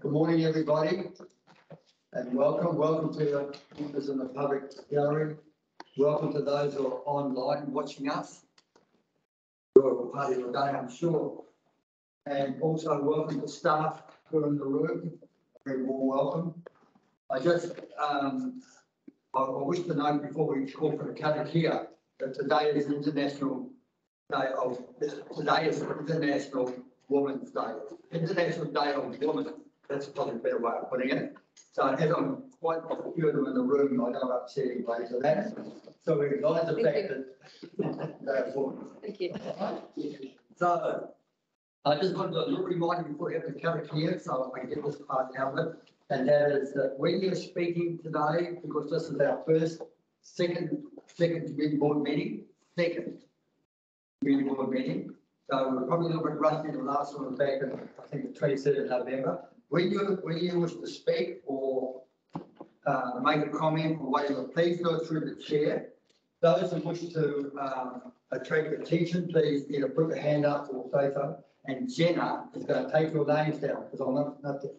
Good morning, everybody, and welcome to the members in the public gallery. Welcome to those who are online watching us. Enjoyable part of your day, I'm sure. And also welcome to staff who are in the room. Very warm welcome. I wish to note before we call for the Karakia that today is International Women's Day. International Day of Women. That's probably a better way of putting it. So as I'm quite a few of them in the room, I don't upset anybody for that. So we acknowledge the fact that they're women. Thank you. So I just wanted a little reminder before we have the Karakia, so I can get this part out of it. And that is that when you're speaking today, because this is our second community board meeting, so we're probably a little bit rusty. The last one was back in, I think, the 23rd of November. When you wish to speak or make a comment or whatever, please go through the chair. Those who wish to attract attention, please either put your hand up or say so. And Jenna is going to take your names down because I'm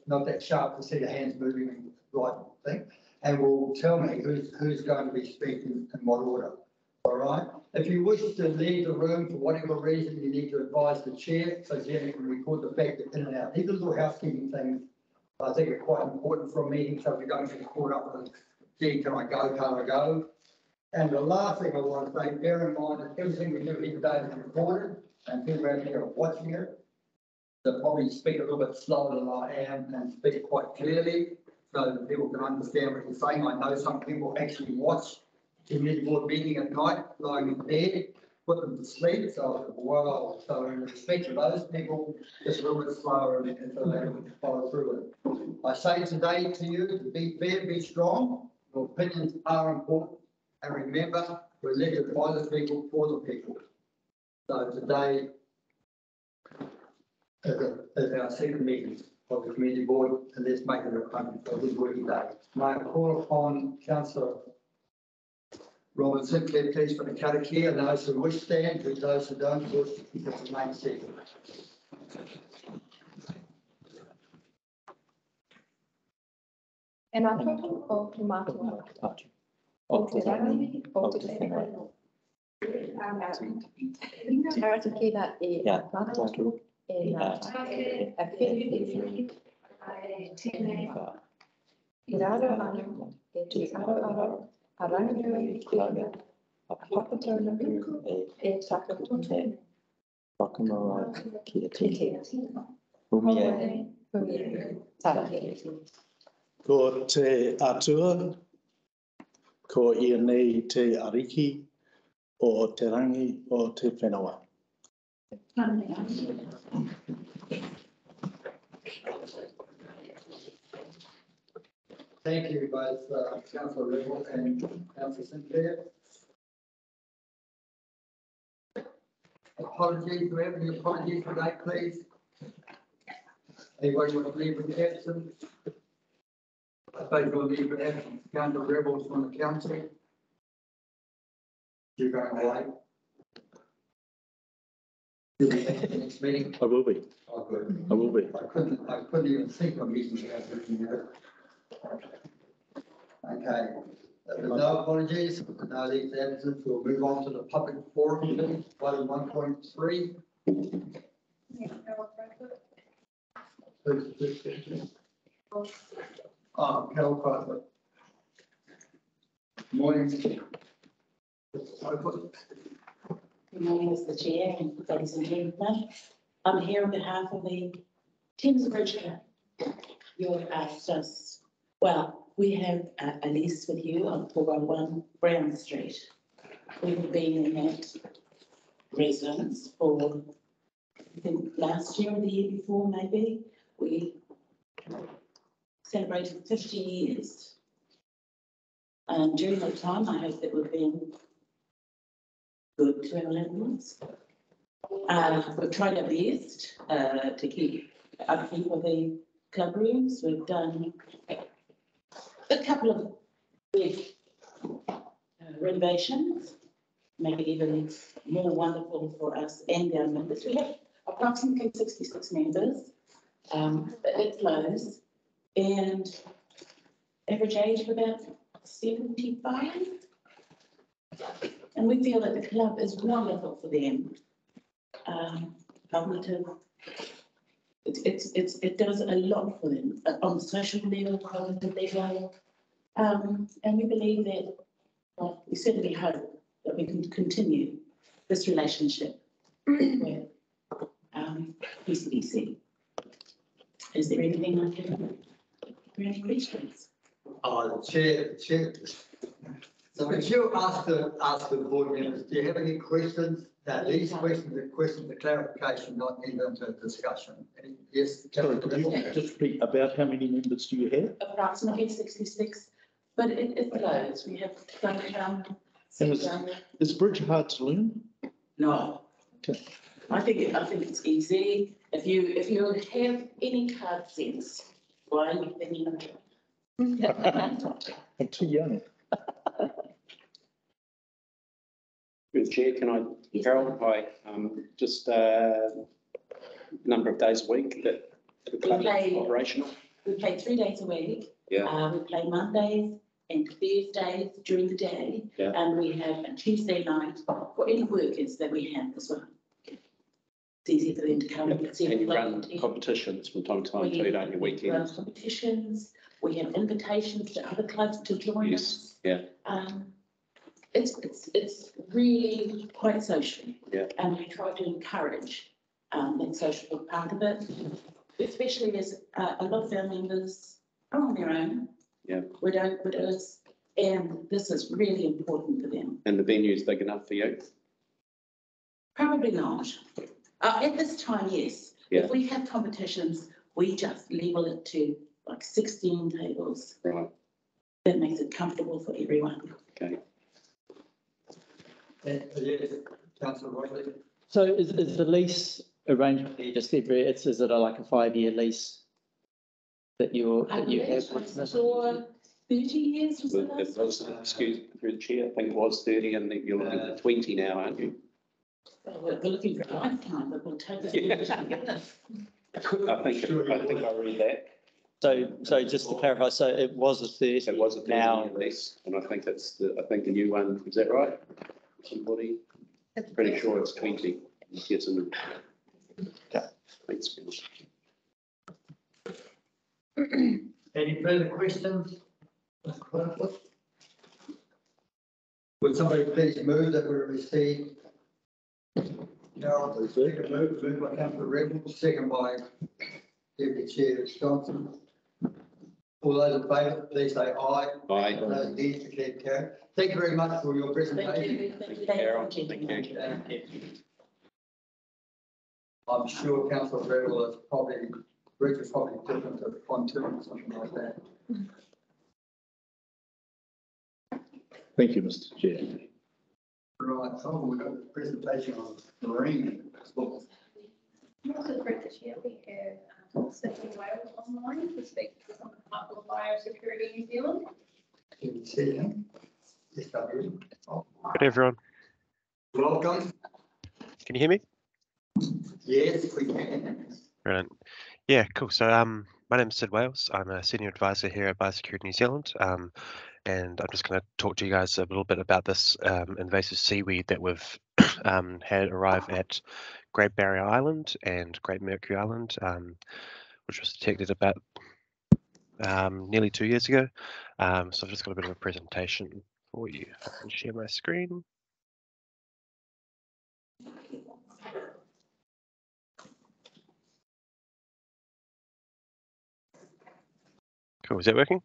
not that sharp to see the hands moving in the right thing, and will tell me who's going to be speaking in what order. All right. If you wish to leave the room for whatever reason, you need to advise the chair so Jenna can record the fact that in and out. These are little housekeeping things I think are quite important for a meeting, so we don't get caught up with, gee, can I go? And the last thing I want to say, bear in mind that everything we do here today is recorded and people out here are watching it. So probably speak a little bit slower than I am and speak quite clearly so that people can understand what you're saying. I know some people actually watch the community board meeting at night, lying in bed, put them to sleep. So, wow. So in respect to those people, just a little bit slower and so they can follow through it. I say today to you to be fair, be strong. Your opinions are important. And remember, we're elected by the people for the people. So today is our second meeting of the community board, and let's make it a good working day. May I call upon Councillor Robin Sinclair, please, for the Karakia, and those who wish stand, with those who don't wish to keep it the main seat. And I'm talking of Martin. O te rangi, o te whenua. Charity ki na e mātou, e nā a whiwhi, I raro anu, e te aro, a rangiru I kuia, a whakatona e takatote. Whakamara ki a Te te. Humie, tārahi. Ko te atua, ko ia nei te ariki o te rangi o te whenua. Thank you both, Councillor Rebel and Councillor Sinclair. Apologies, do we have any apologies today, please? Anybody want to leave with absence? I suppose we'll leave with absence. Councillor Rebels from the council. You're going away? You'll be at the next meeting? I will be. Oh, good. I will be. I couldn't even think of meetings without looking at it. Okay. If there's no apologies, no leave absence, we'll move on to the public forum, item 1.3. Carol Crawford. Morning. Good morning, Mr. Chair and ladies and gentlemen. I'm here on behalf of the Thames Bridge Club. You asked us, well, we have a lease with you on 401 Brown Street. We've been in that residence for, I think, last year or the year before, maybe. We celebrated 50 years. And during that time, I hope that we've been good to our landlords. We've tried our best to keep upkeep of the club rooms. We've done a couple of big renovations, make it even more wonderful for us and our members. We have approximately 66 members, but it flows. and average age of about 75. And we feel that the club is wonderful for them. Cognitive, it does a lot for them on the social level, cognitive level. And we believe that, well, we certainly hope that we can continue this relationship with PCBC. Is there anything I can, any questions? Chair. So if you ask the board members, do you have any questions? These questions are questions of clarification, not even to discussion. Yes. Sorry, could you just repeat about how many members do you have? Approximately 66, but it flows. We have some. Is bridge hard to learn? No. Okay. I think it's easy. If you have any card sense, why are you thinking of it? I'm too young. Through the chair, can I, Carol, hi, just number of days a week that the club is operational? We play 3 days a week. Yeah. We play Mondays and Thursdays during the day. Yeah. And we have a Tuesday night for any workers that we have as well. It's easy for them to come and see. And you run competitions from time to time too, don't you, weekends? We run competitions, we have invitations to other clubs to join us. Yeah. It's really quite social. Yeah. And we try to encourage that social part of it, especially as a lot of our members are on their own. Yeah. Widows, and this is really important for them. And the venue's big enough for you? Probably not. At this time, yes. Yeah. If we have competitions, we just level it to like 16 tables. Right. That makes it comfortable for everyone. Okay. Yes, Councillor Royley. So is the lease arrangement that you just said, is it like a 5-year lease that you have with this? For 30 years was the It last? was, excuse me, through the chair, I think it was 30 and you're looking at 20 now, aren't you? We're looking for a lifetime, but we'll take it. I think I read that. So just to clarify, so it was a 30. It was a 30 now. year lease, and I think the new one, is that right? Somebody? Pretty sure it's 20. Yes, and thanks. Any further questions? Would somebody please move that we receive? Carol, move by Councillor Rebel, second by Deputy Chair Johnson. All those in favour, please say aye. Aye. Those against, declare carried. Thank you very much for your presentation. Thank you. Carol, thank you. I'm sure Councillor Rebel is probably, Rick is probably different to the pontoon or something like that. Thank you, Mr. Chair. Right, so we've got the presentation on marine. Also, for this year, we have Sydney Wales online to speak on behalf of Biosecurity New Zealand. Can you see him? Yes, I do. Good everyone. Welcome. Can you hear me? Yes, we can. Brilliant. Yeah, cool. So my name is Sid Wales. I'm a senior advisor here at Biosecurity New Zealand. And I'm just going to talk to you guys a little bit about this invasive seaweed that we've had arrive at Great Barrier Island and Great Mercury Island, which was detected about nearly 2 years ago. So I've just got a bit of a presentation for you. I can share my screen. Cool, is that working?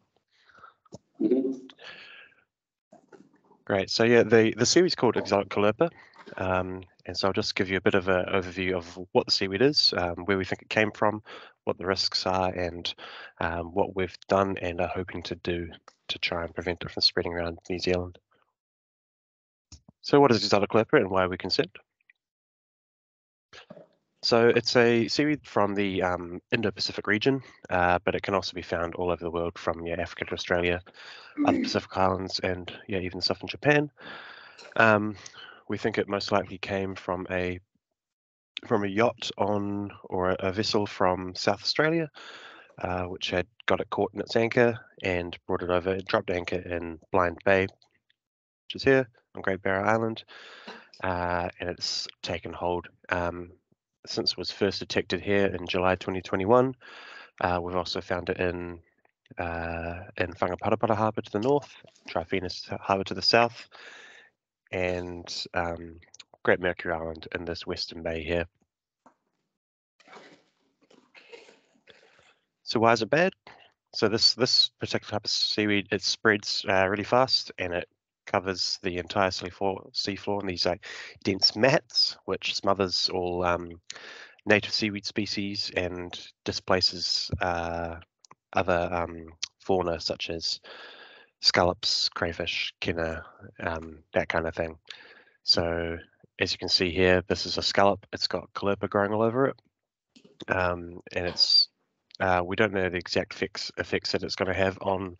Great. So yeah, the seaweed's called exotic caulerpa, and so I'll just give you a bit of an overview of what the seaweed is, where we think it came from, what the risks are, and what we've done and are hoping to do to try and prevent it from spreading around New Zealand. So what is exotic caulerpa and why are we concerned? So it's a seaweed from the Indo-Pacific region, but it can also be found all over the world from Africa to Australia, other Pacific islands, and even southern Japan. We think it most likely came from a yacht on or a vessel from South Australia, which had got it caught in its anchor and brought it over, dropped anchor in Blind Bay, which is here on Great Barrier Island, and it's taken hold since it was first detected here in July 2021. We've also found it in Whangaparapara Harbour to the north, Trifenus Harbour to the south, and Great Mercury Island in this Western Bay here. So why is it bad? So this particular type of seaweed, it spreads really fast and it covers the entire seafloor in these like dense mats, which smothers all native seaweed species and displaces other fauna such as scallops, crayfish, kinna, that kind of thing. So as you can see here, this is a scallop. It's got caulipa growing all over it, and it's we don't know the exact effects that it's going to have on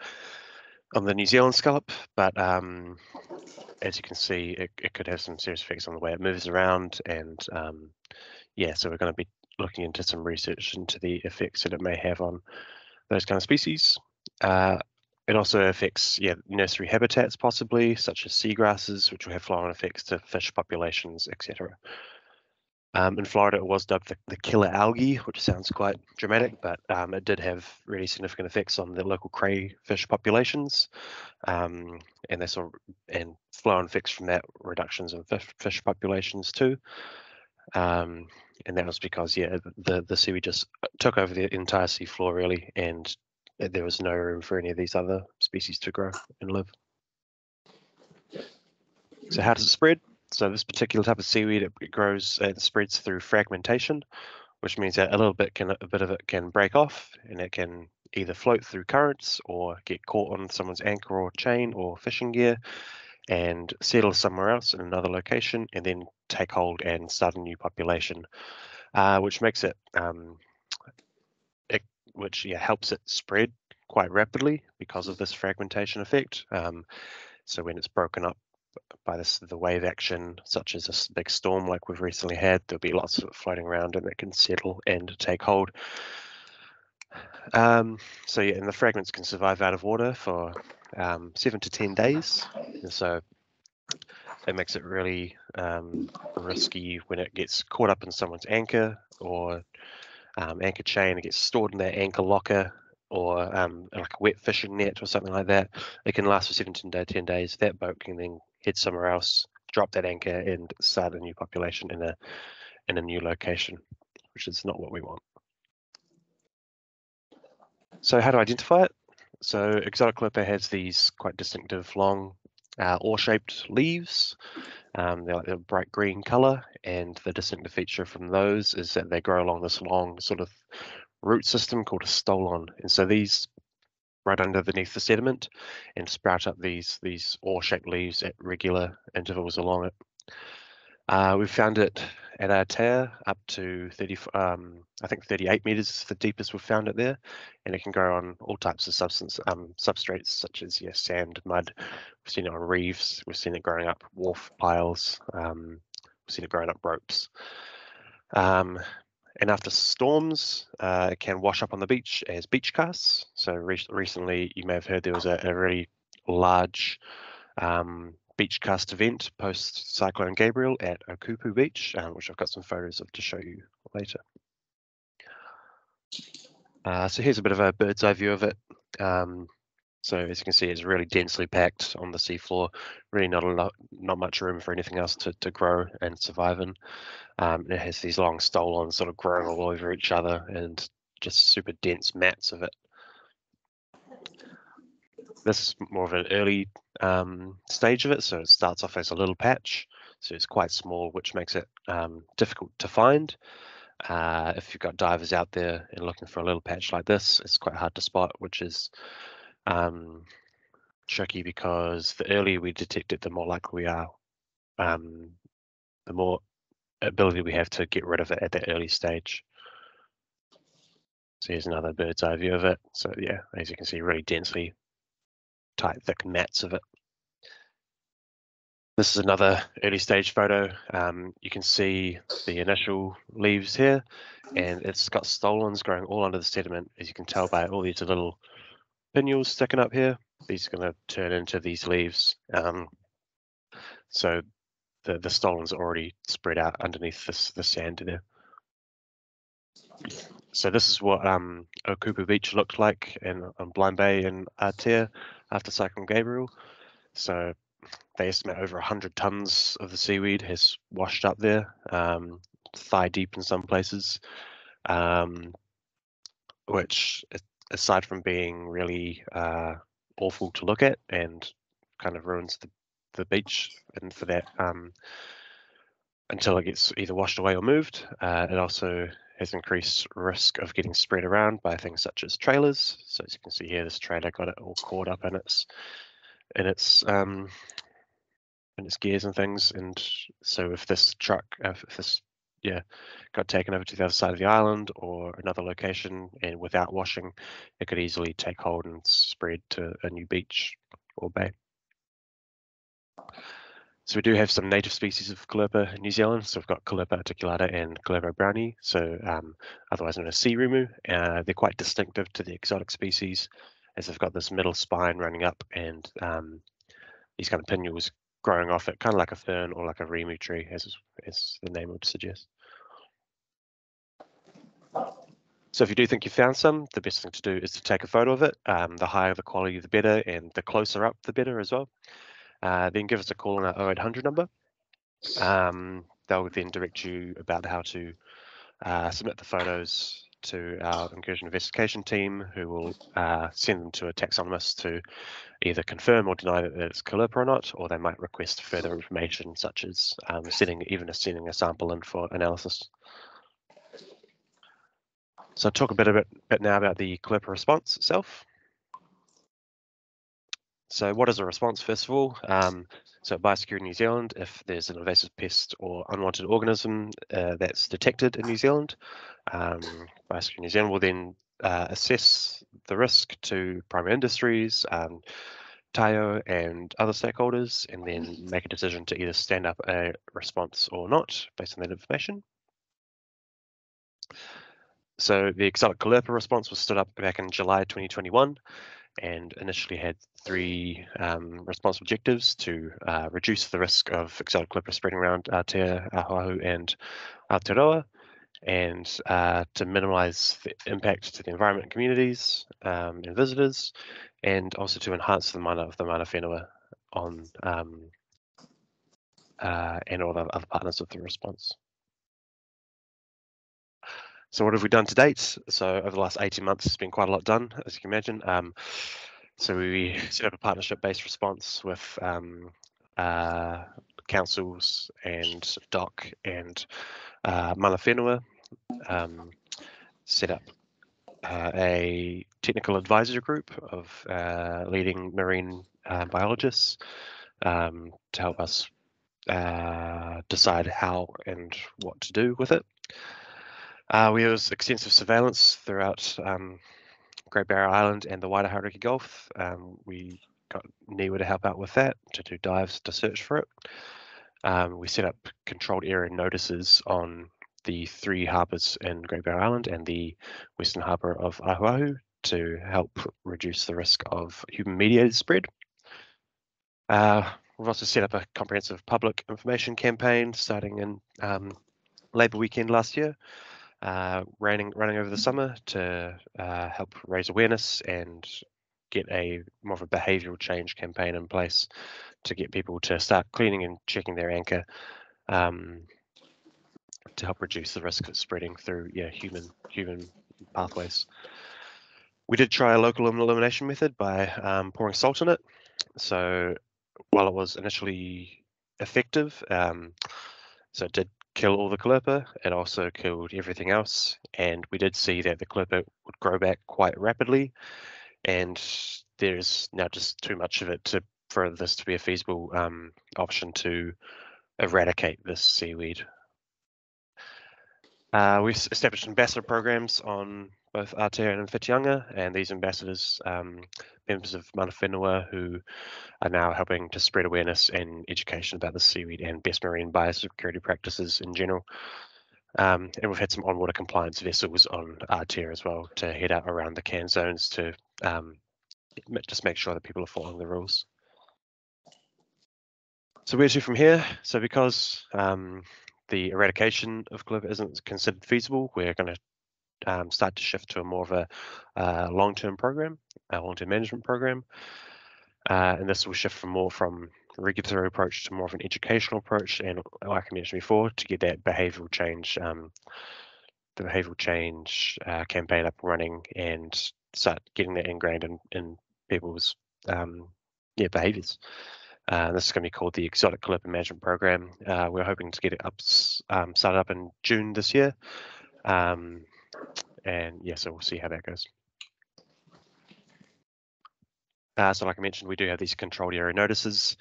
the New Zealand scallop, but as you can see, it could have some serious effects on the way it moves around, and yeah, so we're going to be looking into some research into the effects that it may have on those kind of species. It also affects nursery habitats possibly, such as seagrasses, which will have flow-on effects to fish populations, etc. In Florida, it was dubbed the killer algae, which sounds quite dramatic, but it did have really significant effects on the local crayfish populations, and flow-on effects from that, reductions in fish populations too. And that was because the seaweed just took over the entire seafloor really, and there was no room for any of these other species to grow and live. So how does it spread? So this particular type of seaweed, it grows and spreads through fragmentation, which means that a bit of it can break off, and it can either float through currents or get caught on someone's anchor or chain or fishing gear and settle somewhere else in another location, and then take hold and start a new population, which makes it, helps it spread quite rapidly because of this fragmentation effect. So when it's broken up by the wave action, such as a big storm like we've recently had, there'll be lots of it floating around and it can settle and take hold. And the fragments can survive out of water for 7 to 10 days, and so it makes it really risky when it gets caught up in someone's anchor or anchor chain. It gets stored in their anchor locker or like a wet fishing net or something like that. It can last for 7 to 10 days. That boat can then head somewhere else, drop that anchor, and start a new population in a new location, which is not what we want. So how to identify it? So exotic caulipa has these quite distinctive long oar-shaped leaves. They're like a bright green color, and the distinctive feature from those is that they grow along this long sort of root system called a stolon. And so these right underneath the sediment and sprout up these oar-shaped leaves at regular intervals along it. We've found it at Aotea up to 38 meters is the deepest we've found it there, and it can grow on all types of substrates such as sand, mud. We've seen it on reefs. We've seen it growing up wharf piles. We've seen it growing up ropes. And after storms, it can wash up on the beach as beach casts. So recently, you may have heard there was a really large beach cast event post Cyclone Gabriel at Kōpū Beach, which I've got some photos of to show you later. So here's a bit of a bird's eye view of it. So as you can see, it's really densely packed on the seafloor. Really not much room for anything else to grow and survive in. It has these long stolons sort of growing all over each other and just super dense mats of it. This is more of an early stage of it, so it starts off as a little patch, so it's quite small, which makes it difficult to find. If you've got divers out there and looking for a little patch like this, it's quite hard to spot, which is tricky because the earlier we detect it, the more likely we are, the more ability we have to get rid of it at that early stage. So here's another bird's eye view of it. So yeah, as you can see, really densely tight, thick mats of it. This is another early stage photo. You can see the initial leaves here, and it's got stolons growing all under the sediment, as you can tell by all these little pinnules sticking up here. These are going to turn into these leaves. So the stolons are already spread out underneath the sand there. So this is what Kōpū Beach looked like on Blind Bay in Aotea after Cyclone Gabriel. So they estimate over 100 tons of the seaweed has washed up there, thigh deep in some places, which, aside from being really awful to look at and kind of ruins the beach, and for that until it gets either washed away or moved, it also has increased risk of getting spread around by things such as trailers. So as you can see here, this trailer got it all caught up in its gears and things. And so if this truck, if this got taken over to the other side of the island or another location, and without washing, it could easily take hold and spread to a new beach or bay. So we do have some native species of Kōpū in New Zealand. So we've got Kōpū articulata and Kōpū brownie, so otherwise known as sea rumu. They're quite distinctive to the exotic species, as they've got this middle spine running up and these kind of pinnules growing off it, kind of like a fern or like a rimu tree, as the name would suggest. So if you do think you found some, the best thing to do is to take a photo of it. The higher the quality, the better, and the closer up, the better as well. Then give us a call on our 0800 number. They'll then direct you about how to submit the photos to our incursion investigation team, who will send them to a taxonomist to either confirm or deny that it's Kōpū or not, or they might request further information, such as sending a sample in for analysis. So I'll talk a bit now about the Kōpū response itself. So what is a response, first of all? So at Biosecurity New Zealand, if there's an invasive pest or unwanted organism that's detected in New Zealand, Biosecurity New Zealand will then assess the risk to primary industries, taio and other stakeholders, and then make a decision to either stand up a response or not based on that information. So the exotic Kōpū response was stood up back in July 2021 and initially had 3 response objectives: to reduce the risk of exotic Kōpū spreading around Aotea, Oahu and Aotearoa, and to minimise the impact to the environment and communities and visitors, and also to enhance the mana of the mana whenua on and all the other partners of the response. So what have we done to date? So over the last 18 months, there's been quite a lot done, as you can imagine. So we set up a partnership-based response with councils and DOC and mana whenua. Set up a technical advisory group of leading marine biologists to help us decide how and what to do with it. We use extensive surveillance throughout Great Barrier Island and the wider Hauraki Gulf. We got NIWA to help out with that, to do dives to search for it. We set up controlled area notices on the 3 harbours in Great Barrier Island and the western harbour of Oahu to help reduce the risk of human-mediated spread. We've also set up a comprehensive public information campaign starting in Labour weekend last year, running over the summer to help raise awareness and get more of a behavioural change campaign in place to get people to start cleaning and checking their anchor, to help reduce the risk of spreading through human pathways. We did try a local elimination method by pouring salt in it. So while it was initially effective, so it did kill all the Kōpū, it also killed everything else, and we did see that the Kōpū would grow back quite rapidly, and there's now just too much of it for this to be a feasible option to eradicate this seaweed. We've established ambassador programs on both Aotearoa and Whitianga, and these ambassadors, members of Mana Whenua, who are now helping to spread awareness and education about the seaweed and best marine biosecurity practices in general. And we've had some on-water compliance vessels on Aotearoa as well to head out around the can zones to just make sure that people are following the rules. So where to from here? So because the eradication of caliper isn't considered feasible, we're going to start to shift to a more of a long-term program, a long-term management program. And this will shift from a regulatory approach to more of an educational approach, and like I mentioned before, to get that behavioural change, the behavioural change campaign up and running, and start getting that ingrained in people's behaviours. This is going to be called the Exotic Caliper Management Program. We're hoping to get it started up in June this year, and yeah, so we'll see how that goes. So like I mentioned, we do have these controlled area notices.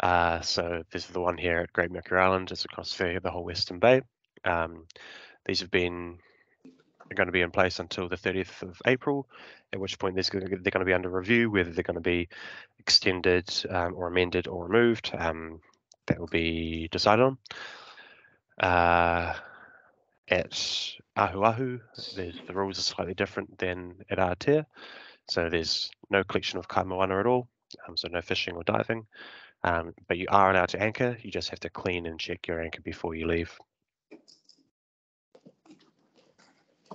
So this is the one here at Great Mercury Island. It's across the whole Western Bay. These have been going to be in place until the 30th of April, at which point they're going to be under review, whether they're going to be extended or amended or removed. That will be decided on. At Ahuahu, the rules are slightly different than at Aotearoa. So there's no collection of kaimoana at all, so no fishing or diving. But you are allowed to anchor. You just have to clean and check your anchor before you leave.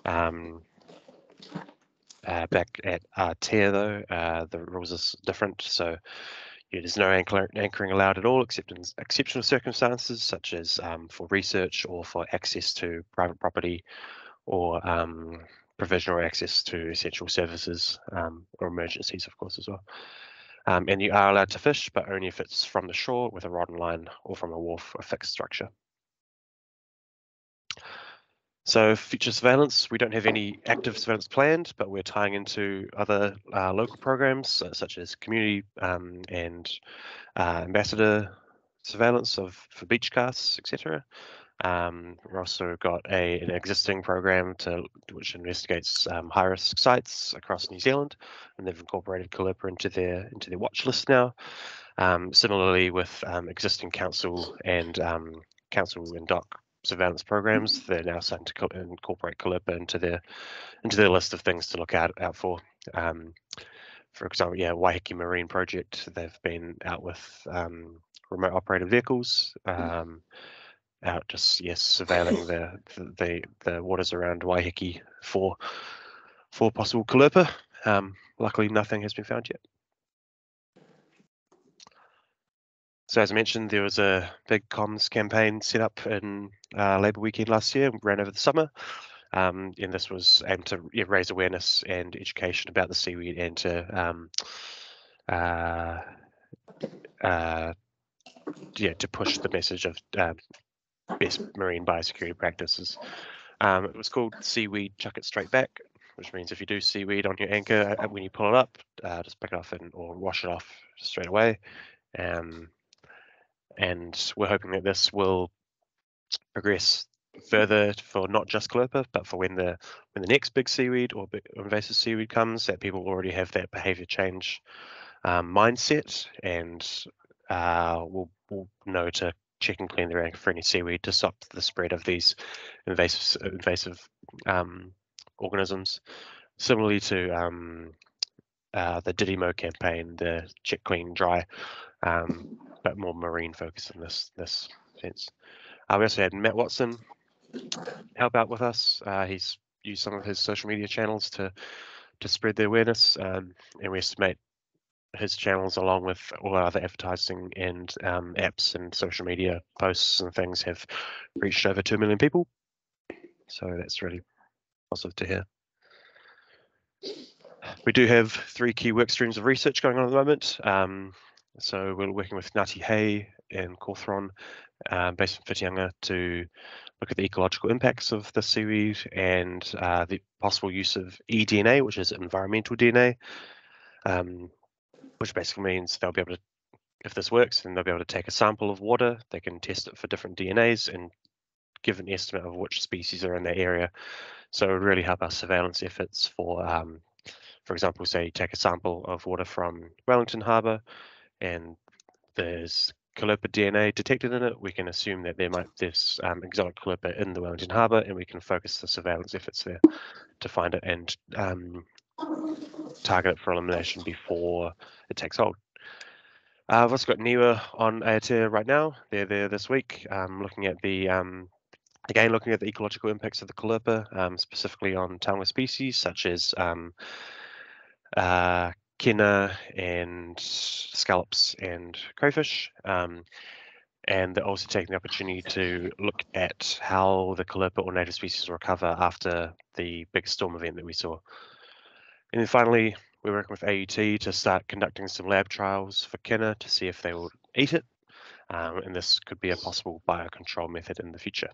Back at Aotearoa though, the rules are different. So there's no anchoring allowed at all, except in exceptional circumstances, such as for research or for access to private property, or provisional access to essential services, or emergencies, of course, as well. And you are allowed to fish, but only if it's from the shore with a rod and line, or from a wharf or fixed structure. So future surveillance, we don't have any active surveillance planned, but we're tying into other local programs, such as community and ambassador surveillance for beach casts, etc. We've also got an existing program which investigates high-risk sites across New Zealand, and they've incorporated caliper into their watch list now. Similarly, with existing council and dock surveillance programs, they're now starting to incorporate caliper into their list of things to look out for. For example, Waiheke Marine Project, they've been out with remote operated vehicles, out just surveilling the waters around Waiheke for possible caliper. Luckily, nothing has been found yet. So as I mentioned, there was a big comms campaign set up in Labour weekend last year, ran over the summer, and this was aimed to raise awareness and education about the seaweed, and to push the message of best marine biosecurity practices. It was called Seaweed Chuck It Straight Back, which means if you do seaweed on your anchor, when you pull it up, just pick it off or wash it off straight away. And we're hoping that this will progress further for not just caliper, but for when the next big seaweed or invasive seaweed comes, that people already have that behaviour change mindset, and will know to check and clean their anchor for any seaweed to stop the spread of these invasive organisms. Similarly to the Didimo campaign, the check, clean, dry, but more marine focus in this sense. We also had Matt Watson help out with us. He's used some of his social media channels to spread the awareness, and we estimate his channels, along with all our other advertising and apps and social media posts and things, have reached over 2 million people. So that's really positive to hear. We do have 3 key work streams of research going on at the moment. So we're working with Ngāti Hei and Cawthron, based in Whitianga, to look at the ecological impacts of the seaweed and the possible use of eDNA, which is environmental DNA, which basically means they'll be able to, if this works, then they'll be able to take a sample of water, they can test it for different DNAs and give an estimate of which species are in that area. So it would really help our surveillance efforts for example, say take a sample of water from Wellington Harbour and there's Kōpū DNA detected in it, we can assume that there's exotic Kōpū in the Wellington Harbour, and we can focus the surveillance efforts there to find it and target it for elimination before it takes hold. I've also got Niwa on Aotea right now. They're there this week, looking at the ecological impacts of the Kōpū, specifically on taonga species such as kina and scallops and crayfish. And they're also taking the opportunity to look at how the Kōpū or native species recover after the big storm event that we saw. And then finally, we're working with AUT to start conducting some lab trials for kina to see if they will eat it. And this could be a possible biocontrol method in the future.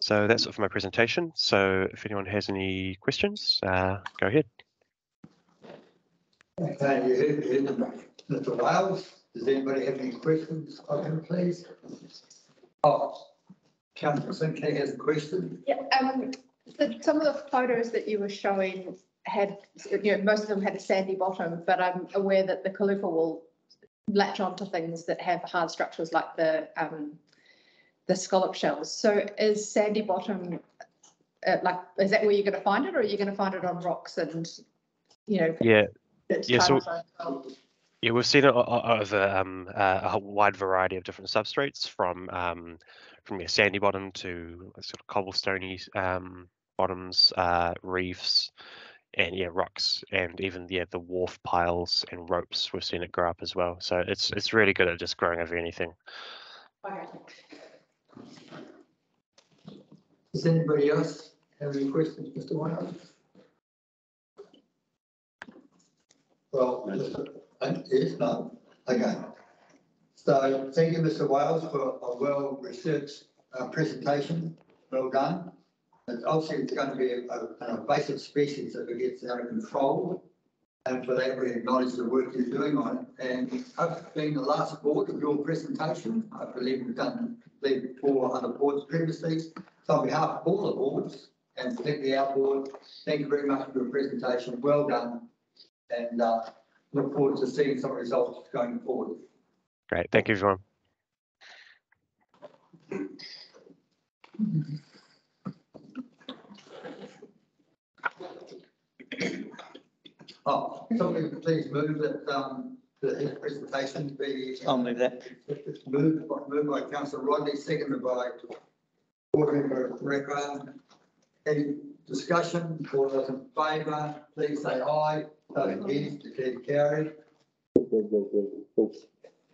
So that's it for my presentation. So if anyone has any questions, go ahead. Okay, you heard Mr. Wales. Does anybody have any questions of him, please? Oh, Councillor Sinclair has a question. Yeah, some of the photos that you were showing had, most of them had a sandy bottom, but I'm aware that the Kōpū will latch onto things that have hard structures like the scallop shells. So is sandy bottom, is that where you're going to find it, or are you going to find it on rocks and, Yeah. Yeah, we've seen it over a wide variety of different substrates, from sandy bottom to sort of cobblestoney bottoms, reefs, and rocks, and even the wharf piles and ropes. We've seen it grow up as well. So it's really good at just growing over anything. Okay. Does anybody else have any questions, Mr. Wales? Well, yes, no. Okay. So thank you, Mr. Wales, for a well-researched presentation. Well done. Obviously, it's going to be an invasive species that gets out of control. And for that, we acknowledge the work you're doing on it. And being the last board of your presentation, I believe we've done 4 other boards previously. So on behalf of all the boards, and particularly our board, thank you very much for your presentation. Well done. And look forward to seeing some results going forward. Great. Thank you, everyone. Oh, somebody please move that his presentation be. I'll move that. Moved by Councillor Rodney, seconded by Board Member Karakia. Any discussion? All those in favour, please say aye. Those against, declare carried.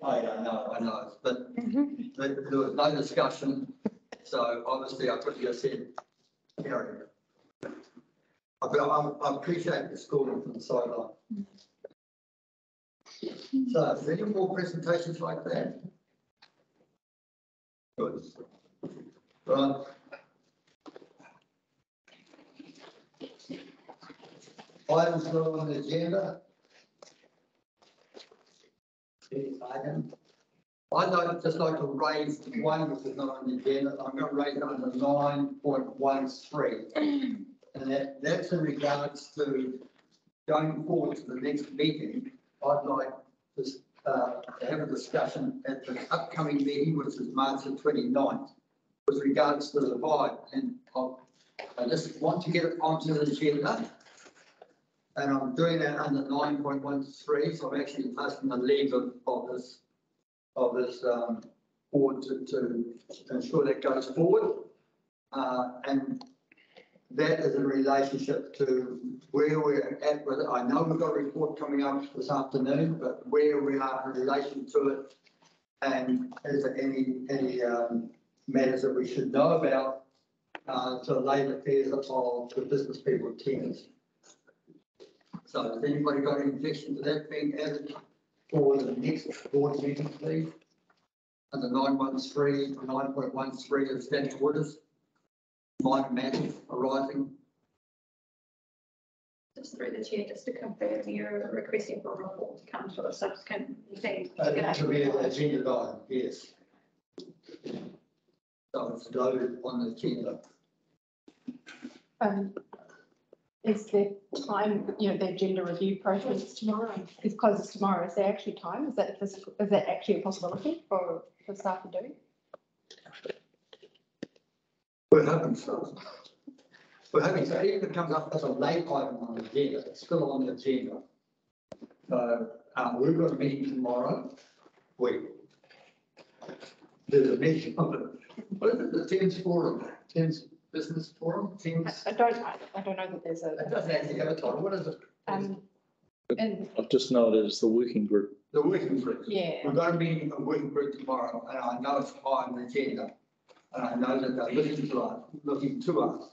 I know, but there was no discussion, so obviously I could just said carried. I appreciate the schooling from the sideline. So, is there any more presentations like that? Good. Right. Items not on the agenda. I'd just like to raise one which is not on the agenda. I'm going to raise it under 9.13. And that's in regards to going forward to the next meeting. I'd like to have a discussion at the upcoming meeting, which is March the 29th, with regards to the vibe. And I just want to get it onto the agenda. And I'm doing that under 9.13. So I'm actually asking the leave of this board to ensure that goes forward. And that is in relationship to where we're at with it. I know we've got a report coming up this afternoon, but where we are in relation to it, and is there any matters that we should know about to lay the affairs of the business people teams. So has anybody got any objection to that being added for the next board meeting, please? Under 9.13 of standing orders. Minor matters arising. Just through the chair, just to confirm, you're requesting for a report to come to a subsequent meeting. To be an agenda item, yes. So it's loaded on the agenda. Is there time, the agenda review process tomorrow, is closes tomorrow, is there actually time? Is that physical, is that actually a possibility for staff to do? We're hoping so. We're hoping so, even if it comes up as a late item on the agenda, it's still on the agenda. So, we've got a meeting tomorrow. There's a meeting on what is it, the Thames Forum, Thames Business Forum, Thames? I don't know that there's It doesn't actually have a title, what is it? and I've just noted it's the working group. The working group. yeah, We've got a meeting, a working group tomorrow, and I know it's high on the agenda. And I know that they're looking to us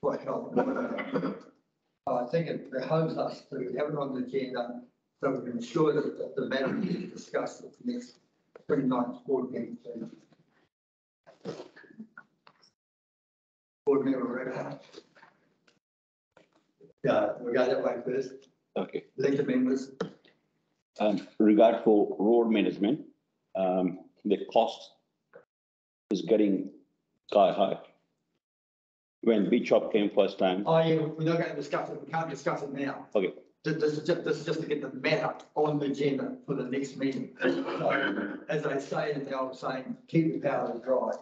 for help. I think it behoves us to have it on the agenda so we can ensure that the matter is discussed at the next 29th board meeting. Board member Rebecca. Yeah, we'll go that way first. Okay. Elected members. Regard for road management, the cost is getting sky high. When Bishop came first time, Oh, yeah, we're not going to discuss it. We can't discuss it now. okay, This is just to get the matter on the agenda for the next meeting. So, as I say in the old saying, keep the powder dry.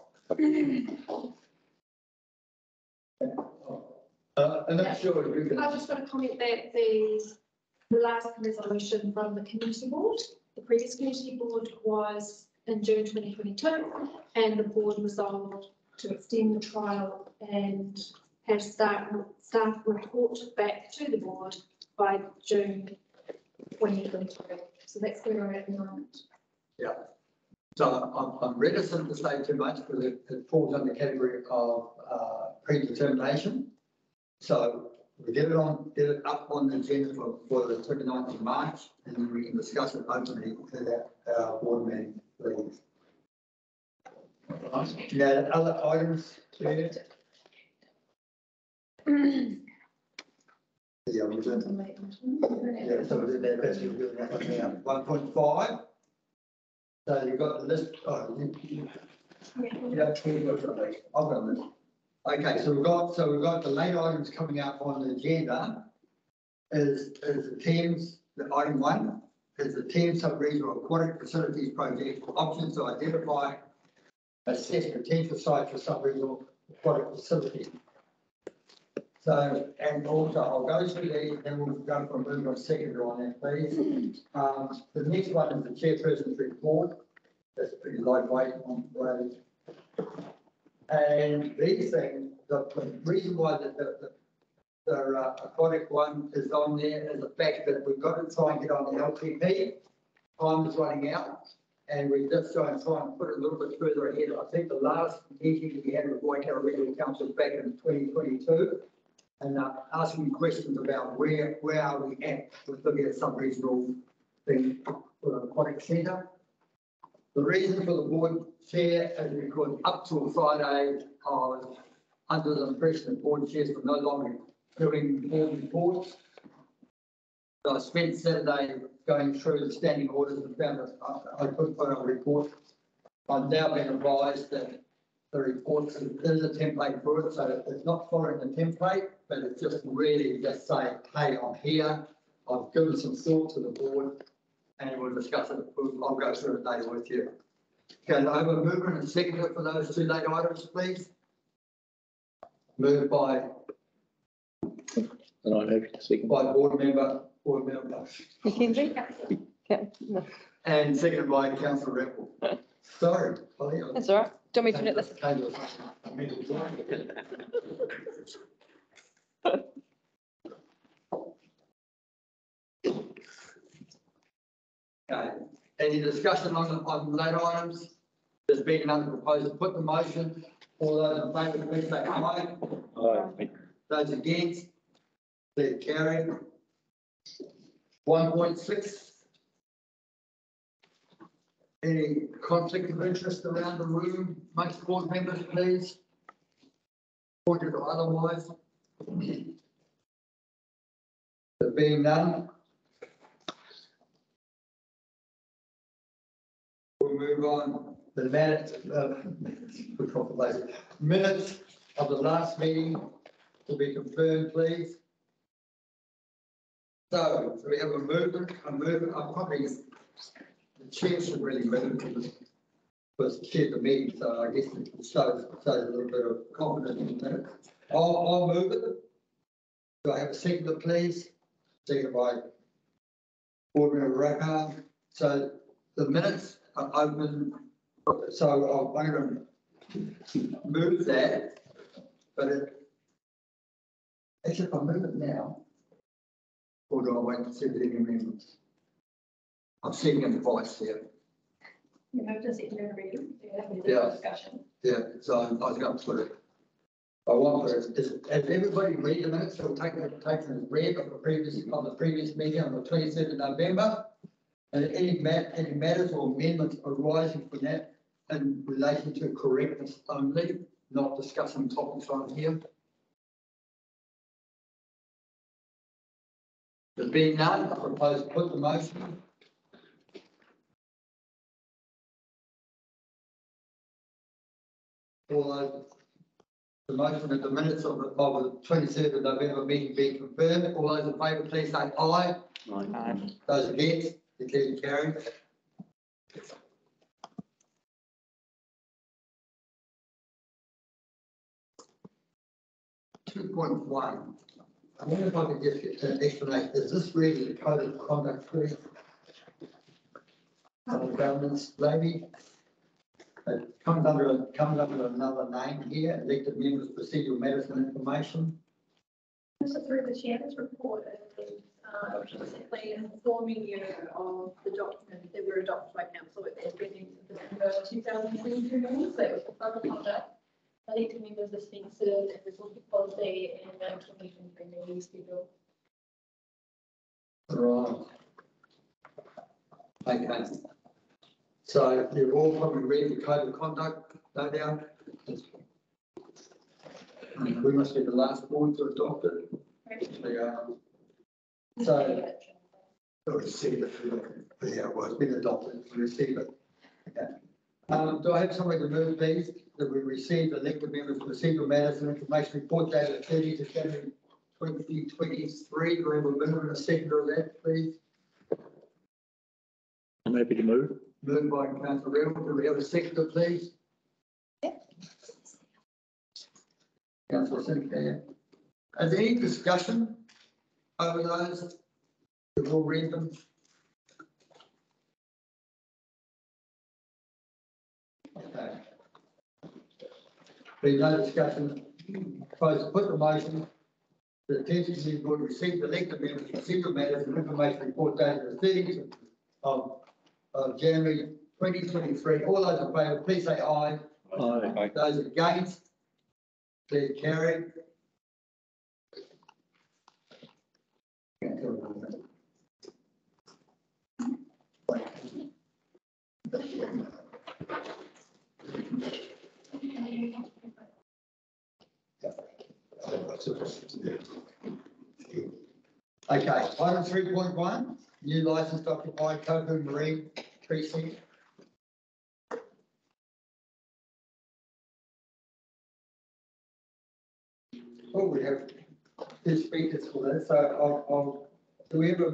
And I'm sure you can. I just want to comment that the last resolution from the community board, the previous community board was in June 2022, and the board resolved to extend the trial and have staff report back to the board by June 2023. So that's where we're at the moment. Yeah. So I'm reticent to say too much because it falls under the category of predetermination. So we get it up on the agenda for the 29th of March, and then we can discuss it openly at our board meeting, please. Now, other items, Claire? Yeah, we're doing. Yeah, so we're doing that's doing that one now. 1.5. So you've got the list. Oh, yeah, I've got a list. Okay, so we've got the late items coming up on the agenda. Is the Thames, the item 1 is the Thames Sub-Regional Aquatic Facilities Project options to identify, assess potential sites for sub-regional aquatic facilities. So, and also I'll go through these, then we'll go from move on second on that, please. The next one is the chairperson's report. That's pretty lightweight on Friday. And these things, the reason why the aquatic one is on there is the fact that we've got to try and get on the LPP. Time is running out, and we're just trying to put it a little bit further ahead. I think the last meeting we had with Waikato Regional Council back in 2022, and asking questions about where are we at with looking at sub-regional thing for the aquatic centre. The reason for the board chair is because up till Friday, I was under the impression that board chairs were no longer doing board reports. So I spent Saturday going through the standing orders and found that I couldn't put a report. I've now been advised that the report is a template for it, so it's not following the template, but it's just really just saying, hey, I'm here. I've given some thought to the board, and we'll discuss it. I'll go through it later with you. Okay, over movement and seconder for those two late items, please. Moved by. And I'm happy to second. By board member. Mackenzie? And seconded by councillor Rappel. Sorry, Holly. That's all right. Do you want me to do this? Okay, any discussion on later items? There's been another proposal, put the motion. All those in favour, please say aye. Aye. Those against? They're carried. 1.6. Any conflict of interest around the room, amongst board members, please? Pointed or otherwise? There being none. We'll move on the minutes of the last meeting to be confirmed, please. So we have a movement, I'm probably, the chair should really move because the chair of the meeting, so I guess it shows a little bit of confidence in the minutes. I'll move it. Do I have a seconder, please? Seconded by Board Member Rakan. So the minutes are open. So I'm going to move that, but actually if I move it now, or do I wait to see if there's any amendments? I'm seeing advice here. You know, just in your reading, Yeah. discussion. Yeah, so I was going to put it. I want to, has everybody read the minutes or taken as read of the previous meeting on the 27th of November? And any matters or amendments arising from that in relation to correctness only, not discussing topics on here? There being none, I propose to put the motion. All those, the motion that the minutes of the 27th of November meeting be confirmed. All those in favour, please say aye. Aye. Those against, declare carried. Two point one. I wonder if I could just get an explanation. Is this really the code of conduct, please? Governance lady. It comes under another name here, elected members, procedural matters and information. So through the chair's report, basically informing you of the documents that were adopted by council at their meeting in December 2022 meetings. So it was the code of conduct, elected members dispensers, and resource policy, and the 2023 meeting schedule. Right. Okay. So you've all probably read the code of conduct, no doubt. We must be the last board to adopt it. So, receive it. Yeah, well, it's been adopted, receive it. Okay. Do I have somebody to move, please, that we receive elected members procedural matters and information report dated 30th of January 2023. Do we have a minimum and a seconder of that, please? I'm happy to move. Moved by Councillor Reynolds. Do we have a seconder, please? Councillor Sinclair. Is there any discussion over those? We've all read them. Okay. Being no discussion, propose to put the motion. The Thames Community Board received elected members procedural matters and information report dated the 30th of January 2023. All those in favour, please say aye. Aye. Those against, please carry. Okay, item 3.1, new licence to occupy Kōpū Marine Precinct. Oh, we have two speakers for this, so do we have a,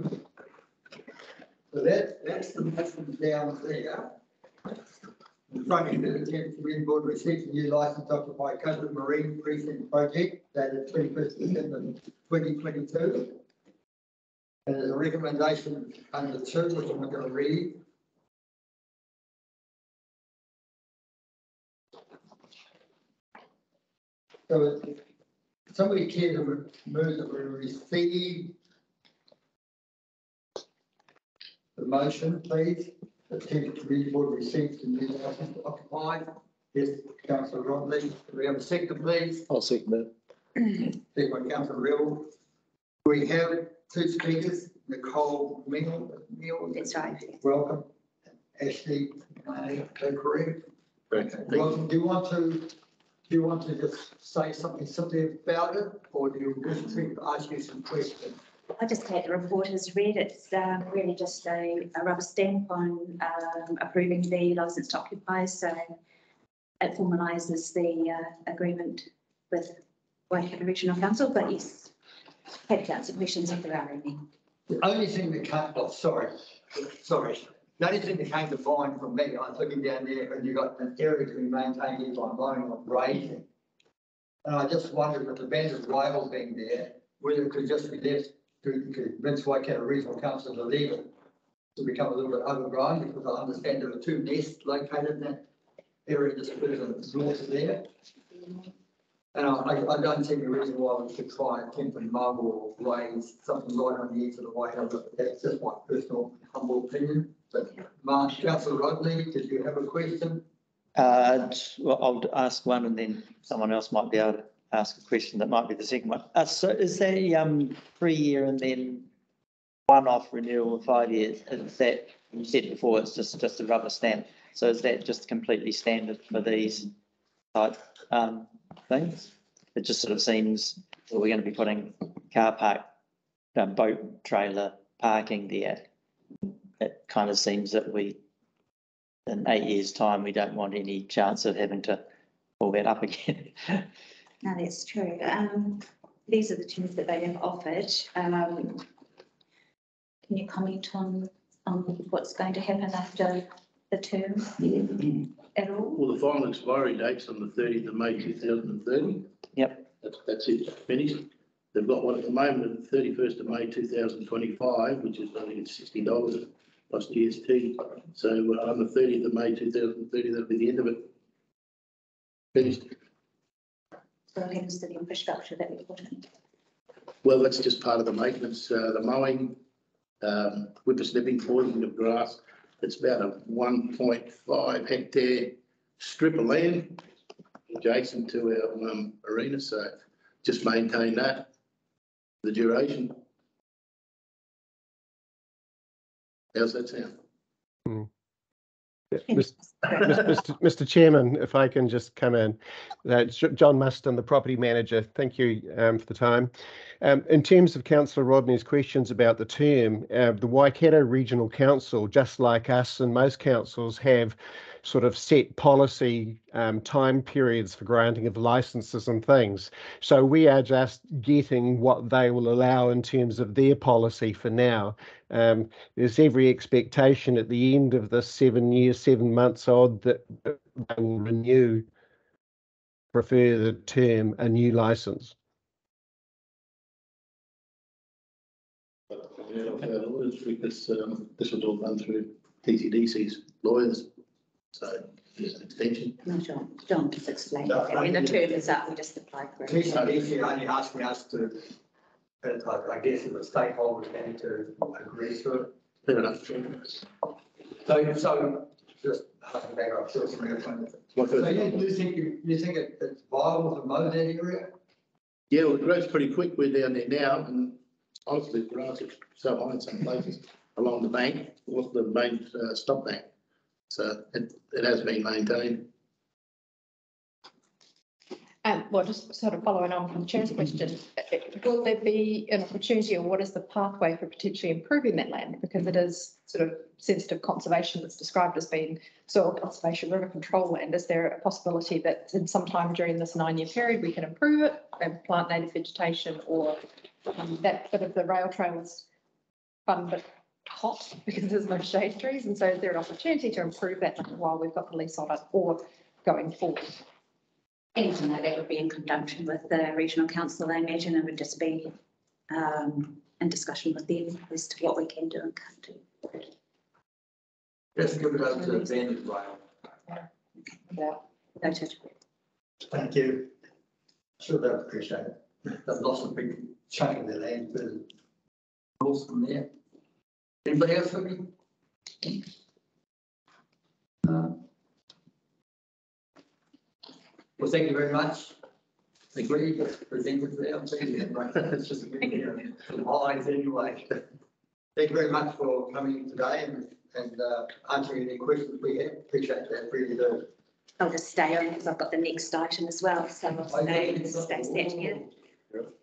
so that's the motion down there. In front of the Thames Community Board received a new licence to occupy Kōpū Marine Precinct project dated 21st December 2022. And there's a recommendation under 2, which I'm not going to read. So somebody care to move that we receive the motion, please? The Thames Community Board receives the new licence to occupy. Yes, Councillor Rodley. Do we have a second, please? I'll second that. Second by Councillor Riddle. We have two speakers, Nicole Neal. That's right. Welcome. Ashley, correct? Welcome. Do you want to just say something simply about it, or do you wish to ask you some questions? I just had the report as read. It's really just a rubber stamp on approving the licence to occupy. So it formalises the agreement with Waikato Regional Council. But yes, happy to answer questions if there are any. The only thing that came, oh, sorry. The only thing that came to mind from me, I was looking down there and you got an area to be maintained here by mowing or grazing. And I just wondered with the banded rail being there, whether it could just be left to convince Waikato Regional Council to leave it to become a little bit overgrown, because I understand there are 2 nests located in that area just further north of there. And I don't see any reason why we should try and attempt to mow or graze something right on the edge of the way. But that's just my personal humble opinion. But Councillor Rodney, did you have a question? Well, I'll ask one and then someone else might be able to ask a question that might be the second one. So is there 3-year and then one-off renewal of 5 years? Is that, you said before, it's just a rubber stamp. So is that just completely standard for these type things? It just sort of seems that we're going to be putting car park, boat trailer parking there. It kind of seems that in 8 years' time, we don't want any chance of having to pull that up again. No, that's true. These are the terms that they have offered. Can you comment on what's going to happen after the term at all? Well, the final expiry date's on the 30th of May 2030. Yep. That's it, finished. They've got one at the moment, 31st of May 2025, which is, I think it's $60 plus GST. So on the 30th of May 2030, that'll be the end of it. Finished. So what happens to the infrastructure that we put in? Well, that's just part of the maintenance, the mowing, whippersnipping, poisoning of grass. It's about a 1.5 hectare strip of land adjacent to our arena. So just maintain that, the duration. How's that sound? Mr. Chairman, if I can just come in. John Muston, the property manager. Thank you for the time. In terms of Councillor Rodney's questions about the term, the Waikato Regional Council, just like us and most councils, have sort of set policy time periods for granting of licenses and things. So we are just getting what they will allow in terms of their policy for now. There's every expectation at the end of this 7 years, 7 months odd, that they will renew, prefer the term, a new license. Because this was all done through TCDC's lawyers, so there's an extension. No, John just explained. When the term is up, we just apply for it. TCDC only asking us to, I guess it was stakeholders having to agree to it. Fair enough. So just harking back up, so you think it's viable to mow that area? Yeah, well, it grows pretty quick. We're down there now, and honestly, the grass is so high in some places along the bank, off the main stop bank. So it has been maintained. Well, just sort of following on from the Chair's question, will there be an opportunity, or what is the pathway for potentially improving that land? Because it is sort of sensitive conservation that's described as being soil conservation, river control land. Is there a possibility that in some time during this 9-year period we can improve it and plant native vegetation, or that bit of the rail trail is fun but hot because there's no shade trees? And so is there an opportunity to improve that while we've got the lease on it, or going forward? Anything like that would be in conjunction with the regional council. I imagine it would just be in discussion with them as to what we can do and can't do. Let's give it over to the banded rail. Yeah. Noted. Thank you. Sure, they'll appreciate it. They've lost a big chunk of their land, but rules from there. Anybody else for me? Well, thank you very much. Agree, presented there. It's just some highlights anyway. Thank you very much for coming today and answering any questions we have. Appreciate that, really do. I'll just stay on because I've got the next item as well. So I'll stay set here.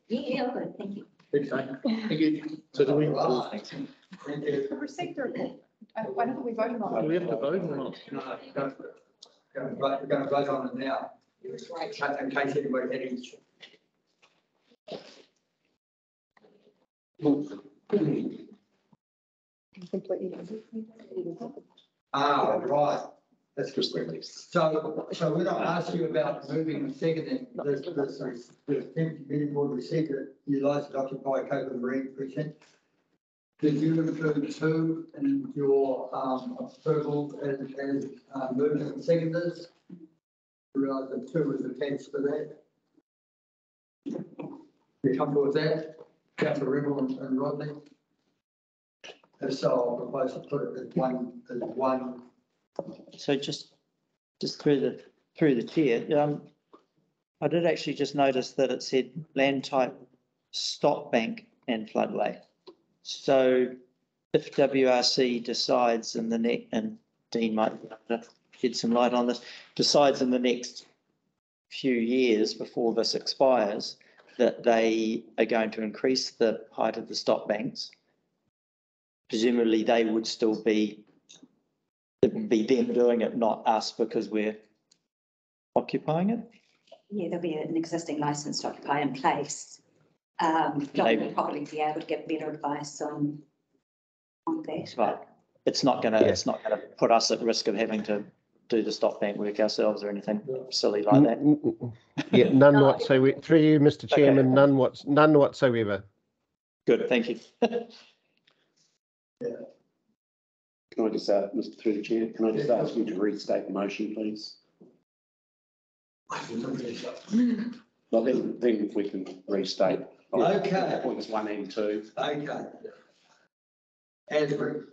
Yeah, all good. Thank you. Thank you. So do we, Thank you. The receipt report, why don't we vote on do we it? have to vote or not? No, we're going to vote on it now. In case anybody had any. Ah, right. That's just quickly. So when I asked you about moving and seconding the Thames Community Board received a new license to occupy Kōpū Marine Precinct. Did you include two in your approval as moving and seconders? Realise that two was attached to that. You comfortable with that? Councillor Rimmel and Rodney? If so, I'll propose to put it as one. So just through the chair, I did actually just notice that it said land type stop bank and floodway. So if WRC decides in the next, and Dean might be able to shed some light on this, decides in the next few years before this expires that they are going to increase the height of the stop banks, presumably they would still be, it would be them doing it, not us, because we're occupying it. Yeah, there'll be an existing licence to occupy in place. John will probably be able to give better advice on that. But it's not gonna put us at risk of having to do the stop bank work ourselves or anything silly like that. Yeah, none whatsoever. Through you, Mr. Chairman, none whatsoever. Good, thank you. Can I just, Mr. Through the Chair, can I just ask you to restate the motion, please? Well, then we can restate. Okay. Points 1 and 2. Okay. Andrew.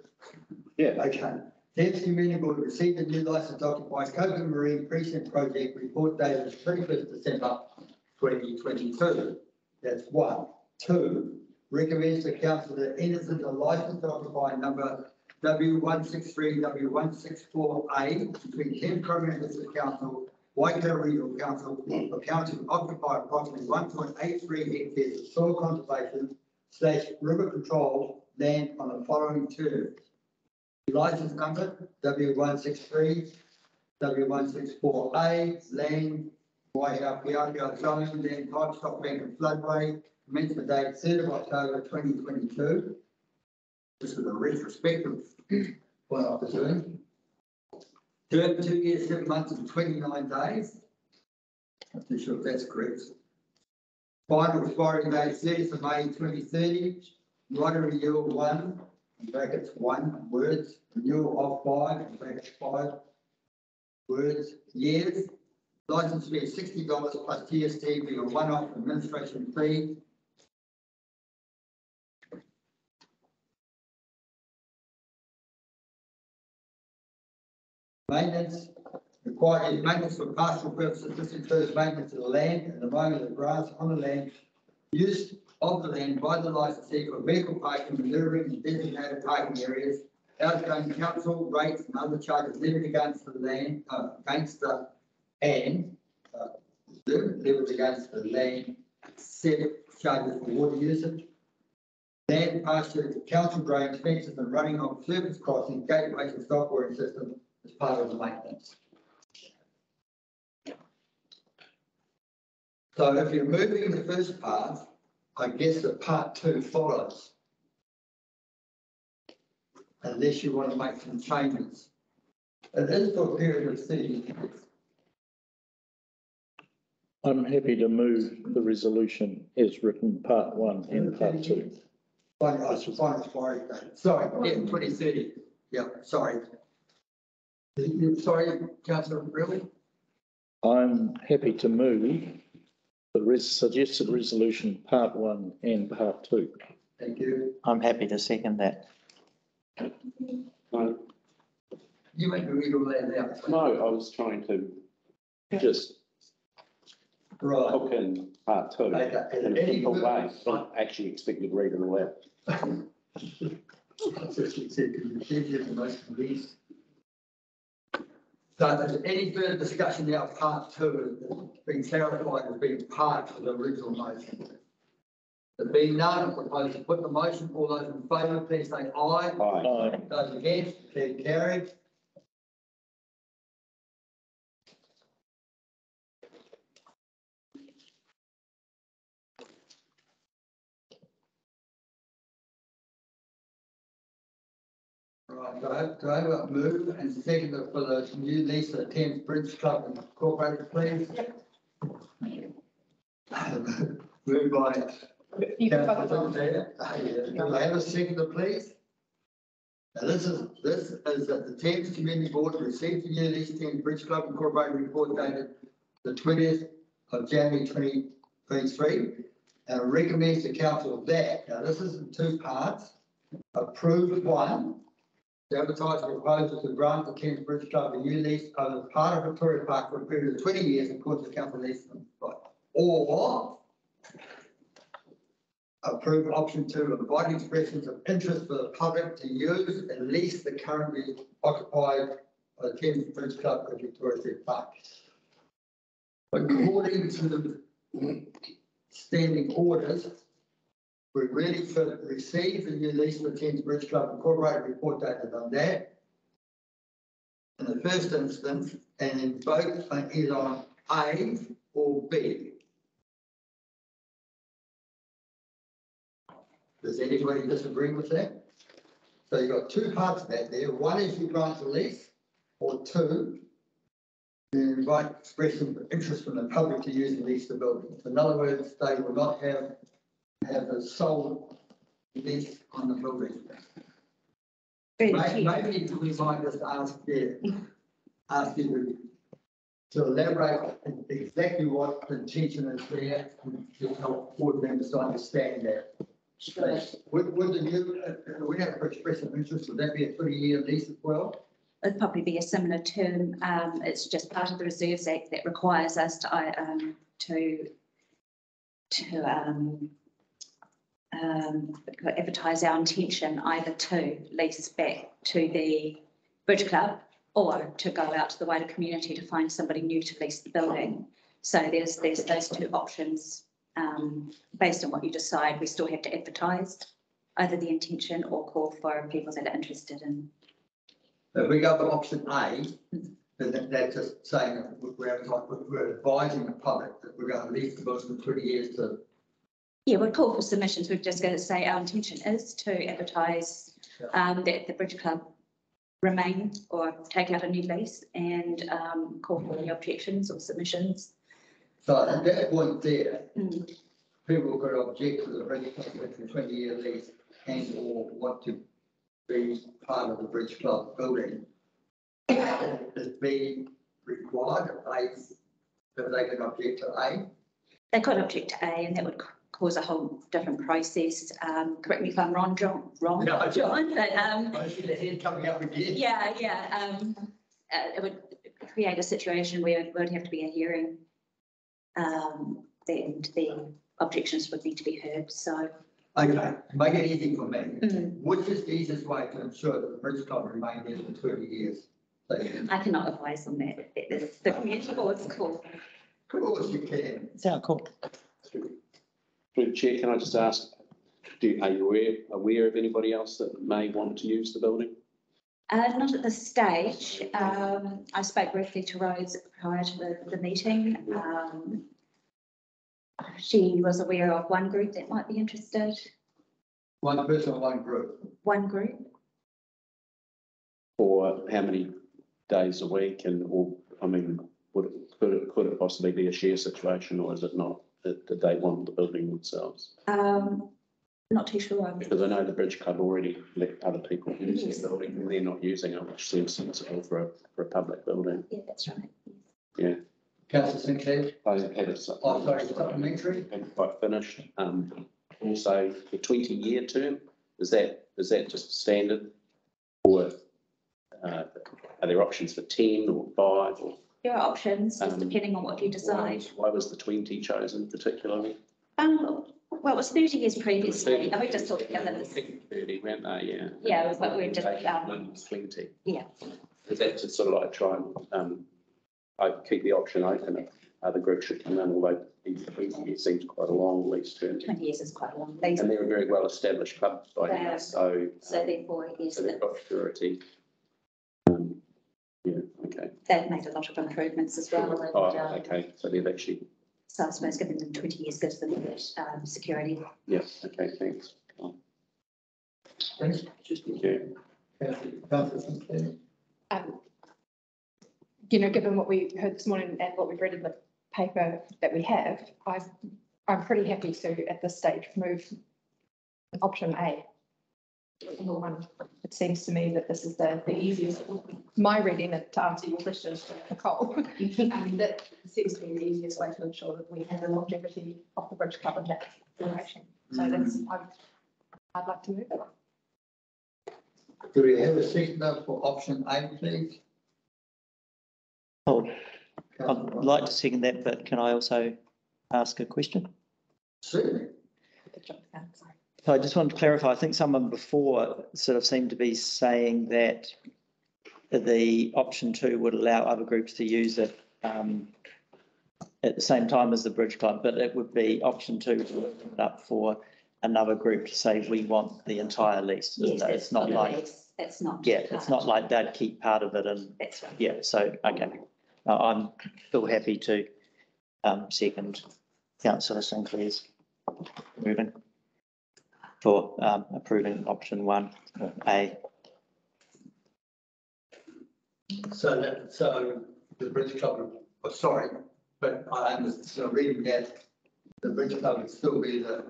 Yeah. Okay. Thames Community Board received a new license to occupy Kōpū Marine Precinct project report dated 31st December 2022. That's 1. 2. Recommends the council that enters into license to occupy number W163, W164A between Thames Community Council, Waikato Regional Council, for council to occupy approximately 1.83 hectares of soil conservation / river control land on the following terms. License number W163, W164A, land, Waikato zone, land type, stop bank and floodway, commencement date 3rd of October 2022. This is a retrospective what I was doing. Term 2 years, 7 months and 29 days. I'm not sure if that's correct. Final expiring date 30th of May 2030. Right of renewal 1, in brackets 1 words. Renewal of 5, in brackets 5 words, years. License fee is $60 plus GST being a one-off administration fee. Maintenance required maintenance for pastoral purposes. This includes maintenance of the land and the mowing of the grass on the land, use of the land by the licensee for vehicle parking, maneuvering in designated parking areas, outgoing council rates and other charges levied against the land, levied against the land, set charges for water usage, land pasture, council drains, fences and running of surface crossings, gateways and stock working system as part of the maintenance. So if you're moving the first part, I guess that part 2 follows. Unless you want to make some changes. It is for a period of 30 years. I'm happy to move the resolution as written, part 1 and part 2. Final expiry date. Sorry, yeah, 2030. Yeah, sorry. Sorry, Councillor Rimmel. I'm happy to move the suggested resolution, part 1 and part 2. Thank you. I'm happy to second that. No, You make me read all that out. no, I was trying to just Right. hook in part 2 Okay. in a simple way. Not actually expect you to read it all out. So if there's any further discussion now, part 2 has been clarified as being part of the original motion. There being none, I propose to put the motion. All those in favour, please say aye. Aye. Those against, please carried. Right, do I have a move and second for the new lease of the Thames Bridge Club Incorporated, please? Moved by. You can vote Councillor on. there. Do I have a seconder, please? Now, this is that the Thames Community Board received the new lease Thames Bridge Club Incorporated report dated the 20th of January 2023 and recommends to council that, now this is in two parts, approve one, to advertise a proposal to grant the Thames Bridge Club a new lease over part of Victoria Park for a period of 20 years in accordance with council lease, or approve option two, invite expressions of interest for the public to use and lease the currently occupied by the Thames Bridge Club at Victoria Street Park. According to the standing orders, we really should receive the new lease for the Thames Bridge Club Incorporated report dated on that. In the first instance, and in both either on A or B. Does anybody disagree with that? So you've got two parts of that there. One is you grant the lease, or two, you invite expression of interest from the public to use and lease the building. In other words, they will not have a sole lease on the building. Maybe we might just ask you to elaborate exactly what the intention is there to help board members to understand that. Sure. Would the new, we have to express some interest, would that be a 20-year lease as well? It'd probably be a similar term. It's just part of the Reserves Act that requires us to advertise our intention either to lease back to the Bridge Club or to go out to the wider community to find somebody new to lease the building. So there's those two options. Based on what you decide, we still have to advertise either the intention or call for people that are interested in. If we go for option A, then that's just saying that we're advising the public that we're going to lease the building for 20 years to. Yeah, we'll call for submissions. We're just going to say our intention is to advertise that the Bridge Club remain or take out a new lease and call for any objections or submissions. So at that point there, people could object to the Bridge Club with the 20-year lease and or want to be part of the Bridge Club building. It'd be required if they can object to A. They could object to A, and that would cause a whole different process. Correct me if I'm wrong, John. No, John, but I see the head coming up again. Yeah. It would create a situation where it would have to be a hearing. And the objections would need to be heard. So. Okay, make it easy for me. Which is the easiest way to ensure that the Bridge Club remain there for 20 years? I cannot advise on that. It's the community board's call. Of course you can. It's our call. Through the chair, can I just ask, are you aware of anybody else that may want to use the building? Not at this stage. I spoke briefly to Rose prior to the meeting. She was aware of one group that might be interested. One person or one group? One group. For how many days a week, could it possibly be a share situation, or is it not? Did they want the building themselves? Not too sure. Because I know the Bridge Club already let other people use the building and they're not using it, which seems sensible for a public building. Yeah, that's right. Yeah. Councillor Sinclair? I had it. Supplementary. Hadn't quite finished. Also, the 20-year term, is that just standard? Or are there options for 10 or 5? Or, there are options, just depending on what you decide. Why was the 20 chosen particularly? Well, it was 30 years previously. I just thought together. 30, weren't they? Yeah. Yeah, but we're just 20. Yeah. Is that to sort of like try and I keep the option open other groups should come in, although it seems quite a long lease term. 20 years is quite a long. These, And they're a very well-established club by They now, are. so. so therefore, yes, So they've got surety. Yeah, okay. they've made a lot of improvements as well. And, Oh, okay, so they've actually, so I suppose giving them 20 years gives them that security. yeah, okay, thanks. Thanks. Thank you. You know, given what we heard this morning and what we've read in the paper that we have, I'm pretty happy to, at this stage, move option A. Number one, it seems to me that this is the easiest, my reading it to answer your question, Nicole. That seems to be the easiest way to ensure that we have the longevity of the Bridge Club in that generation. So that's, I'd like to move it. Do we have a seconder for option A, please? Oh, I'd like to second that, but can I also ask a question? Certainly. So I just want to clarify, I think someone before sort of seemed to be saying that the option 2 would allow other groups to use it at the same time as the Bridge Club, but it would be option 2 to open it up for another group to say we want the entire lease. Yes, It's not like, it's not. yeah, it's not like they'd keep part of it and That's right. yeah, so, okay. I'm still happy to second Councillor Sinclair's moving for approving option 1, A. So the Bridge Club, oh, sorry, but I understand, so reading that, the Bridge Club would still be the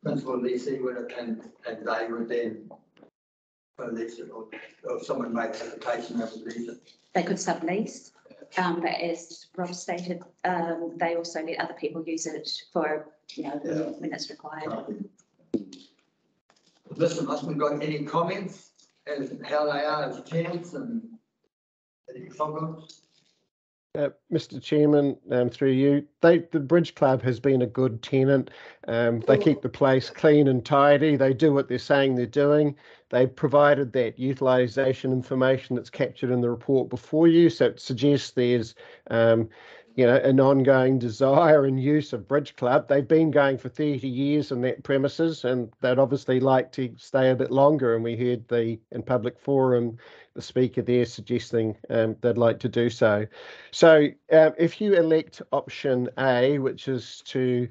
principal leasing with it and they would then lease it or someone makes an application that would lease it. They could sublease, but as Rob stated, they also let other people use it for, you know, when it's required. Listen, has we got any comments as how they are as tenants and any problems? Mr. Chairman, through you, the Bridge Club has been a good tenant. They keep the place clean and tidy. They do what they're saying they're doing. They provided that utilisation information that's captured in the report before you. So it suggests there's, you know, an ongoing desire and use of Bridge Club. They've been going for 30 years on that premises, and they'd obviously like to stay a bit longer. And we heard in public forum, the speaker there suggesting they'd like to do so. So if you elect option A, which is to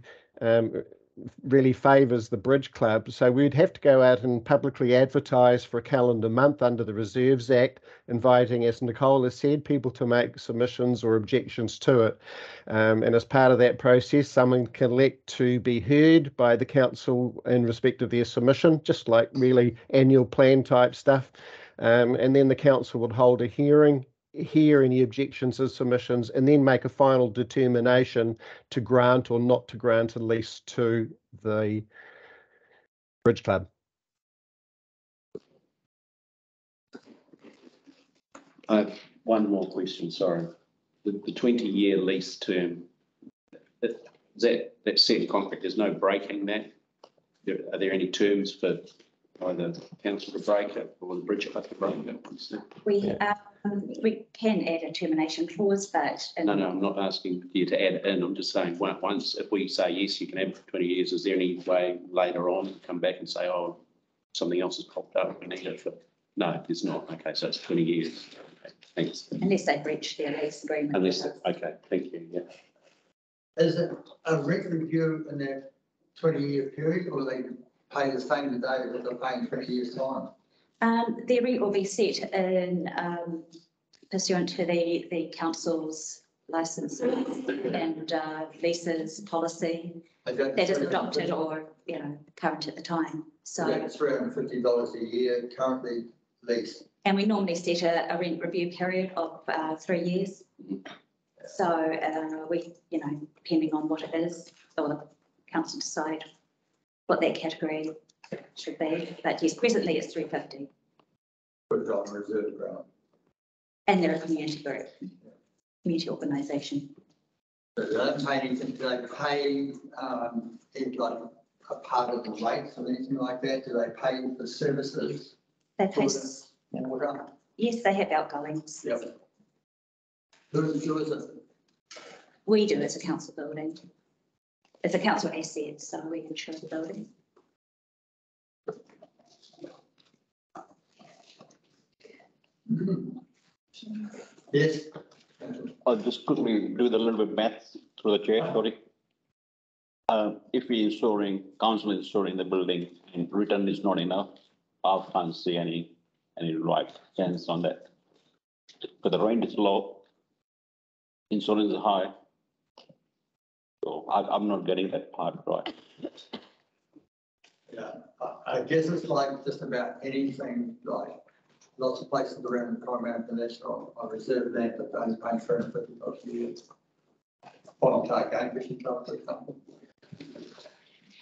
really favours the Bridge Club, so we'd have to go out and publicly advertise for a calendar month under the Reserves Act, inviting, as Nicole has said, people to make submissions or objections to it. And as part of that process, someone can elect to be heard by the council in respect of their submission, just like really annual plan type stuff. And then the council would hold a hearing, hear any objections or submissions, and then make a final determination to grant or not to grant a lease to the Bridge Club. I have one more question, sorry. The 20-year lease term, is that set contract, there's no breaking that? Are there any terms for either council to break it or the Bridge Club to break it? We can add a termination clause, but No, I'm not asking you to add it in. I'm just saying once, if we say yes, you can have it for 20 years, is there any way later on to come back and say, oh, something else has popped up, we need it for? No, there's not. Okay, so it's 20 years. Okay, thanks. unless they breach their lease agreement. Okay, thank you. Yeah. Is it a rent review in that 20-year period, or they pay the same today that they're paying 20 years time? Their rate will be set in pursuant to the council's licence and leases policy that is adopted or, you know, current at the time. So that's $350 a year currently leased. And we normally set a rent review period of 3 years. So we, you know, depending on what it is, or the council decide what that category should be. But yes, presently it's 350. Put it on reserve ground. And they're a community group, community organisation. So they don't pay anything, do they pay like a part of the rates or anything like that? Do they pay for services? They pay, water? yes, they have outgoings. Yep. Who is it? We do as a council building. It's a council asset, so we insure the building. Yes. I'll just quickly do the little bit math through the chair, sorry. If we insuring, council is insuring the building and return is not enough, I can't see any right sense on that. But the rent is low, insurance is high. So I'm not getting that part right. Yeah, I guess it's like just about anything, like lots of places around the Kōpū International are reserved land that only pay $350 a year. Bottom take out, fishing club, for example.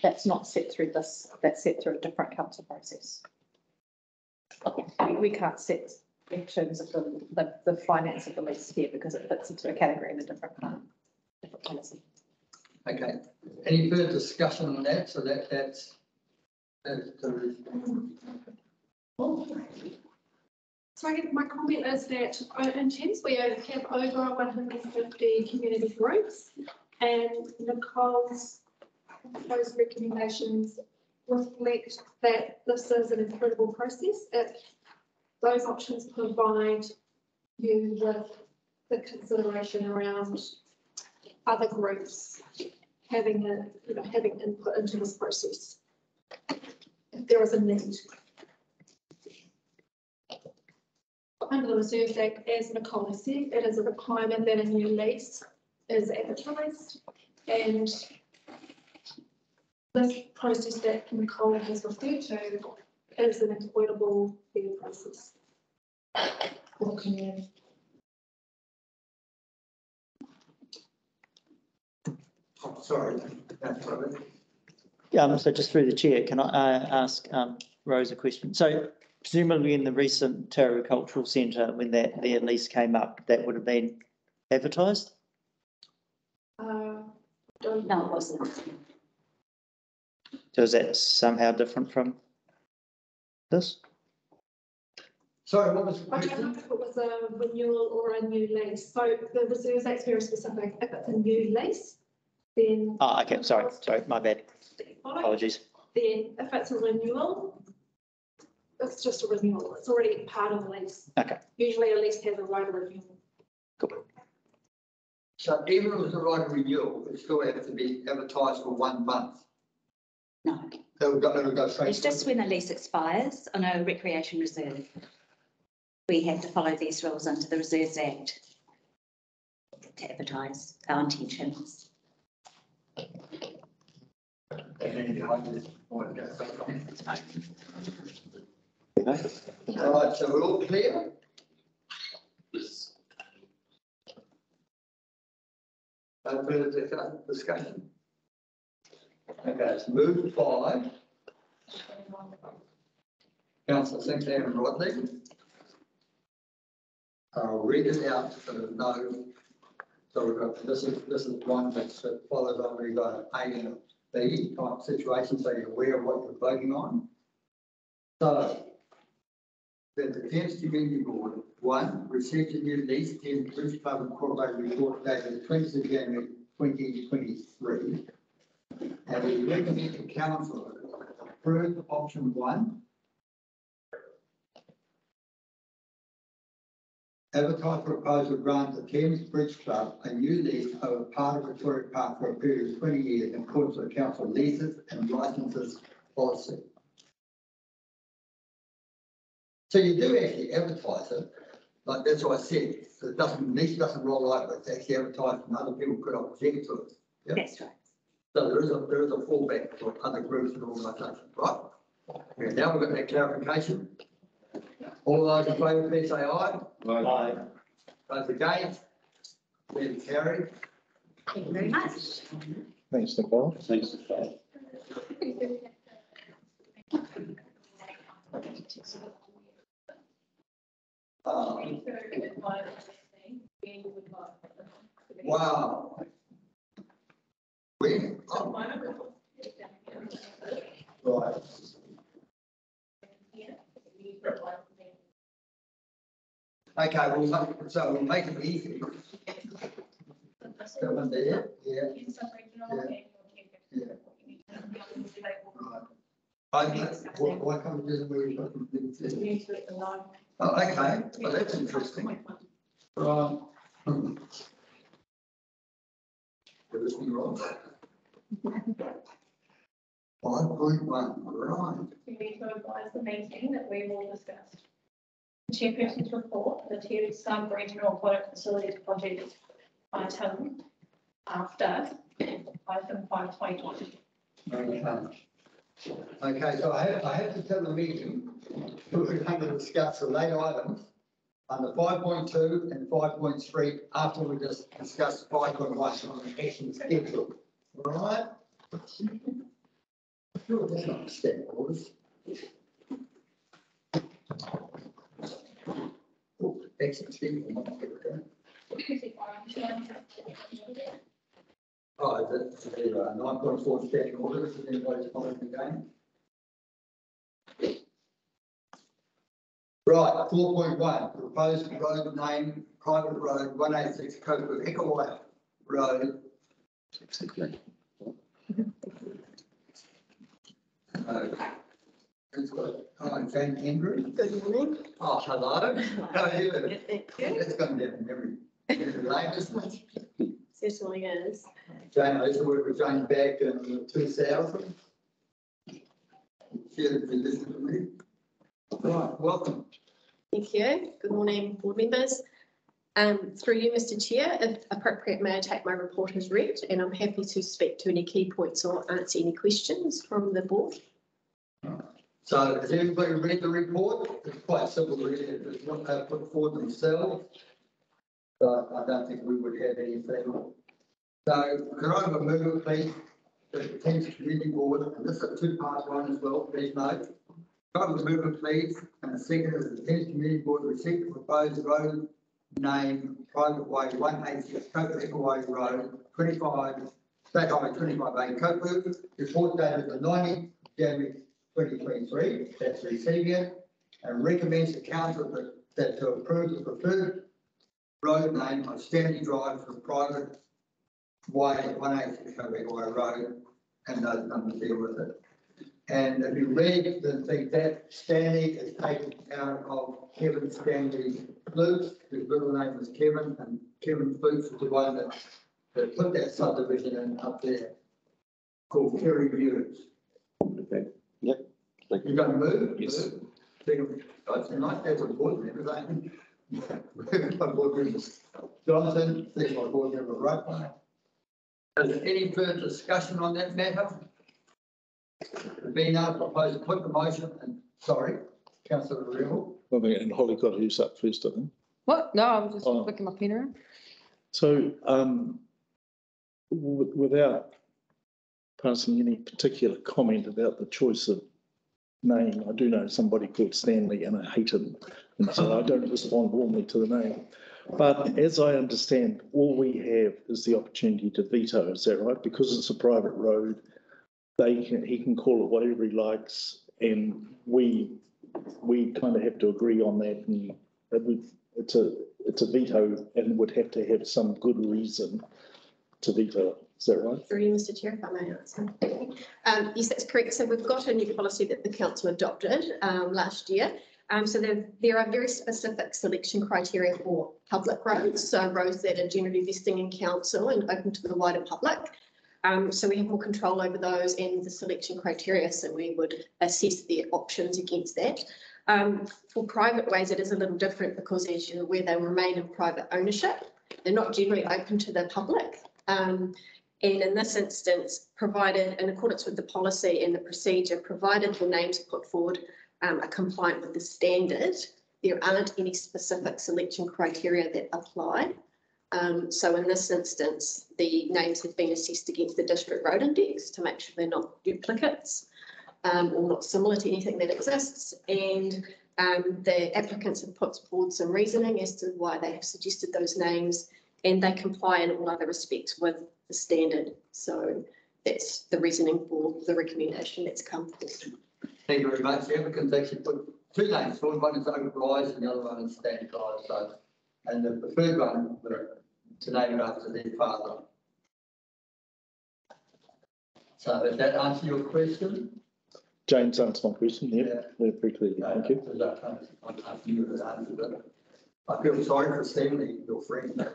That's not set through this, that's set through a different council process. We can't set in terms of the finance of the lease here because it fits into a category in a different policy. Okay, any further discussion on that? So that's the. So I guess my comment is that in terms we have over 150 community groups, and Nicole's proposed recommendations reflect that this is an incredible process. Those options provide you with the consideration around other groups having input into this process. If there is a need. Under the Reserves Act, as Nicole has said, it is a requirement that a new lease is advertised, and this process that Nicole has referred to is an equitable fair process. Oh, sorry, that's right. So just through the chair, can I ask Rose a question? So presumably in the recent Tauru Cultural Centre, when their lease came up, that would have been advertised? No, it wasn't. So is that somehow different from this? Sorry, what was the I don't know question? if it was a renewal or a new lease. So the Reserves Act is very specific. If it's a new lease, then. Oh, okay, sorry, my bad. Apologies. Then if it's a renewal, it's just a renewal. It's already part of the lease. Okay. Usually a lease has a right of renewal. Cool. So even if it was the right of renewal, it still has to be advertised for 1 month. No. It'll go straight. It's just when a lease expires on a recreation reserve. We have to follow these rules under the Reserves Act to advertise our intentions. All right, so we're all clear? No further discussion? Okay, let's move to 5. Councillor Sinclair and Rodney. I'll read it out so there's no. So we've got, this is one that follows on, we've got an A and a B type situation, so you're aware of what you're voting on. So the Thames Community Board, 1, received a new lease, Thames Bridge Club and Corporate report dated 20th of January 2023. And we recommend to council approve option 1. Advertise proposal grant the Thames Bridge Club a new lease over part of Victoria Park for a period of 20 years in accordance with the council leases and licenses policy. So you do actually advertise it, like that's what I said. So it doesn't, lease doesn't roll over. It's actually advertised and other people could object to it. Yep. That's right. So there is a fallback for other groups and organisations, right? Okay, now we've got that clarification. All those in favour, please say aye. Aye. Those against? Then carried. Thank you very much. Thanks, Nicole. Thanks. Wow. When? Oh. Right. Okay, so we'll make it easy. That one there, yeah. In some regional Yeah. and your Yeah. what you need to be able to do that will Right. Why can't we just move on? need to let them know. Oh, okay, well, that's interesting. Right. There was me wrong. 5.1, right. You need to advise the meeting that we will discuss. The Chairperson's report, the Thames Regional Aquatic Facilities Project item after item 5.1. Okay, so I have to tell the meeting, we're going to discuss the late items under 5.2 and 5.3 after we just discuss 5.1 on the action schedule. All right? Sure, that's not step orders. Oh, action schedule. Oh, that's 9.4 standing orders, is anybody's comment again? Right, 4.1, proposed road name, private road, 186 Kōpū, Hikuai Road. Who's got it? Oh, Jane Andrew. Good morning. Oh, hello. How are you? Good, thank you. That's gone down memory. Latest. Certainly is. Jane, I used to work with Jane back in 2000. She had been listening to me. Right, welcome. Thank you. Good morning, board members. Through you, Mr. Chair, if appropriate, may I take my report as read, and I'm happy to speak to any key points or answer any questions from the board. So has everybody read the report? It's quite simple, really. It's what they put forward themselves. But I don't think we would have anything. So can I have a move, please? The Thames Community Board, and this is a two-part one as well, please note. Can I have a move, please? And the second is the Thames Community Board receipt the proposed road name, private way 186 Kōpū Hikuai Road, 25, State Highway 25A Kōpū, report dated the 19th January 2023, that's receiving it, and recommends the council that to approve the preferred road name on Stanley Drive for private way 186 Kōpū Hikuai Road, and those numbers there with it. And if you read the thing, that Stanley is taken out of Kevin Stanley's flute, whose middle name was Kevin, and Kevin Flutes was the one that put that subdivision in up there, called Kerry Views. Okay. Yep. You're going to move? Yes. Move. It's a nice day for board members, ain't it? My board member Johnson, second my board member Rugby. Is there any further discussion on that matter? Being now proposed to put the motion, and sorry, Councillor Real. And Holly got who's up first, I think. What? No, I'm just Oh. flicking my pen around. So, without passing any particular comment about the choice of name, I do know somebody called Stanley and I hate him, and so I don't respond warmly to the name. But as I understand, all we have is the opportunity to veto, is that right? Because it's a private road, he can call it whatever he likes, and we kind of have to agree on that, and it's a veto and would have to have some good reason to veto it. Is that right? Through you, Mr. Chair, if I may answer. Yes, that's correct. So we've got a new policy that the council adopted last year. So there are very specific selection criteria for public roads, so roads that are generally vesting in council and open to the wider public. So we have more control over those and the selection criteria, so we would assess the options against that. For private ways, it is a little different because, as you're aware, they remain in private ownership. They're not generally open to the public. And in this instance, provided in accordance with the policy and the procedure, provided the names put forward are compliant with the standard, there aren't any specific selection criteria that apply. So in this instance, the names have been assessed against the district road index to make sure they're not duplicates or not similar to anything that exists. And the applicants have put forward some reasoning as to why they have suggested those names, and they comply in all other respects with the standard. So that's the reasoning for the recommendation that's come forward. Thank you very much. The applicants actually put two names forward. One is overrise and the other one is standardised. So, and the preferred one, to name it after their father. So does that answer your question? James answered my question, yeah, very clearly, thank you. I feel sorry for Stanley, your friend.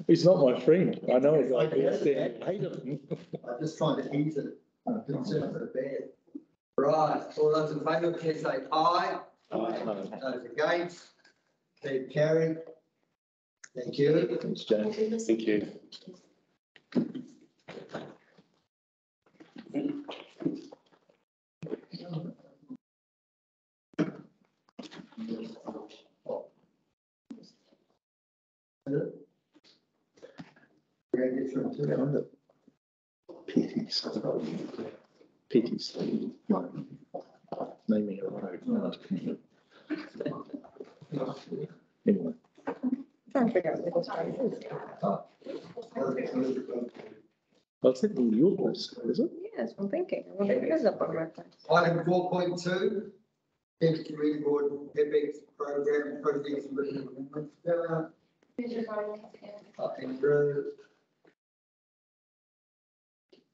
He's not my friend. I know a guy who hate him. I'm just trying to ease it. Didn't sound so bad. Right, all those in favour, please say aye. Aye. Those against, keep carried. Thank you. Thanks, James. Thank you. Pities. Pities. Naming a road. Anyway. Trying to figure out what That's it, your place, is it? Yes, I'm thinking. I wonder if it is up on my place. Item 4.2, Thames Community Board CAPEX program projects written amendments. Andrew.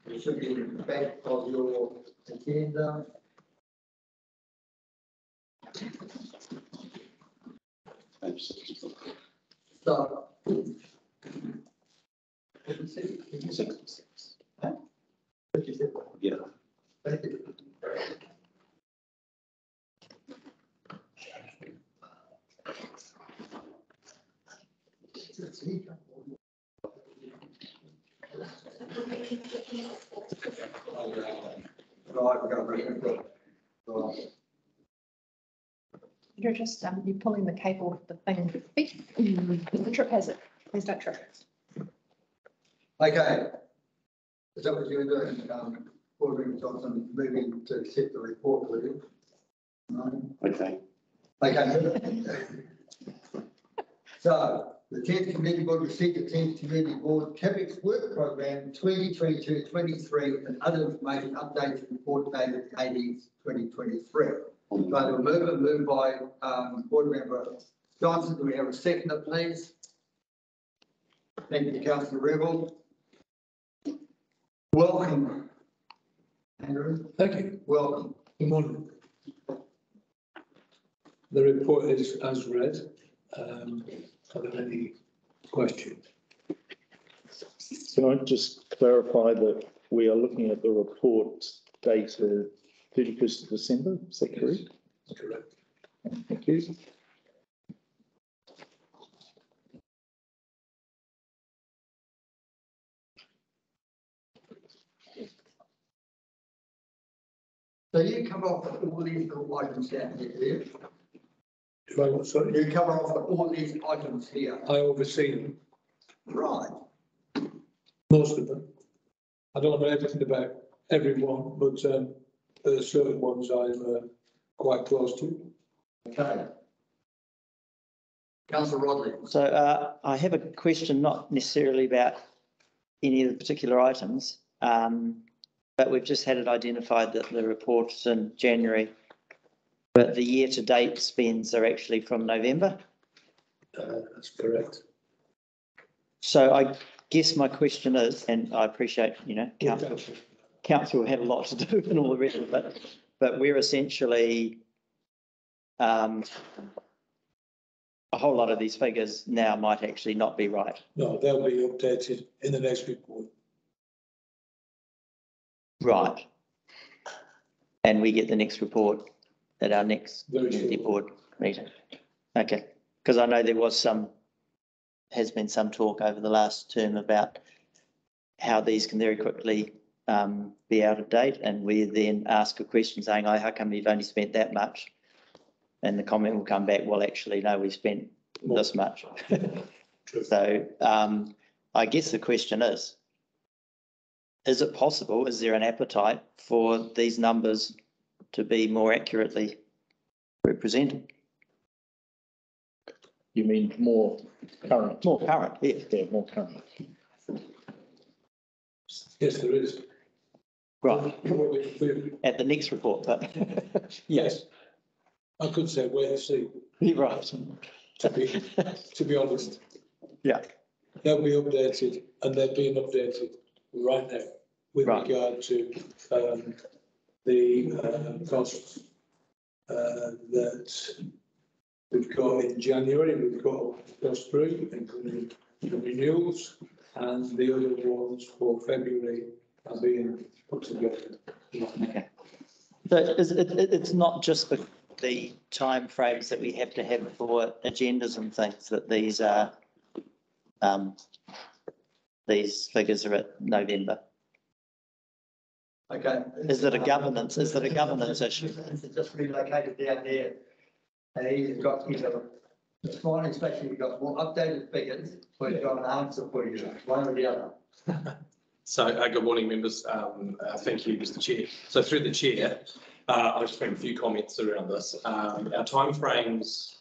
It should be in the back of your agenda. So. 66. Huh? Yeah. Thank you. You're just, you're pulling the cable off the thing. The trip has it. Please don't trip. Okay. Is that what you're doing? Boardroom Johnson, moving to accept the report, will you? No? Okay. Okay. So the Thames Community Board received the Thames Community Board CAPEX work program 2022-23 and other information updates report dated 18/2023. So we'll move by Board Member Johnson. Do we have a seconder, please? Thank you, Councillor Rebel. Welcome, Andrew. Thank you. Welcome. Good morning. The report is as read. Are there any questions? Can I just clarify that we are looking at the report dated 31st of December, is that correct? That's correct. Thank you. So you cover off all these little items down here, do you? Do I what, sorry? You cover off all these items here. I oversee them, Right. most of them. I don't know everything about everyone, but there are certain ones I'm quite close to. Okay. Councillor Rodley. So I have a question, not necessarily about any of the particular items, but we've just had it identified that the report's in January, but the year-to-date spends are actually from November. That's correct. So I guess my question is, and I appreciate, council had a lot to do and all the rest of it, but we're essentially a whole lot of these figures now might actually not be right. No, they'll be updated in the next report. Right. And we get the next report at our next community board meeting. Okay, because I know there was has been some talk over the last term about how these can very quickly be out of date, and we then ask a question saying, oh, how come you've only spent that much? And the comment will come back, well, actually, no, we spent this much. So I guess the question is it possible, is there an appetite for these numbers to be more accurately represented? You mean more current? More current, yes. Yeah, more current. Yes, there is. Right. At the next report, but yes. I could say wait and see. Right. To be honest. Yeah. They'll be updated, and they're being updated right now with regard to the costs that we've got in January. We've got costs through, including the renewals, and the other ones for February are being put together. Okay. So it's not just the timeframes that we have to have for agendas and things that these are, these figures are at November. Okay. Is it a governance issue? It's just relocated down there. And he's got, this morning especially, he's got more updated figures, but he's got an answer for you, one or the other. So, good morning, members. Thank you, Mr. Chair. So, through the chair, I'll just make a few comments around this. Our timeframes,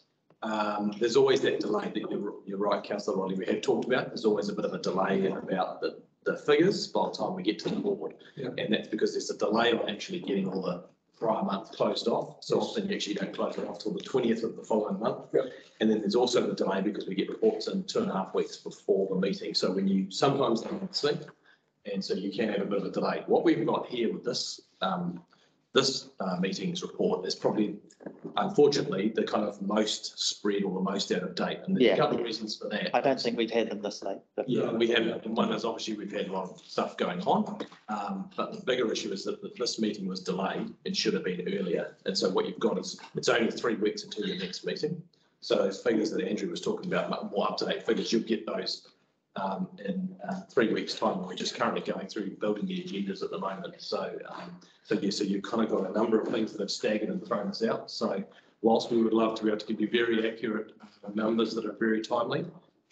there's always that delay that you're right, Councillor Rodney, we have talked about. There's always a bit of a delay about the figures by the time we get to the board. Yeah. And that's because there's a delay on actually getting all the prior month closed off. So often you actually don't close it off till the 20th of the following month. Yep. And then there's also the delay because we get reports in 2.5 weeks before the meeting. So when you sometimes they don't sync, and so you can have a bit of a delay. What we've got here with this meeting's report is probably, unfortunately, the kind of most spread or the most out of date. And there's a couple of reasons for that. I don't think we've had them this late. Yeah, we haven't. And one is obviously we've had a lot of stuff going on. But the bigger issue is that this meeting was delayed and should have been earlier. And so what you've got is it's only 3 weeks until your next meeting. So those figures that Andrew was talking about, more up-to-date figures, you'll get those in 3 weeks' time. We're just currently going through building the agendas at the moment. So you've kind of got a number of things that have staggered and thrown us out. So whilst we would love to be able to give you very accurate numbers that are very timely,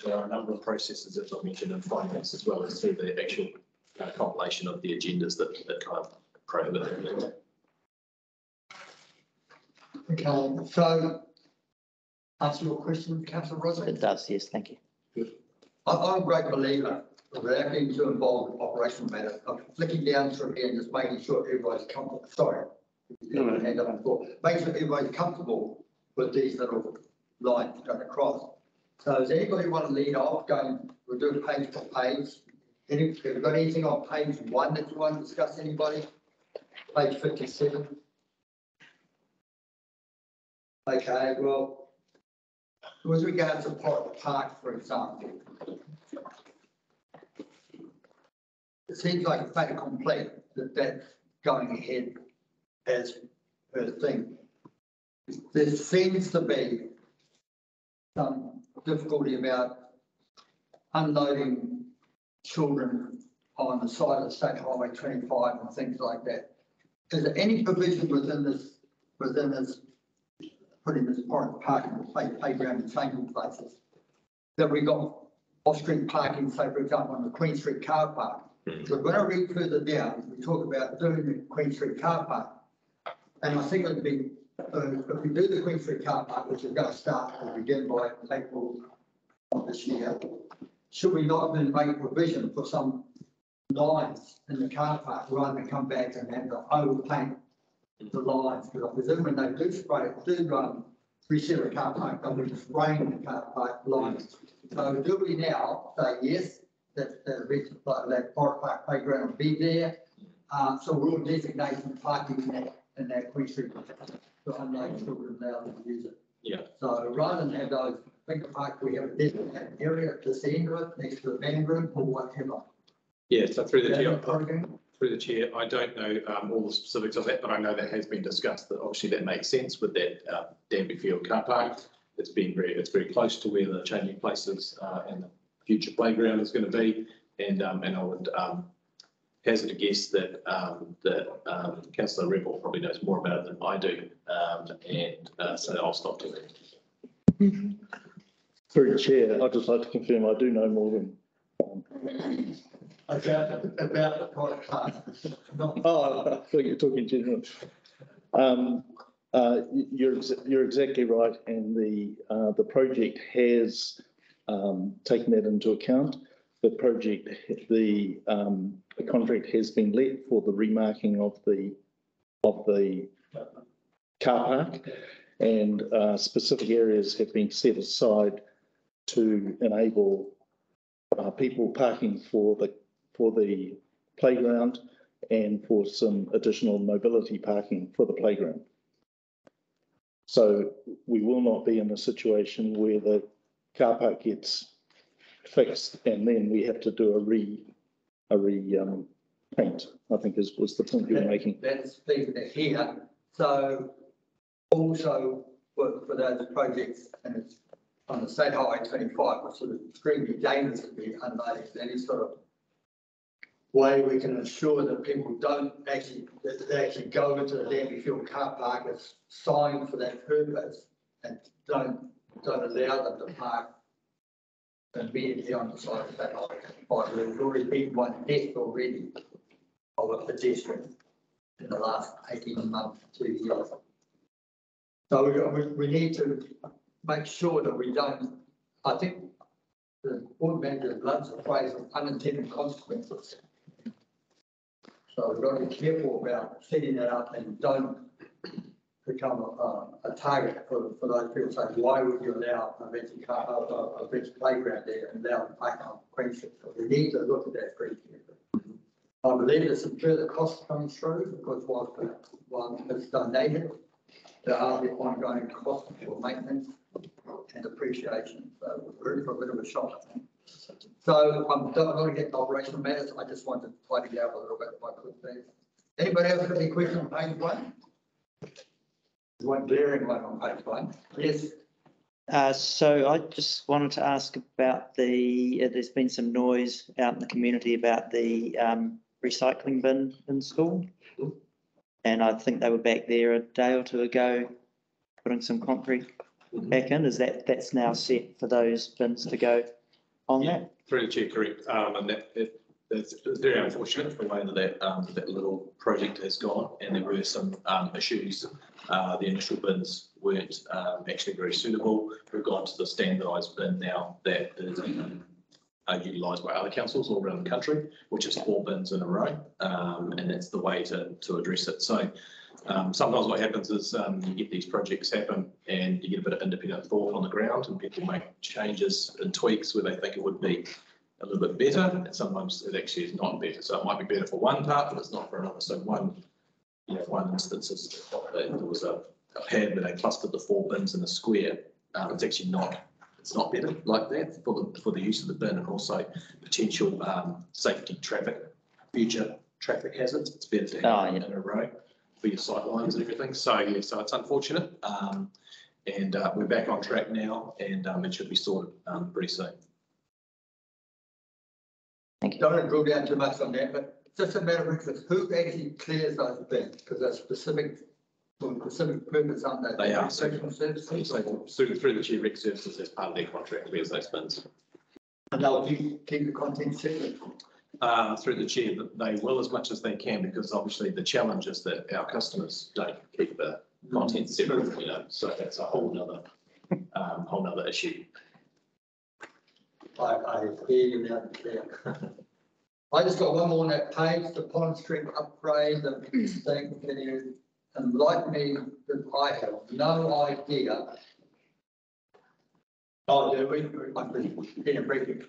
there are a number of processes, as I mentioned, in finance, as well as through the actual compilation of the agendas that kind of prohibit it. Okay, so answer your question, Councillor Rosling? It does, yes, thank you. Good. I'm a great believer of having to involve in operational matters, of flicking down through here and just making sure everybody's comfortable. Sorry. Hand up before. Make sure everybody's comfortable with these little lines going across. So does anybody want to lead off going, we'll do it page per page. Have you got anything on page 1 that you want to discuss, anybody? Page 57. Okay, well, with regards to Park, for example, it seems like a fait accompli that that's going ahead as a thing. There seems to be some difficulty about unloading children on the side of the State Highway 25 and things like that. Is there any provision within this putting this parking playground in changing places that we got off-street parking, say for example on the Queen Street car park? But when I read further down, we talk about doing the Queen Street car park, and I think it would be if we do the Queen Street car park, which is going to start to begin by April of this year, should we not then make provision for some lines in the car park rather than come back and have the overpaint the lines? Because I presume when they do spray, reset the car park, they'll be spraying the car park lines. So do we now say yes, that that park playground will be there? So we'll designate some parking in that Queen Street to unload children allowed to use it. Yeah. So rather than have those bigger parks, we have a designated area at this end of it, next to the band room or whatever. Yeah, so through the chair, I don't know all the specifics of that, but I know that has been discussed, that obviously that makes sense with that Danby Field car park. It's very close to where the changing places and the future playground is going to be. And I would hazard a guess that Councillor Rebel probably knows more about it than I do. So I'll stop to that. Through the chair, I'd just like to confirm I do know more than about the product part. Oh, I thought you were talking general. You're exactly right, and the project has taken that into account. The project, the contract has been let for the remarking of the car park, and specific areas have been set aside to enable people parking for the playground and for some additional mobility parking for the playground. So we will not be in a situation where the car park gets fixed and then we have to do a paint, I think was the point you were making. That's feasible here. So also for those projects, and it's on the State Highway 25, which is extremely dangerous to be unloaded, any sort of way we can ensure that people don't actually, that they actually go into the Danby Field car park is signed for that purpose and don't allow them to park immediately on the side of that highway 25. There's already been one death already of a pedestrian in the last 18 months, 2 years. So we need to make sure that we don't, I think the board manager loves the phrase of unintended consequences. So we've got to be careful about setting that up and don't become a target for those people saying, why would you allow a rented car, a rented playground there and allow them to park on Queen Street? So we need to look at that pretty carefully. I believe there's some further costs coming through because while it's donated, there are the ongoing costs for maintenance and depreciation. So we're in for a bit of a shock, I think. So I'm not going to get to operational matters. I just want to tidy it up a little bit if I could, please. Anybody else have any questions on page 1? There's one glaring one on page 1. Yes. So I just wanted to ask about there's been some noise out in the community about the recycling bin in school. And I think they were back there a day or two ago, putting some concrete back in. Is that's now set for those bins to go on that? Through the chair, correct. And it's very unfortunate the way that little project has gone, and there were some issues. The initial bins weren't actually very suitable. We've gone to the standardised bin now that is utilised by other councils all around the country, which is 4 bins in a row, and that's the way to address it. So sometimes what happens is you get these projects happen and you get a bit of independent thought on the ground and people make changes and tweaks where they think it would be a little bit better, and sometimes it actually is not better. So it might be better for one part, but it's not for another. So one instance is there was a pad where they clustered the 4 bins in a square. It's actually not. It's not better like that for the use of the bin and also potential safety future traffic hazards. It's better to have in a row for your sight lines and everything. So yeah, so it's unfortunate, and we're back on track now, and it should be sorted pretty soon. Thank you. Don't want to drill down too much on that, but just a matter of interest, who actually clears those bins? Because they're specific for a specific purpose, aren't they? They are. Social services. So through the Chief Rec Services as part of their contract, clears those bins. And they'll keep the content separate. Through the chair, they will as much as they can, because obviously the challenge is that our customers don't keep the content separate, so that's a whole nother issue. I hear you now. I just got one more on that page, the Pond Street upgrade, the thing, can you enlighten me, that I have no idea. Oh, do we? I'm getting a briefing.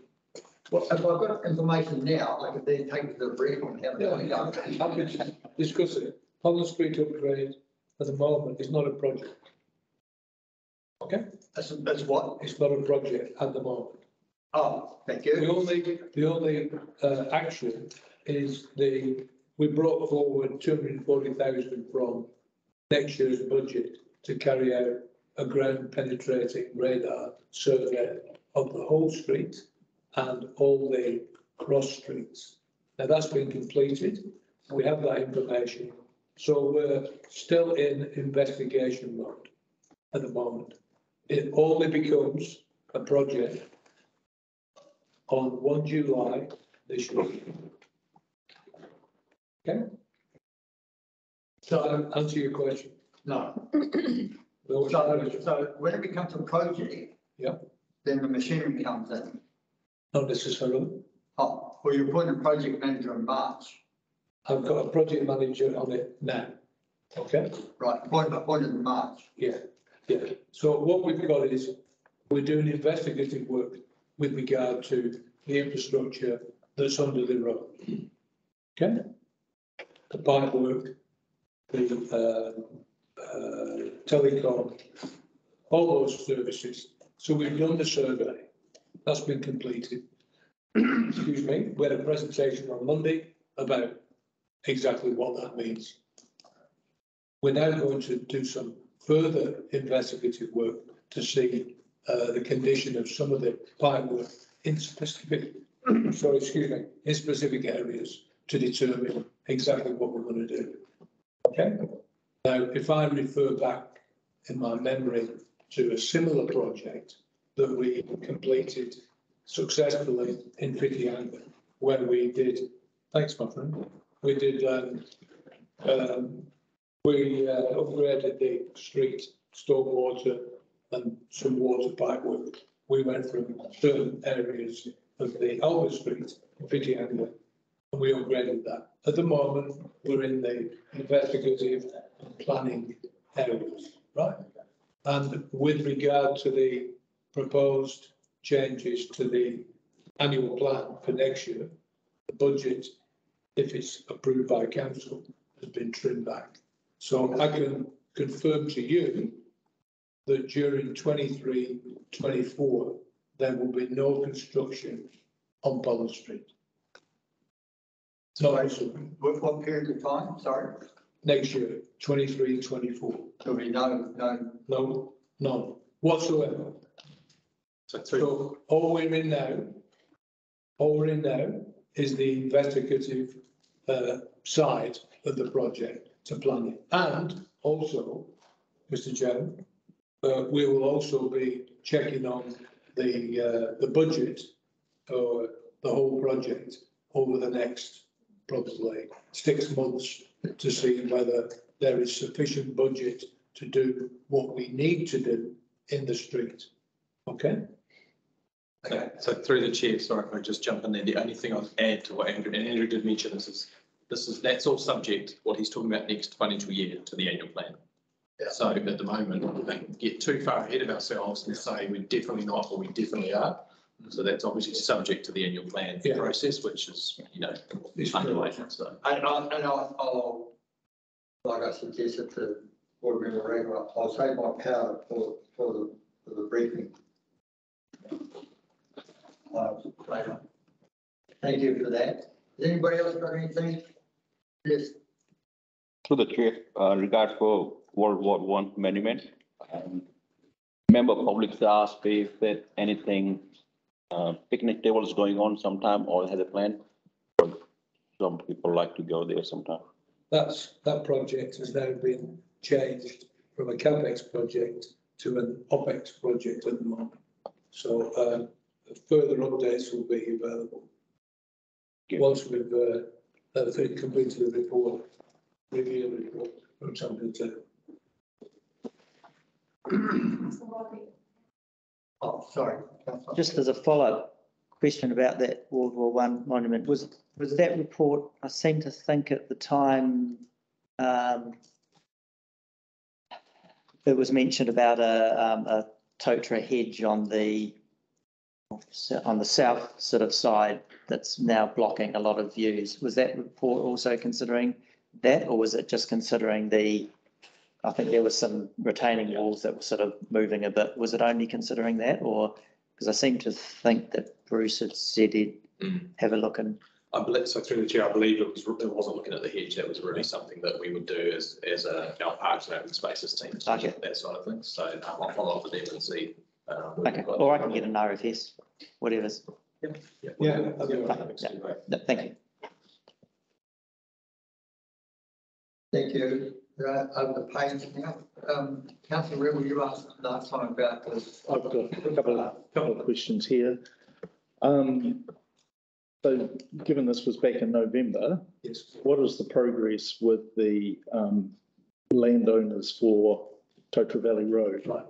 Well, if I've got information now, I could then take it to the briefing and have it. Yeah, I could discuss it. Pond Street upgrade at the moment is not a project. Okay? That's what? It's not a project at the moment. Oh, thank you. The only action is we brought forward 240,000 from next year's budget to carry out a ground penetrating radar survey of the whole street and all the cross streets. Now that's been completed. We have that information. So we're still in investigation mode at the moment. It only becomes a project on 1 July this year. Okay? So answer your question. No. So when it becomes a project, then the machinery comes in. Not necessarily. Oh, well, you appoint a project manager in March. I've got a project manager on it now. Okay. Right, appointed in March. Yeah. So what we've got is we're doing investigative work with regard to the infrastructure that's under the road. Okay? The pipe work, the telecom, all those services. So we've done the survey. That's been completed. Excuse me. We had a presentation on Monday about exactly what that means. We're now going to do some further investigative work to see the condition of some of the pipe work in specific, sorry, excuse me, in specific areas to determine exactly what we're going to do. Okay. Now, if I refer back in my memory to a similar project that we completed successfully in Whitianga, where we did, thanks, my friend, we did, we upgraded the street, stormwater and some water pipe work. We went from certain areas of the Albert Street in Whitianga and we upgraded that. At the moment, we're in the investigative and planning areas, right? And with regard to the proposed changes to the annual plan for next year, the budget, if it's approved by council, has been trimmed back. So I can confirm to you that during 23-24, there will be no construction on Pollard Street. Sorry, what period of time? Sorry. Next year, 23-24. There'll be none whatsoever. So all we're in now is the investigative side of the project to plan it. And also, Mr. Chairman, we will also be checking on the budget or the whole project over the next probably 6 months to see whether there is sufficient budget to do what we need to do in the street. Okay? Okay, so through the chair, sorry if I just jump in there. The only thing I'd add to what Andrew, and Andrew did mention that's all subject, what he's talking about next financial year, to the annual plan. Yeah. So at the moment, we don't get too far ahead of ourselves and say we're definitely not or we definitely are. So that's obviously subject to the annual plan process, which is, underway. So. And I'll, like I suggested to Board Member Regular, I'll save my power for the briefing. Later. Thank you for that. Has anybody else got anything? Yes. Through the chair, regard for World War I monument. Member public asked if there anything picnic tables going on sometime or has a plan. Some people like to go there sometime. That project has now been changed from a CAPEX project to an OPEX project at the moment. So further updates will be available once we've completed the report, review the report from something to. Oh, sorry. Just as a follow-up question about that World War I monument, was that report, I seem to think at the time, it was mentioned about a totara hedge on the south sort of side that's now blocking a lot of views. Was that report also considering that, or was it just considering I think there was some retaining walls that were sort of moving a bit. Was it only considering that, or because I seem to think that Bruce had said he'd have a look and. I believe so. Through the chair, I believe it wasn't looking at the hedge. That was really something that we would do as our parks and open spaces team, okay. That side of things. So I'll follow up with them and see. Okay, or I can get an RFS, whatever's. Yeah. Thank you. Thank you. Over the page now. Councillor Rebel, you asked last time about this. I've got a couple of questions here. So given this was back in November, yes. What is the progress with the landowners for Totara Valley Road? Right.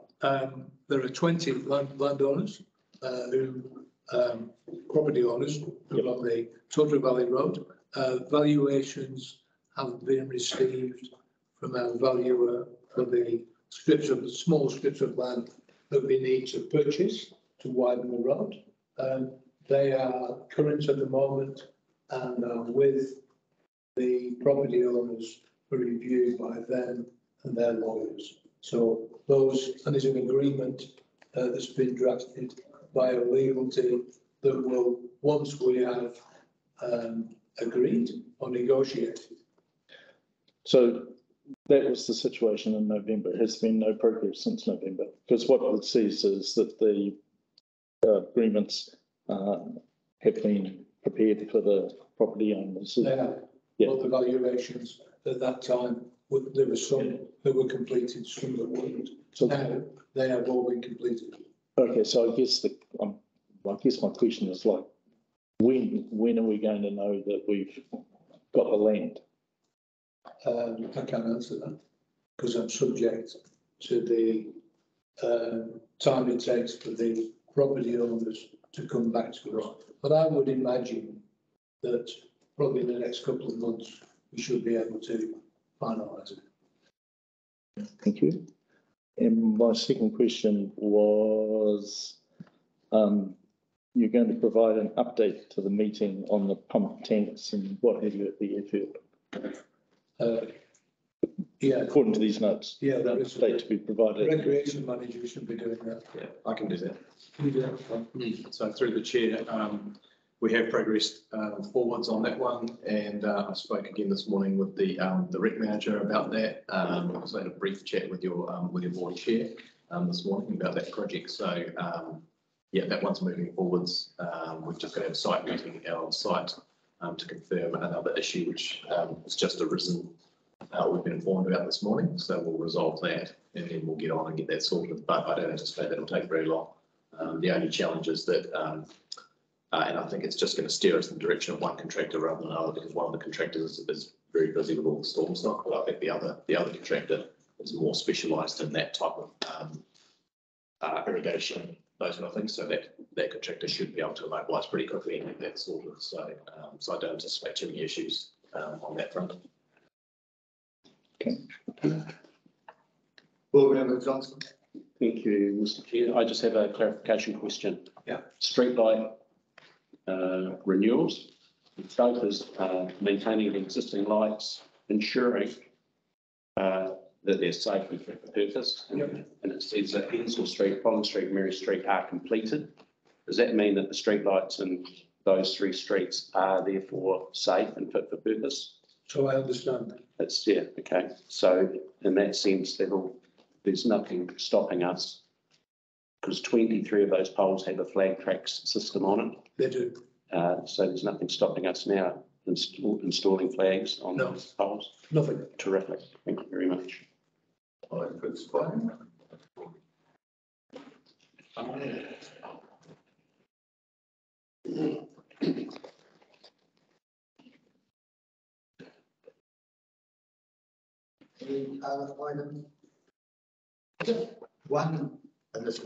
There are 20 landowners property owners who on the Totara Valley Road. Valuations have been received from our valuer for the small strips of land that we need to purchase to widen the road. They are current at the moment and are with the property owners for review by them and their lawyers. So those, and there's an agreement that's been drafted by a legal team that will, once we have agreed or negotiated. So that was the situation in November. Has been no progress since November, because what it says is that the agreements have been prepared for the property owners. Both the valuations at that time, there were some that were completed, some that weren't. So now they have all been completed. Okay, so I guess I guess my question is like, when are we going to know that we've got the land? I can't answer that because I'm subject to the time it takes for the property owners to come back to us. But I would imagine that probably in the next couple of months, we should be able to finalise it. Thank you. And my second question was, you're going to provide an update to the meeting on the pump tanks and what have you at the airfield? Yeah. According to these notes. Yeah, that is update to be provided. Recreation manager should be doing that. Yeah, I can do that. You do that. So through the chair, we have progressed forwards on that one, and I spoke again this morning with the rec manager about that. Also had a brief chat with your board chair this morning about that project. So yeah, that one's moving forwards. We've just got to have a site meeting on site to confirm another issue which has just arisen. We've been informed about this morning, so we'll resolve that and then we'll get on and get that sorted. But I don't anticipate that'll take very long. The only challenge is that. And I think it's just going to steer us in the direction of one contractor rather than another, because one of the contractors is very busy with all the storm stock, but I think the other contractor is more specialised in that type of irrigation, those kind of things. So that contractor should be able to mobilise pretty quickly and get that sorted. So so I don't anticipate too many issues on that front. Okay. Board Member Johnson. Thank you, Mr. Chair. I just have a clarification question. Yeah. Streetlight renewals. The scope is maintaining the existing lights, ensuring that they're safe and fit for purpose. And it says that Hensel Street, Collins Street, Mary Street are completed. Does that mean that the streetlights in those three streets are therefore safe and fit for purpose? So I understand. That's, yeah, okay. So in that sense, there's nothing stopping us, because 23 of those poles have a flag tracks system on it. They do. So there's nothing stopping us now installing flags on those poles. Nothing. Terrific. Thank you very much. Any other items? One, and this,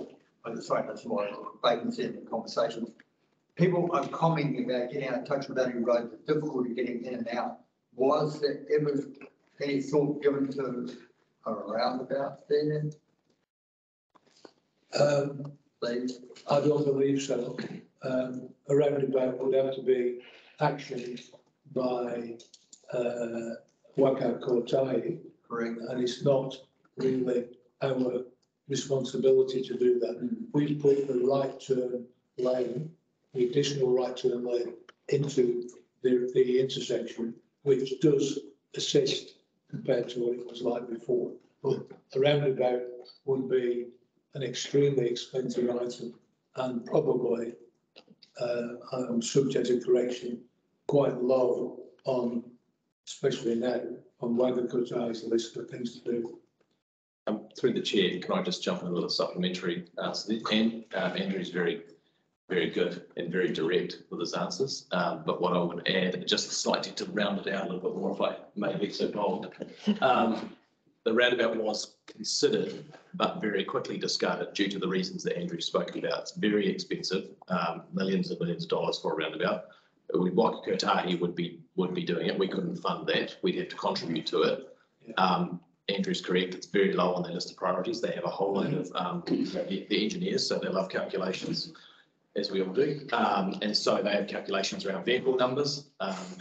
I'm sorry, that's my vacancy in the conversation. People are commenting about getting out of touch with Valley Road, the difficulty getting in and out. Was there ever any thought given to a roundabout there? Please. I don't believe so. A roundabout would have to be actioned by Kōpū. Correct. And it's not really our responsibility to do that. We put the right turn lane, the additional right turn lane into the intersection, which does assist compared to what it was like before. But a roundabout would be an extremely expensive item and probably, I'm subject to correction, quite low on, especially now, on Kōpū's list of things to do. Through the chair, can I just jump in a little supplementary? Andrew's very, very good and very direct with his answers. But what I would add, just slightly to round it out a little bit more, if I may be so bold, the roundabout was considered, but very quickly discarded due to the reasons that Andrew spoke about. It's very expensive, millions and millions of dollars for a roundabout. Kōpū would be doing it. We couldn't fund that. We'd have to contribute to it. Andrew's correct. It's very low on their list of priorities. They have a whole load of the engineers, so they love calculations. as we all do. And so they have calculations around vehicle numbers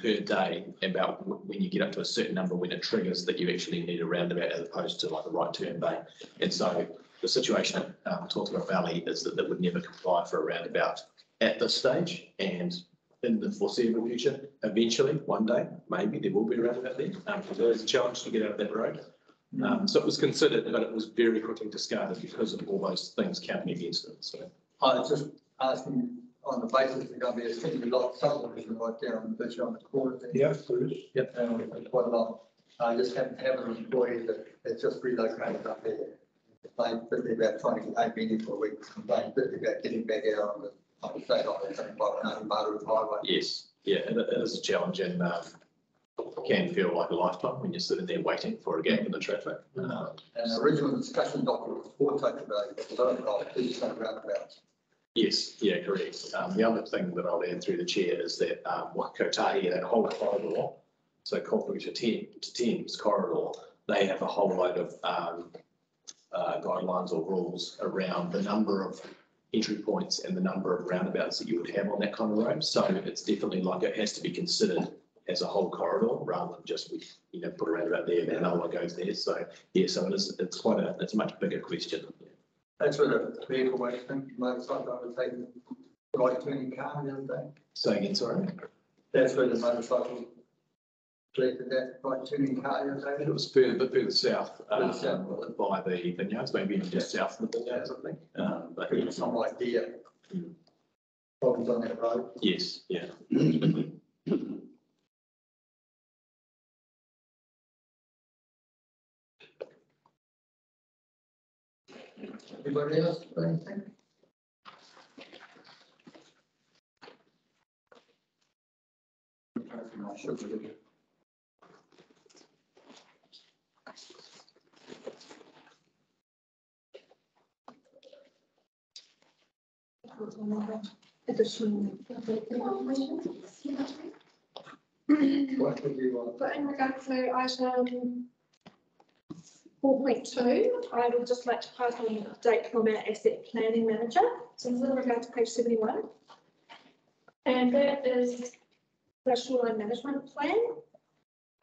per day about when you get up to a certain number, when it triggers that you actually need a roundabout as opposed to like a right turn bay. And so the situation at Tortuga Valley is that would never comply for a roundabout at this stage. And in the foreseeable future, eventually, one day, maybe there will be a roundabout there. Because there is a challenge to get out of that road. So it was considered, but it was very quickly discarded because of all those things counting against it. So I was just asking on the basis there's going to be a single lot subdivision right there on the beach on the corner there. Yes, there is. Yep, and quite a lot. I just happen to have an employee that's just relocated up there. Complained bitterly about trying to get 8 million for a week. Complained bitterly about getting back out on the state highway, something like Maru Highway. yes, yeah, it is a challenge and can feel like a lifetime when you're sitting there waiting for a gap in the traffic. And the original discussion document was for today, but I don't know if it's roundabouts. Yes, yeah, correct. The other thing that I'll add through the chair is that Kotahi, that whole corridor, so Kōpū to Thames corridor, they have a whole load of guidelines or rules around the number of entry points and the number of roundabouts that you would have on that kind of road. So it's definitely like it has to be considered as a whole corridor rather than just put a roundabout there and another one goes there. So yeah, so it's a much bigger question. That's where the vehicle waste thing, motorcycle, I was taking right turning car the other day. Say again, sorry. That's where the motorcycle collected that right turning car the other day. It was further south, by the vineyards, maybe just south of the vineyards, I think. But It's some idea. Problems on that road. yes, yeah. Anybody else? got anything? I should do. Additional. What would you want? But in regard to item 4.2, I would just like to pass on an update from our asset planning manager. So this is in regard to page 71. And that is the shoreline management plan.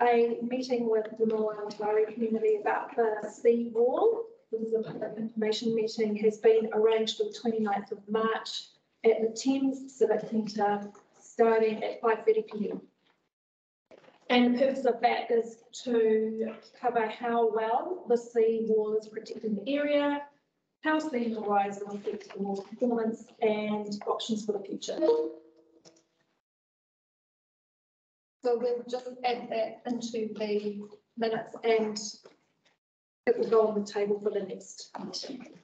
A meeting with the Moana community about the sea wall. This is a public information meeting, has been arranged for the 29th of March at the Thames Civic Centre, starting at 5:30 p.m. And the purpose of that is to cover how well the sea wall is protecting the area, how sea level rise will affect the wall's performance, and options for the future. So we'll just add that into the minutes and it will go on the table for the next meeting.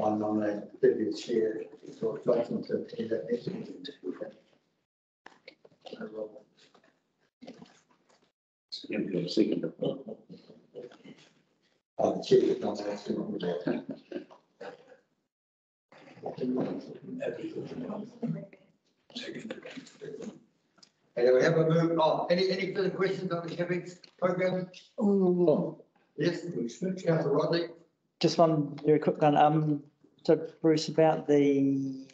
I'm nominated deputy chair, so I'd like to attend that next meeting. Second. The chair is nominated. And we have a move, any further questions on the CAPEX program? Yes, Councillor Rodney. Just one very quick one. So Bruce, about the,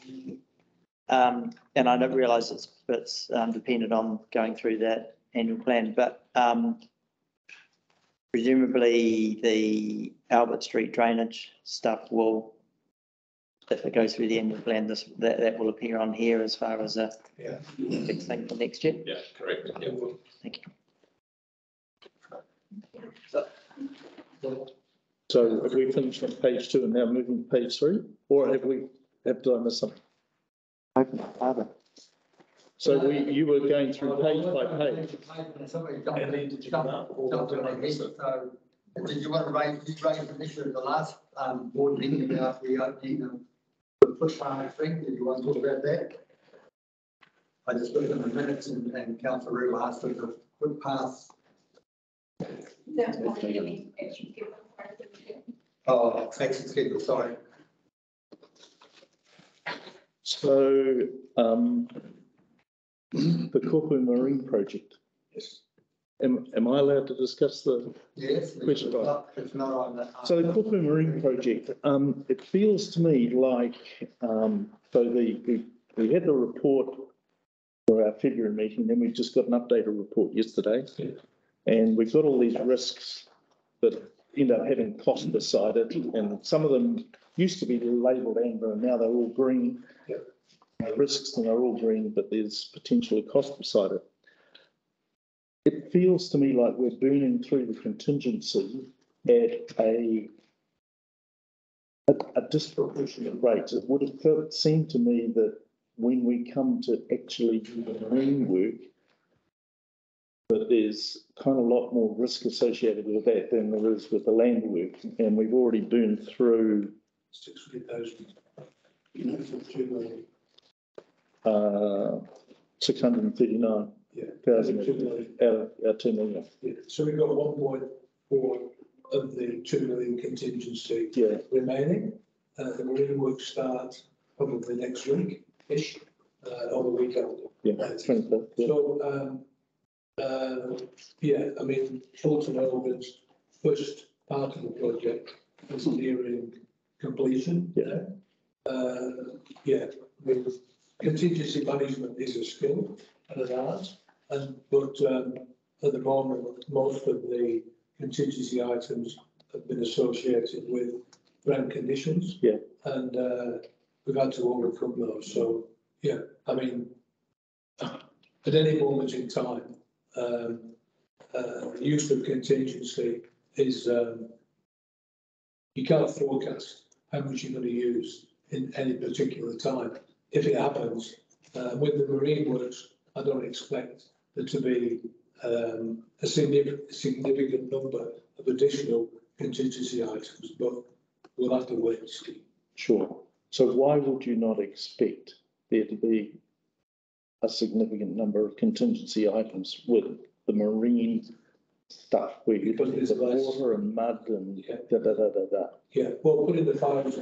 and I don't realise it's dependent on going through that annual plan, but presumably the Albert Street drainage stuff will, if it goes through the annual plan, that will appear on here as far as a big thing for next year. Yeah, correct. Yeah. Thank you. So have we finished on page 2 and now moving to page 3? Or did I miss something? Open up, Barbara. So you were going through page by page. Somebody jumped in the head, so did you want to raise an issue at the last board meeting about the opening of the footpath thing? Did you want to talk about that? I just looked at the minutes and Councillor Rue asked for the footpath. Oh, action schedule, sorry. So the Kōpū Marine project. Yes. Am I allowed to discuss the Yes, question? it's not on that. So the Kōpū Marine project, it feels to me like, we had the report for our February meeting, then we just got an updated report yesterday. Yeah. And we've got all these risks that end up having cost beside it, and some of them used to be labelled amber and now they're all green. Yeah. Risks and they're all green, but there's potentially cost beside it. It feels to me like we're burning through the contingency at a disproportionate rate. It would have seemed to me that when we come to actually do the marine work, that there's kind of a lot more risk associated with that than there is with the land work. And we've already burned through 600,000. 639,000 out of our 2 million. Yeah. So we've got 1.4 of the 2 million contingency remaining. The marine work starts probably next week-ish, or the week after. Yeah, 25th. Yeah. So, I mean, Fulton Elvin's first part of the project is nearing completion. Yeah. I mean, contingency management is a skill and an art, but at the moment, most of the contingency items have been associated with ground conditions. Yeah. And we've had to overcome those. So, yeah, I mean, at any moment in time, use of contingency is, you can't forecast how much you're going to use in any particular time. If it happens, with the marine works, I don't expect there to be a significant number of additional contingency items, but we'll have to wait and see. Sure. So why would you not expect there to be a significant number of contingency items with the marine stuff where you put the water and mud and Yeah, well, putting the files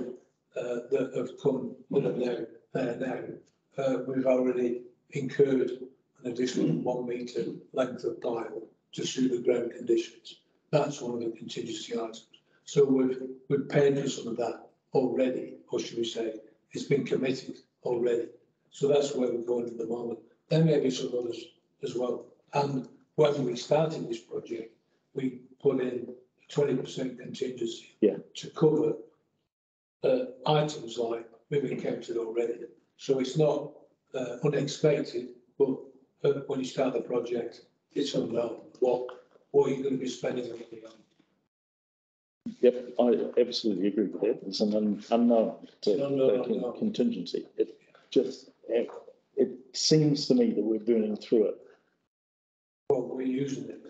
that have come that are now, we've already incurred an additional 1 metre length of pile to suit the ground conditions. That's one of the contingency items. So we've paid for some of that already, or should we say, it's been committed already. So that's where we're going at the moment. There may be some others as well. And when we started this project, we put in 20% contingency to cover items like we've encountered already. So it's not unexpected, but when you start the project, it's unknown what you're going to be spending on. Yep, I absolutely agree with that. It's an unknown contingency. It seems to me that we're burning through it. Well, we're using it.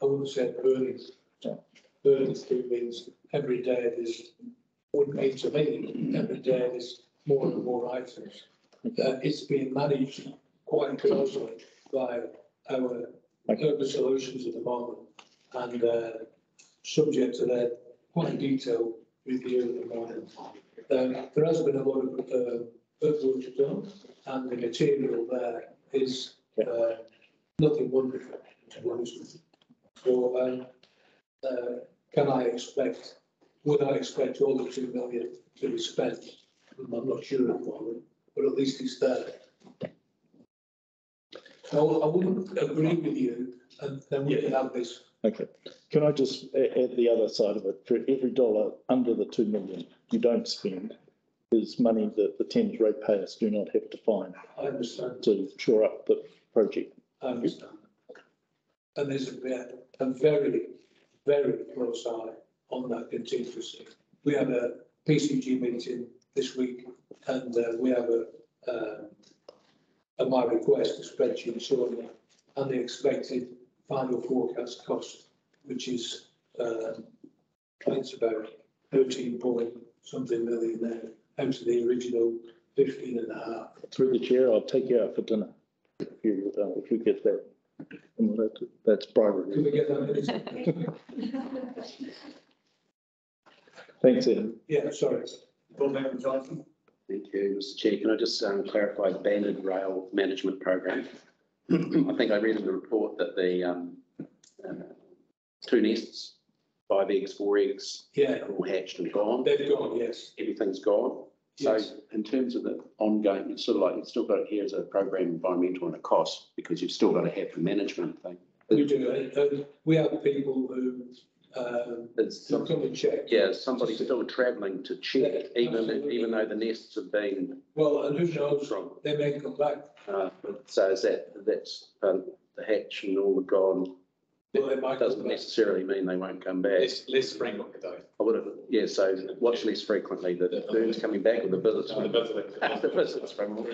I wouldn't say burning. Yeah. Burning through means every day there's, wouldn't mean to me, every day there's more and more items. It's being managed quite closely by our urban solutions at the moment, and subject to their quite detailed review at the moment. There has been a lot of work done, and the material there is nothing wonderful, to be honest with you. So, would I expect all the 2 million to be spent? I'm not sure at the moment, but at least it's there. So I wouldn't agree with you, and then we can have this. Okay. Can I just add the other side of it? For every dollar under the 2 million you don't spend, is money that the Thames ratepayers do not have to find. I understand. To shore up the project. I understand. And there's a very, very close eye on that contingency. We had a PCG meeting this week, and we have at my request, a spreadsheet showing that, and the expected final forecast cost, which is it's about 13 point something million there, out of the original 15.5. Through the chair, I'll take you out for dinner if you get that. And that's bribery. Can we get that? Thanks, Ian. Yeah, sorry. Board Member Johnson. Thank you, Mr. Chair. Can I just clarify the banded rail management program? I think I read in the report that the 2 nests, 5 eggs, 4 eggs. Yeah. Are all hatched and gone. They've gone, yes. Everything's gone. Yes. So in terms of the ongoing, it's sort of like, you've still got it here as a program environmental and a cost, because you've still got to have the management thing. We do. We have people who come and check. Yeah, somebody's still travelling to check, even though the nests have been. Well, and who knows, they may come back. So is that's the hatch and all the gone. Well, they might doesn't necessarily mean they won't come back. Less frequently though. I would have, yeah, so what's less frequently, the birds coming back or the visits? The visits. The visits from.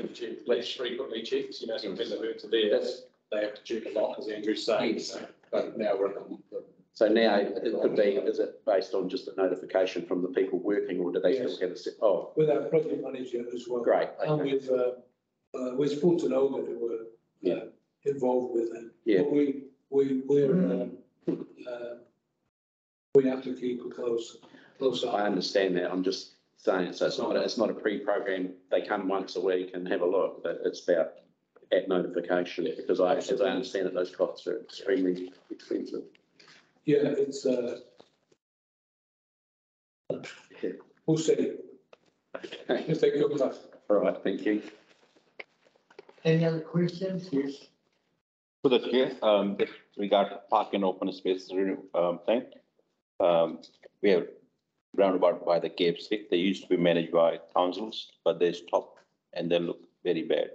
Less frequently checks, you know, so when the birds are there, they have to check a lot, as Andrew's saying. Yes. But now we're. So now it could be, is it based on just a notification from the people working, or do they still get a set? Oh, With our project manager as well. great. And with Fulton Olga, who were involved with it. Yeah. But we have to keep a close eye. I understand that. I'm just saying, so it's not a pre-program. They come once a week and have a look, but it's about at notification, because as I understand it, those costs are extremely expensive. Yeah, it's, we'll see. Okay. If they come back. All right, thank you. Any other questions? Yes. To the chair, with regard to park and open space thing, we have roundabout by the Cape. They used to be managed by councils, but they stopped and they look very bad.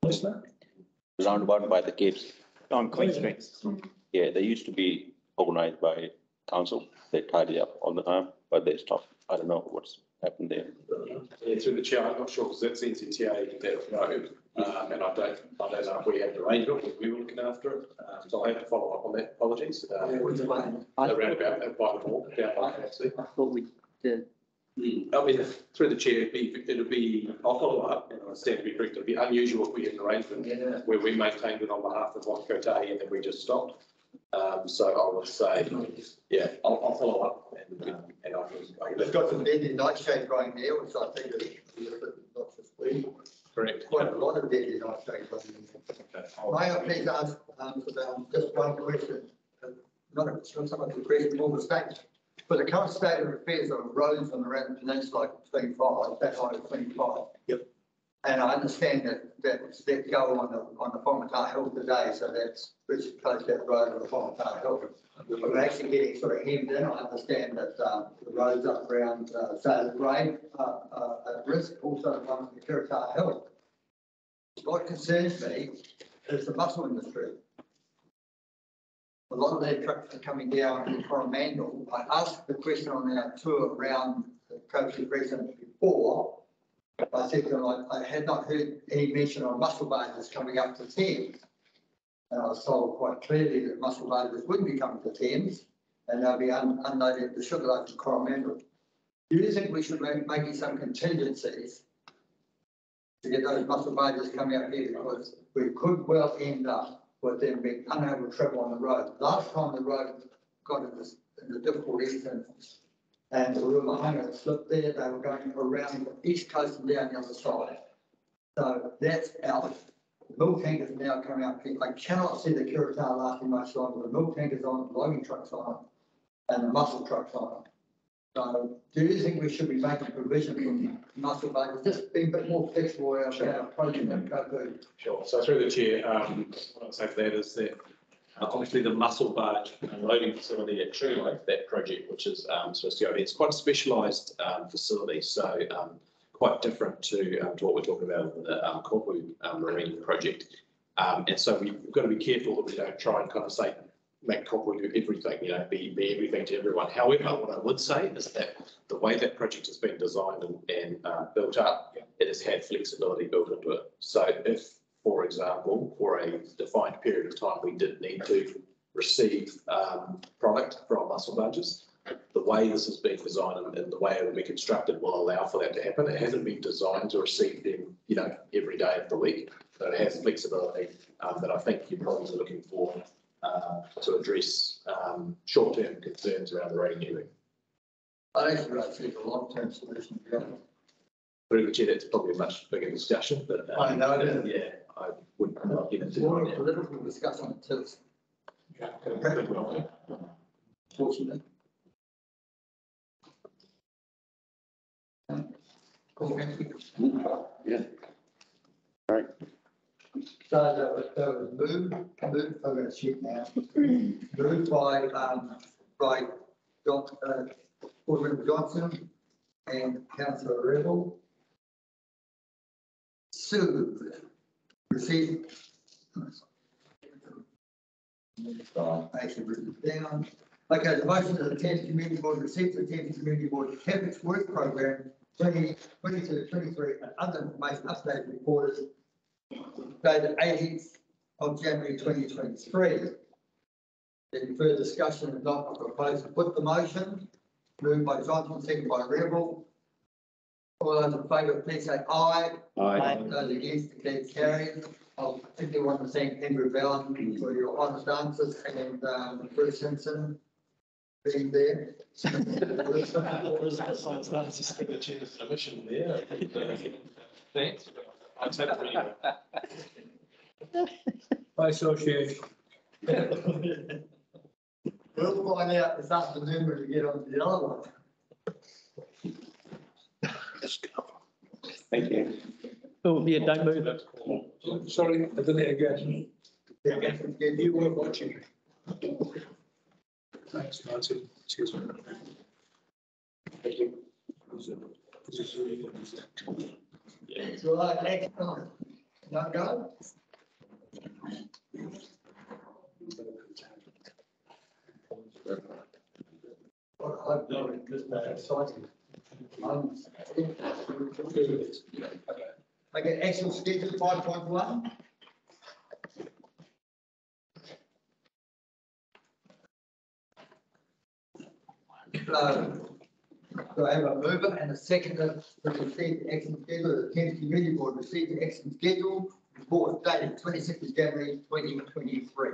What's that? Roundabout by the Cape. On Queen Street. Yeah, they used to be organized by council. They tidy up all the time, but they stopped. I don't know what's happened there. Yeah, through the chair, I'm not sure, because that's NCTA that road, and I don't know if we had arrangement, if we were looking after it, so I have to follow up on that. Apologies. Around about by the wall, down by the I thought we did. I mean, through the chair, it'll be, I'll follow up, and I stand to be correct, it'll be unusual if we had an arrangement where we maintained it on behalf of Wakotei and then we just stopped. So I would say, yeah, I'll follow up and It's got some deadly nightshade growing there, which I think is not just weed. Correct. Quite a lot of deadly nightshade growing there. May I please ask just one question? Not so much a question, more of a statement. For the current state of affairs of roads on around the peninsula, 25, that height of 25. Yep. And I understand that let go on the Whangataa Hill today, so that's pretty close to that road on the Whangataa Hill. We're actually getting sort of hemmed in. I understand that the roads up around Sailor Grave are at risk, also the one on the Karakia Hill. What concerns me is the mussel industry. A lot of their trucks are coming down in Coromandel. I asked the question on our tour around the Kōpū Precinct before. I said to them, I had not heard any mention of mussel barges coming up to Thames. And I was told quite clearly that mussel barges wouldn't be coming to Thames and they'll be unloaded at the sugar loads in Coromandel. Do you think we should be making some contingencies to get those mussel barges coming up here, because we could well end up with them being unable to travel on the road? Last time the road got in the difficult instance and the Rumahanga slipped there, they were going around the east coast and down the other side. So that's out. The milk tankers are now coming up here. I cannot see the Karakia lasting much longer. The milk tankers on, the loading trucks on, and the mussel trucks on. So do you think we should be making provision for mussel barges, just being a bit more flexible around our project at Kōpū? Sure. So through the chair, what I'd say for that is that obviously the mussel barge loading facility at True, that project, which is it's quite a specialised facility, so quite different to what we're talking about with the Kōpū marine project. And so we've got to be careful that we don't try and kind of say, make Kōpū do everything, be everything to everyone. However, what I would say is that the way that project has been designed and built up, it has had flexibility built into it. So if, for example, for a defined period of time, we did need to receive product from mussel barges, the way this has been designed and the way it will be constructed will allow for that to happen. It hasn't been designed to receive them, every day of the week, but it has flexibility that I think you're probably looking for to address short-term concerns around the rating. I actually think a long-term solution. Through the chair, that's probably a much bigger discussion, but I know that. Yeah, I would not get into more it. political discussion too. Yeah, unfortunately. Yeah. Right. So that was moved, I'm going to shoot now. Moved by Board Member Johnson and Councillor Rebel. Sue, received. Actually written it down. Okay, the motion of the Thames Community Board receives the Thames Community Board CAPEX work program 2022-23 and other information update reported dated 18th of January 2023. Any further discussion? If not, I propose to put the motion. Moved by Johnson, seconded by Rebel. All those in favour, please say aye. Aye. Those against, declare carried. I particularly want to thank Andrew Ballon for your honest answers and Bruce Simpson being there. Thanks. I'll take it anyway. By association. We'll find out this afternoon when we get on to the other one. Thank you. Oh, yeah, don't move it. Sorry, I did it again. You were watching. Thanks, Martin. Cheers. Thank you. So next time, not go. I've done it just that exciting. Okay, actual schedule 5.1. So I have a mover and a seconder to receive the action schedule. The Thames Community Board received the action schedule report dated 26th of January 2023.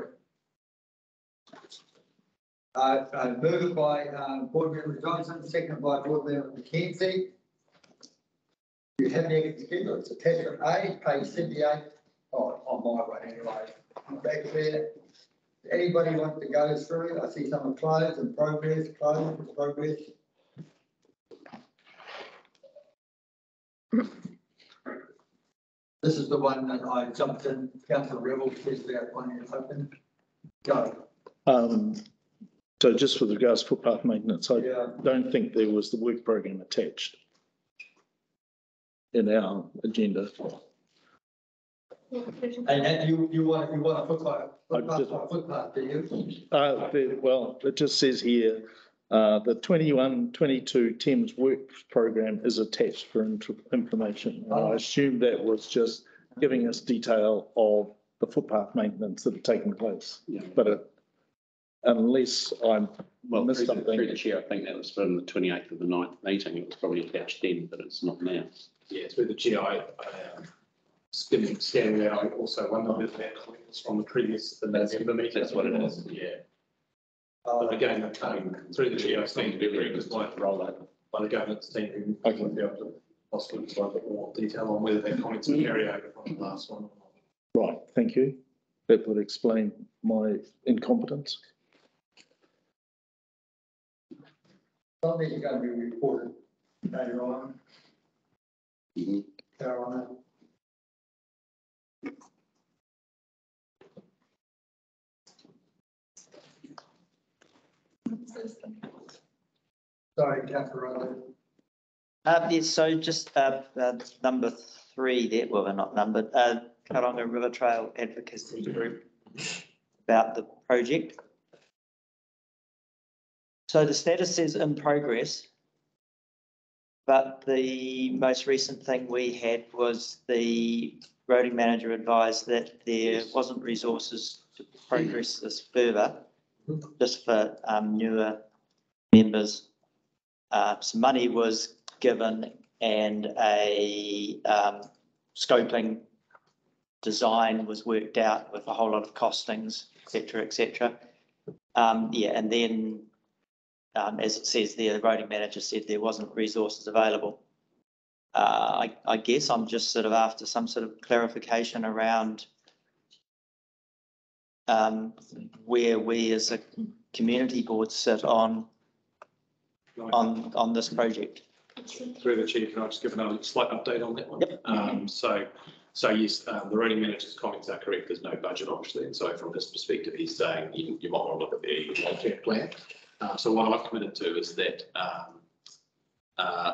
Moved by Board Member Johnson, seconded by Board Member McKenzie. You have the action schedule. It's attachment A, page 78. Oh, on my way anyway. Back there. Anybody want to go through it? I see some are closed and progress, closed and progress. This is the one that I jumped in. Councillor Rebel says that one is open. Go. So just with regards to footpath maintenance, I don't think there was the work program attached in our agenda. And you want a footpath, do you? Well, it just says here, the 21-22 Thames Works program is attached for information. And I assume that was just giving us detail of the footpath maintenance that had taken place. Yeah. But unless I'm missed something. Through the chair, I think that was from the 28th of the 9th meeting. It was probably attached then, but it's not now. Yeah, through the chair, I scanning that, I also wondered if that was from the previous, the November meeting. That's what it is. Yeah. But again, through the chair, I seem to be very disappointed to roll that by the governance team who would be able to possibly provide a bit more detail on whether their comments will carry over from the last one. Right, thank you. That would explain my incompetence. Something is going to be reported later on. Carolina. Sorry, Councillor. Yes, so just number 3 there, well, they're not numbered, Tauranga River Trail Advocacy Group about the project. So the status says in progress, but the most recent thing we had was the roading manager advised that there wasn't resources to progress this further, just for newer members. Some money was given and a scoping design was worked out with a whole lot of costings, et cetera, et cetera. Yeah, and then as it says there, the roading manager said there wasn't resources available. I guess I'm just sort of after some sort of clarification around where we as a community board sit on this project? Through the chair, can I just give another slight update on that one? Yep. So yes, the reading manager's comments are correct. There's no budget, obviously. And so from his perspective, he's saying you might want to look at the long-term plan. So what I've committed to is that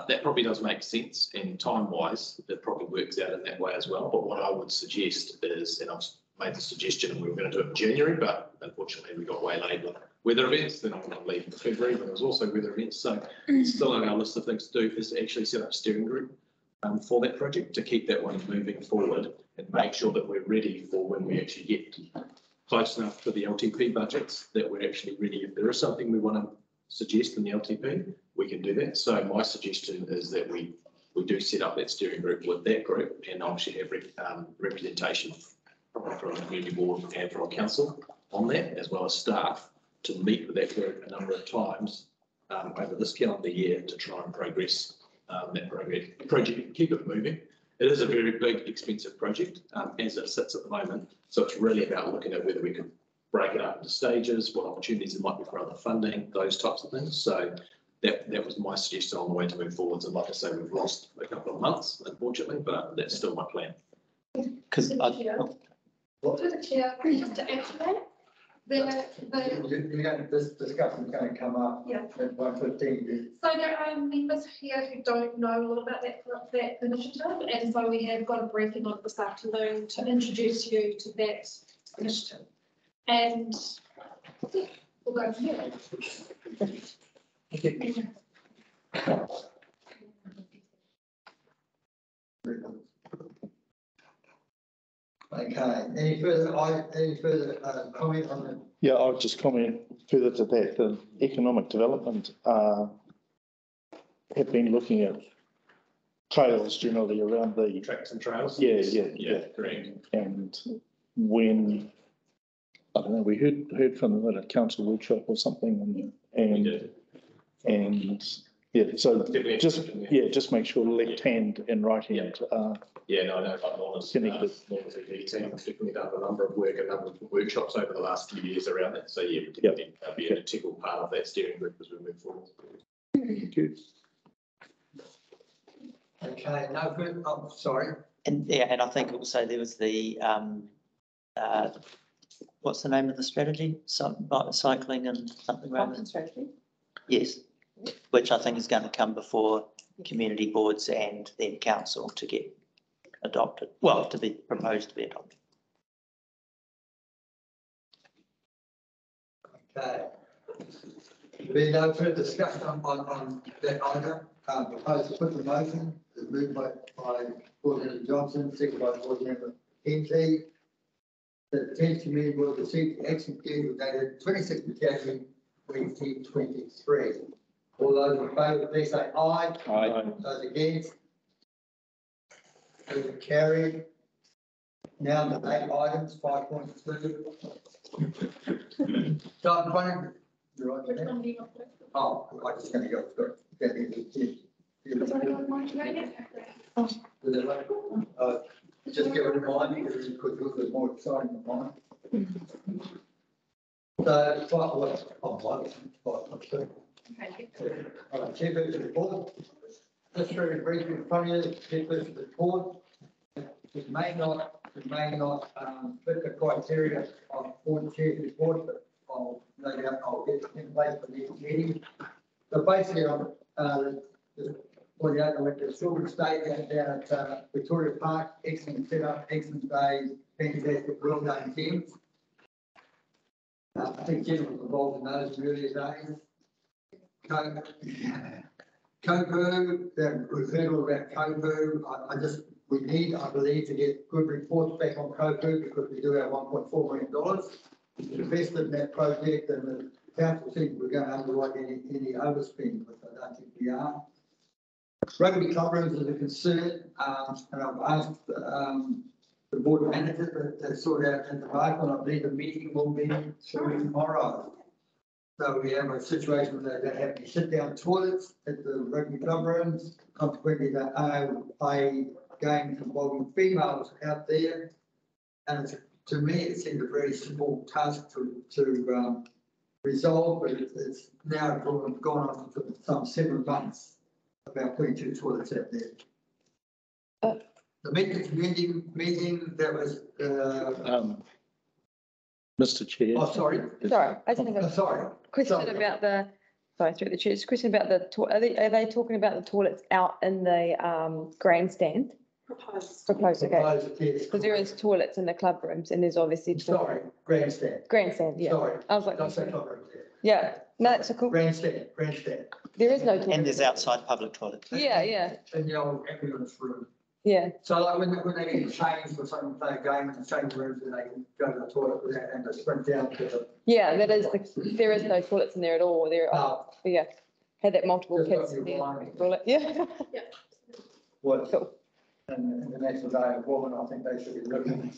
that probably does make sense, and time-wise, it probably works out in that way as well. But what I would suggest is, and I've made the suggestion, and we were going to do it in January, but unfortunately we got waylaid with weather events. Then I'm going to leave in February, but there was also weather events. So still on our list of things to do is to actually set up a steering group for that project to keep that one moving forward and make sure that we're ready for when we actually get close enough to the LTP budgets, that we're actually ready. If there is something we want to suggest in the LTP, we can do that. So my suggestion is that we do set up that steering group with that group, and obviously have representation from the community board and from council on that, as well as staff, to meet with that group a number of times over this calendar year to try and progress that project, keep it moving. It is a very big, expensive project as it sits at the moment. So it's really about looking at whether we could break it up into stages, what opportunities there might be for other funding, those types of things. So that was my suggestion on the way to move forwards. And like I say, we've lost a couple of months, unfortunately, but that's still my plan. Because To the chair, just to add to that, This discussion is going to come up Yeah. at 1:15. So there are members here who don't know a lot about that initiative, and so we have got a briefing on it this afternoon to introduce you to that initiative. And we'll go from here. Okay, any further comment on the? Yeah, I'll just comment further to that. The economic development have been looking at trails generally around the Tracks and trails. Yeah, correct. And when I don't know, we heard from them at a council workshop or something, and yeah, so just make sure left hand and right hand are. Yeah, no, I know, like Lorna's team has definitely done a number of workshops over the last few years around that. So yeah, we definitely be an integral part of that steering group as we move forward. Thank you. Okay, no further, oh, sorry. And yeah, and I think also there was the what's the name of the strategy? Cycling and something around strategy. Yes, which I think is going to come before community boards and then council to get adopted. Well, to be proposed to be adopted. Okay. There'll be no further discussion on that item. Proposed to put the motion is moved by Board Member Johnson, seconded by Board Member Hensley. That the Thames Community Board received the action schedule dated 26th of January 2023. All those in favour, please say aye. Aye. Those against? Those are carried. Now the 8 items, 5.2. So I'm running. You're right there. Oh, I'm just going to go through. Just give a reminder because it could look more exciting than mine. Chairperson report. Just very briefly, in front of you, Chairperson report. It may not fit the criteria of board chair's report, but I'll get it in place for the next meeting. So basically, just pointing out, I went to Silver Stadium down at Victoria Park, excellent setup, excellent days, fantastic, well done teams. I think Jim was involved in those earlier days. Kōpū, we've heard all about Kōpū. We need, I believe, to get good reports back on Kōpū because we do have $1.4 million invested in that project, and the council thinks we're going to underwrite any overspend, which I don't think we are. Rugby club rooms is a concern, and I've asked the board manager to sort out in the park, and I believe the meeting will be tomorrow. So we have a situation where they have to sit down toilets at the rugby club rooms. Consequently, they play games involving females out there. And to me, it seemed a very simple task to resolved, but it's now gone on for some 7 months about putting 2 toilets out there. The meeting that was, Mr. Chair. oh, sorry. Sorry, I just have a Sorry. question Sorry. about the, sorry, through the chair, just a question about the, are they talking about the toilets out in the grandstand? Proposed. Proposed, okay. Proposed, yes, Because there is toilets in the club rooms and there's obviously. Sorry, grandstand. Grandstand, yeah. Sorry. I was like, Don't say club room there. yeah, no, that's a cool. Grandstand. There is no. And toilet. there's outside public toilets. Yeah, yeah, And the old ambulance room. yeah. So like when they get changed for someone to play a game in the change rooms and they can go to the toilet without having to sprint down to the. Yeah, that is, there is no toilets in there at all. There, yeah, had that multiple Just kids. got in your there. line. Toilet, yeah. What? Cool. And the National Day of Women, I think they should be looking at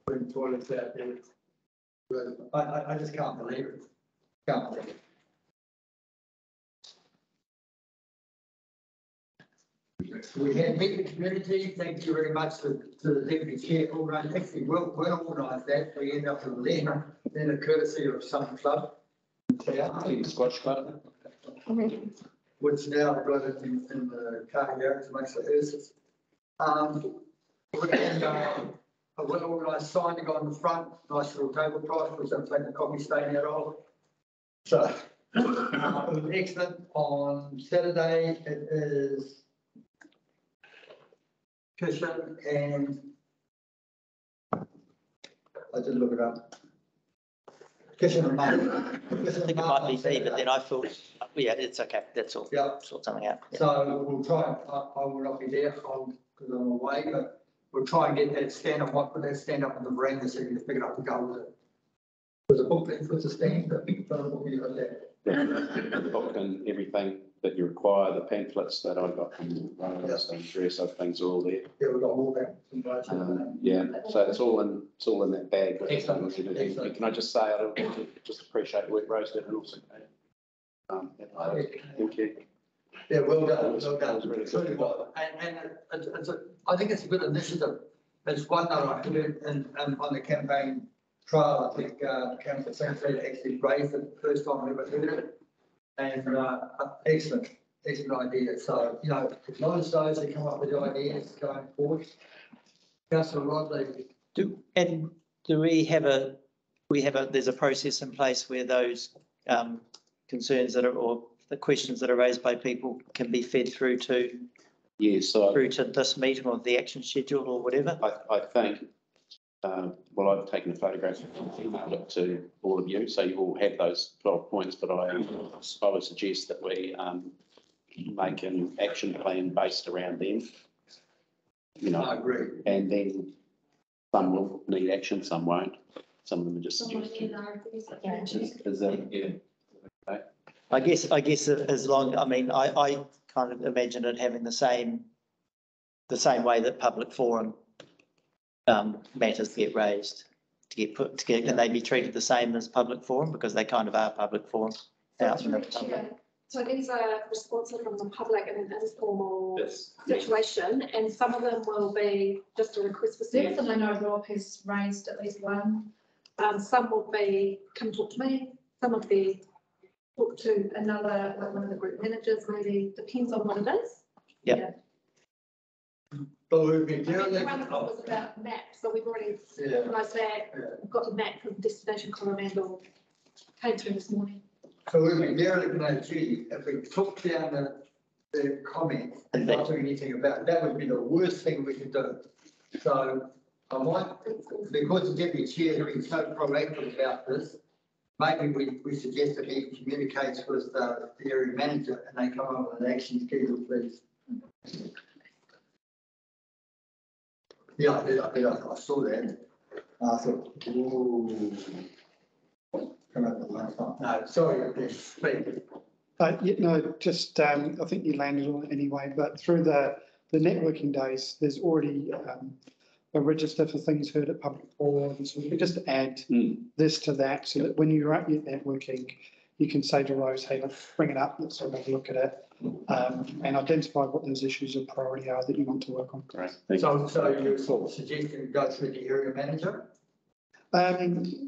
putting toilets out there. But I just can't believe it. Can't believe it. We had meeting community, thank you very much to the deputy chair, organised, actually well organised that, we end up with a letter, then a courtesy of some club. Squash club. Which now I've got it in the car here to make the hearses. We had a well organised sign to go on the front, nice little tablecloth, which I'm taking the coffee stain out of. So, it was excellent. On Saturday, it is kitchen and I did look it up. Kitchen and mutton. I think it might be B, but then I thought, yeah, it's okay, that's all. Yeah. Sort something out. Yeah. So we'll try, I will not be there because I'm away, but we'll try and get that stand up, put that stand up on the veranda so you can pick it up and go with it. There's a booklet for the stand, but you got that. The book and everything that you require, the pamphlets that I got from the various other things are all there. Yeah, we've got all that. Yeah, so it's all in that bag. Excellent. Can I just say, I just appreciate the work Rose did and also. Thank you. Yeah, well done, well done. Truly well. And I think it's a good initiative. It's one that I heard on the campaign trial. I think Councillor Sanchez actually raised it the first time I ever heard it. And excellent idea. So, you know, it's not as those that come up with the ideas going forward. Councillor Rodley. Do we have there's a process in place where those concerns that are, or the questions that are raised by people can be fed through to through to this meeting or the action schedule or whatever? I think, well, I've taken a photograph and emailed it to all of you, so you all have those 12 points, but I would suggest that we make an action plan based around them. You know, I agree. And then some will need action, some won't. Some of them are just suggestions. Is that, yeah. Okay. I guess as long, I mean, I kind of imagine it having the same way that public forum matters get raised to get put together. Can they be treated the same as public forum because they kind of are public forum out in the public? So these are responses from the public in an informal situation, and some of them will be just a request for service, and I know Rob has raised at least one. Some will be, come talk to me, some will be talk to another, like one of the group managers, maybe, depends on what it is. Yeah. But we've been I doing think it. one of them was about maps, so we've already Yeah. organised that. We've got the map from Destination Coromandel, came through this morning. So we've been looking at, gee, if we took down the comments and not doing anything about it, that would be the worst thing we could do. So I might, because the deputy chair has been so proactive about this, maybe we suggest that he communicates with the area manager and they come up with an action schedule, please. Yeah, I saw that. I thought, ooh. Come up with last time. No, sorry, speak. No, just, I think you landed on it anyway, but through the networking days, there's already a register for things heard at public forums. So we can just add this to that so that when you're at your networking, you can say to Rose, hey, let's bring it up, let's have a look at it, and identify what those issues of priority are that you want to work on. Great. So you're sort of suggesting go through the area manager?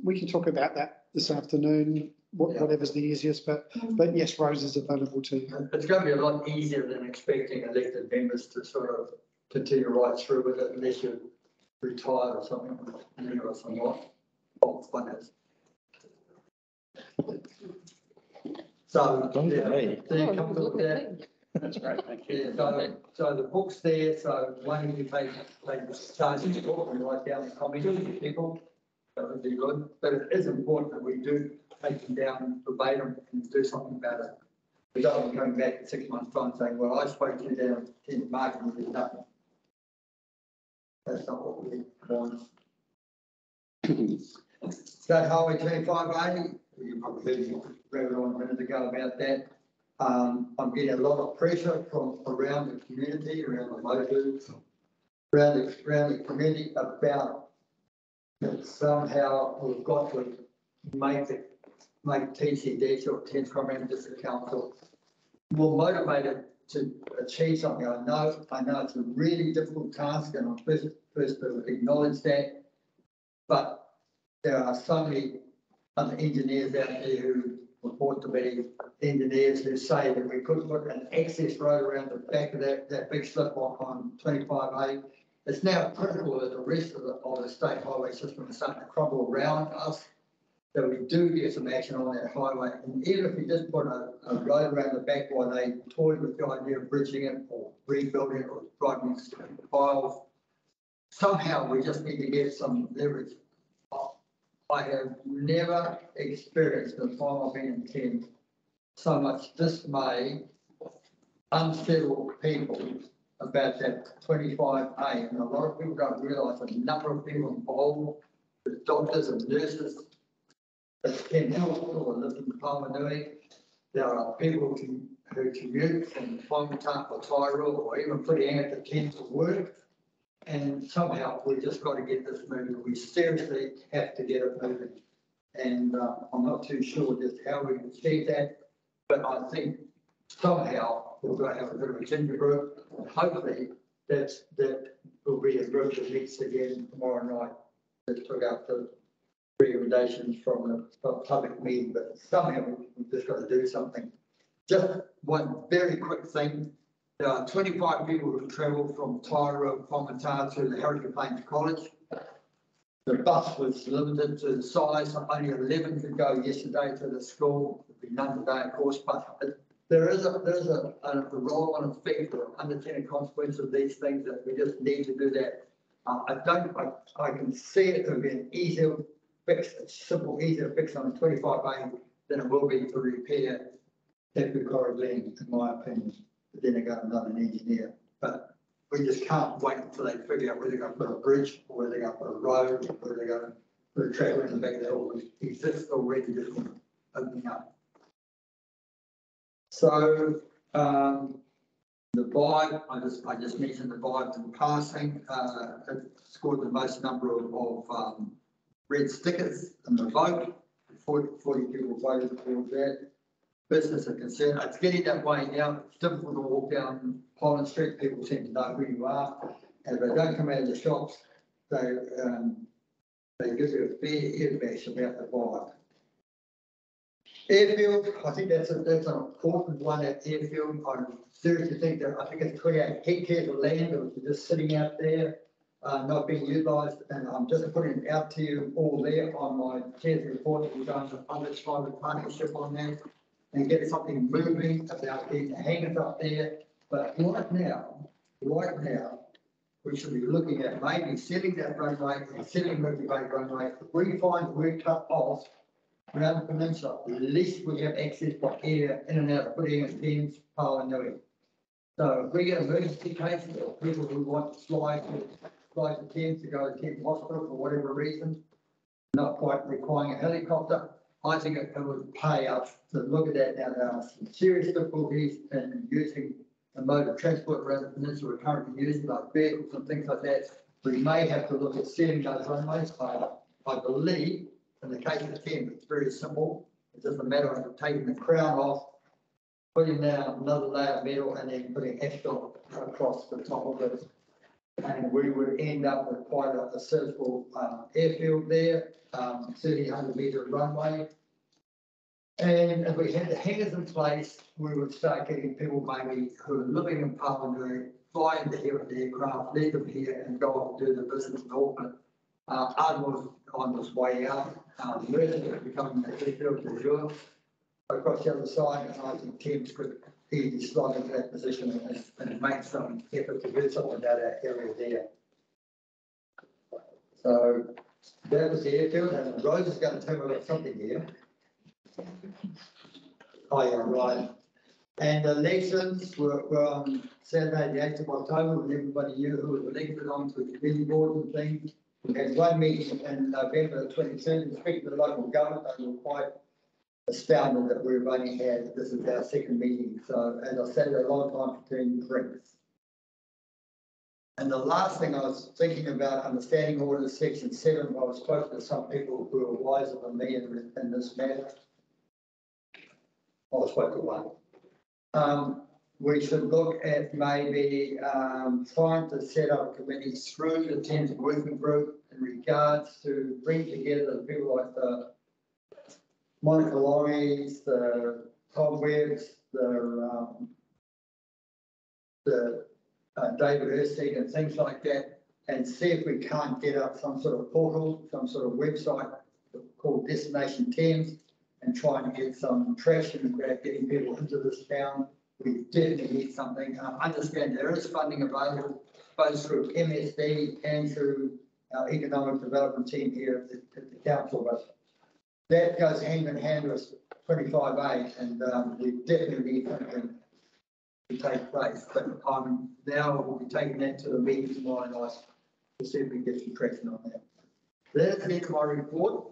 We can talk about that this afternoon. whatever's the easiest, but yes, Rose is available too. It's going to be a lot easier than expecting elected members to sort of continue right through with it unless you're retired or something. Or somewhat. Fun is. So, there you come look at that. That's great, thank you. Yeah, so the book's there, so one of you take charge of the book and write down the comments of people. That would be good, but it is important that we do take them down verbatim and do something about it. We don't want coming back in 6 months' time saying, well, I spoke to you down in March and we did nothing. That's not what we want. State Highway 25A, you probably heard me read on a minute ago about that. I'm getting a lot of pressure from around the community, around the motorists, around the community about that somehow we've got to make TCD or Thames Community District Council more motivated to achieve something. I know it's a really difficult task, and I'm first to acknowledge that. But there are so many other engineers out there who report to me, engineers who say that we could put an access road around the back of that big slip on 25A. It's now critical that the rest of the state highway system is starting to crumble around us, that we do get some action on that highway. And even if we just put a road around the back while they toyed with the idea of bridging it or rebuilding it or driving piles, somehow we just need to get some leverage. I have never experienced in the time I've been in Thames so much dismay, unsettled people about that 25A, and a lot of people don't realise the number of people involved, the doctors and nurses that can help or live in Palmanui. There are people who commute from Whangatā or Tairoa or even putting out the Thames to work. And somehow we just got to get this moving. We seriously have to get it moving. And I'm not too sure just how we can achieve that, but I think somehow we're going to have a bit of a ginger group. And hopefully that will be a group that meets again tomorrow night that took out the recommendations from the public meeting. But somehow we've just got to do something. Just one very quick thing. There are 25 people who travel from Tairoa, Whangatā to the Heritage Plains College. The bus was limited to the size, only 11 could go yesterday to the school. There'll be none today, of course, but there is a roll-on effect or unintended consequence of these things that we just need to do that. I can see it could be an easier fix, a simple, easier fix on a 25A than it will be to repair Hikuai Glen, in my opinion. But then again, I'm not an engineer, but we just can't wait until they figure out whether they're going to put a bridge or whether they're going to put a road or whether they're going to put a track around the back of the hill, which exists already, just opening up. So the vibe, I just mentioned the vibe in passing. It scored the most number of red stickers in the vote. 40 people voted for that. Business are concerned. It's getting that way now. It's difficult to walk down Holland Street. People seem to know who you are. And if they don't come out of the shops, they give you a fair earbash about the vibe. Airfield, I think that's an important one at Airfield. I seriously think that I think it's 28 hectares of land that was just sitting out there, not being utilised. And I'm just putting it out to you all there on my chair's report that we're going to public-private partnership on that and get something moving about getting hangers up there. But right now, we should be looking at maybe selling that runway and selling multi-bay runway. If we find we're cut off around the peninsula, at least we have access by air in and out of putting in Thames, Palmanui. So if we get emergency cases or people who want to fly to Thames to go to Thames Hospital for whatever reason, not quite requiring a helicopter, I think it would pay us to look at that. Now, there are some serious difficulties in using the mode of transport around the peninsula we're currently using, like vehicles and things like that. We may have to look at selling those runways. I believe in the case of Thames, it's very simple. It's just a matter of taking the crown off, putting down another layer of metal, and then putting asphalt across the top of it. And we would end up with quite a suitable airfield there, 1,300 metre runway. And if we had the hangars in place, we would start getting people maybe who are living in Palmyra, fly into here with the aircraft, leave them here and go off and do the business in Auckland. Ardmore's on this way out. Merton is becoming the airfield de jour across the other side, and I think Thames could easily slot into that position and make some effort to do something about our area there. So that was the airfield, and Rose is going to tell me about something here. Oh yeah, right. And the elections were on Saturday, the 8th of October, when everybody knew who was elected onto the committee board and things. We had one meeting in November the 23rd, and speaking to the local government, they were quite astounded that we've only had, this is our second meeting. So as I said, a long time between drinks. And the last thing I was thinking about, understanding order section 7, I was spoken to some people who are wiser than me in this matter. I spoke to one. We should look at maybe trying to set up committees through the Thames Working Group in regards to bring together people like the Monica Longies, the Tom Webbs, the David Erstead and things like that, and see if we can't get up some sort of portal, some sort of website called Destination Thames, and try and get some traction about getting people into this town. We definitely need something. I understand there is funding available both through MSD and through our economic development team here at the council, but that goes hand in hand with 25A, and we definitely need something to take place. But now we'll be taking that to the meeting tomorrow night to see if we can get some traction on that. That's it for my report.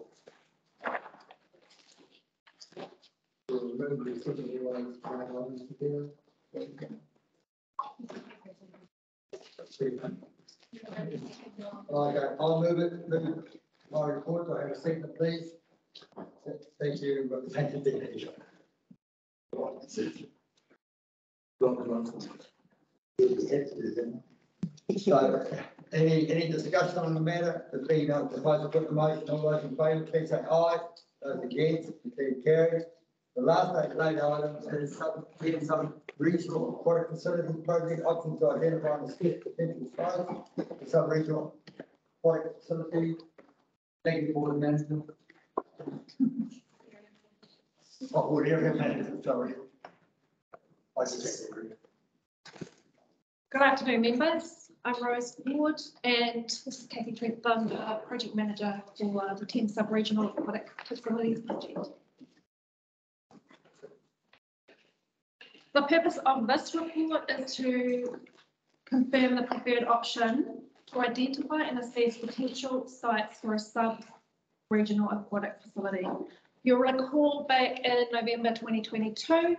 Okay, I'll move my report. Do I have a second, please? Thank you, Representative. So, any discussion on the matter? There's been no proposal to put the motion. All those in favour, please say aye. Those against, declared carried. The last item is some regional aquatic facility project options to identify and assess potential sites for some regional aquatic facility. Thank you, Board Management. Board Area Management, sorry. I just agree. Good afternoon, members. I'm Rose Ward, and this is Kathy Trentham, Project Manager for the Thames Sub-Regional Aquatic Facilities Project. The purpose of this report is to confirm the preferred option to identify and assess potential sites for a sub-regional aquatic facility. You'll recall back in November 2022,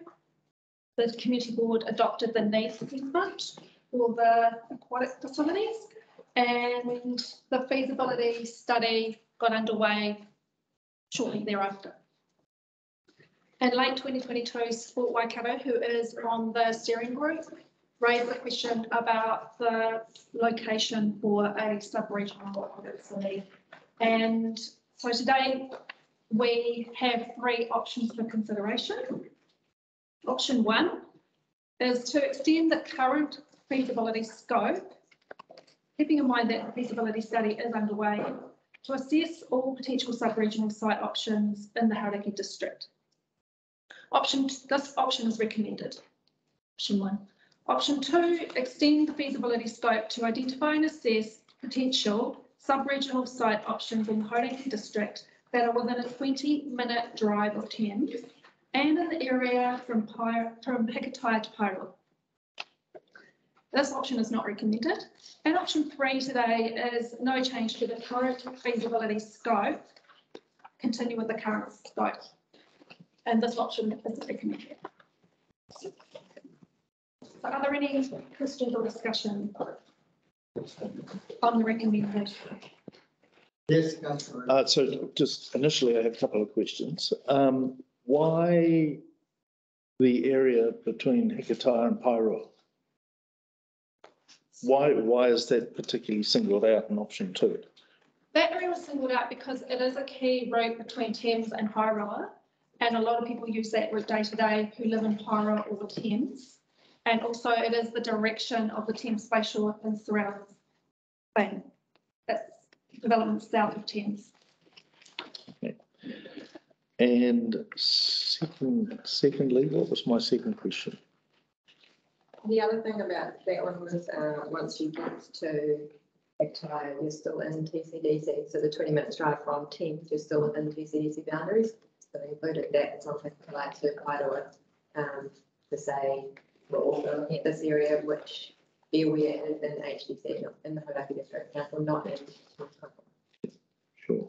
the Community Board adopted the needs assessment for the aquatic facilities, and the feasibility study got underway shortly thereafter. In late 2022, Sport Waikato, who is on the steering group, raised a question about the location for a sub-regional facility. And so today we have 3 options for consideration. Option 1 is to extend the current feasibility scope, keeping in mind that the feasibility study is underway, to assess all potential sub-regional site options in the Karakia district. This option is recommended. Option 1. Option 2, extend the feasibility scope to identify and assess potential sub-regional site options in the Karakia district that are within a 20-minute drive of Thames and in the area from Hikuai to Pairua. This option is not recommended. And option 3 today is no change to the current feasibility scope, continue with the current scope. And this option is recommended. So are there any questions or discussion on the recommendation? Yes, so just initially, I have a couple of questions. Why the area between Hikuai and Pairua? Why is that particularly singled out in option 2? That area was singled out because it is a key route between Thames and Pairua, And a lot of people use that route day to day who live in Pyra or the Thames. And also it is the direction of the Thames Spatial and surrounds thing. That's development south of Thames. Okay. And secondly, what was my second question? The other thing about that one was once you get to Hikuai, you're still in TCDC. So the 20 minutes drive from Thames, you're still within TCDC boundaries. So they included that something like to Kairoa to say we're also looking at this area, which there we are in HDC, not in the Hauraki District Council, not in. Sure.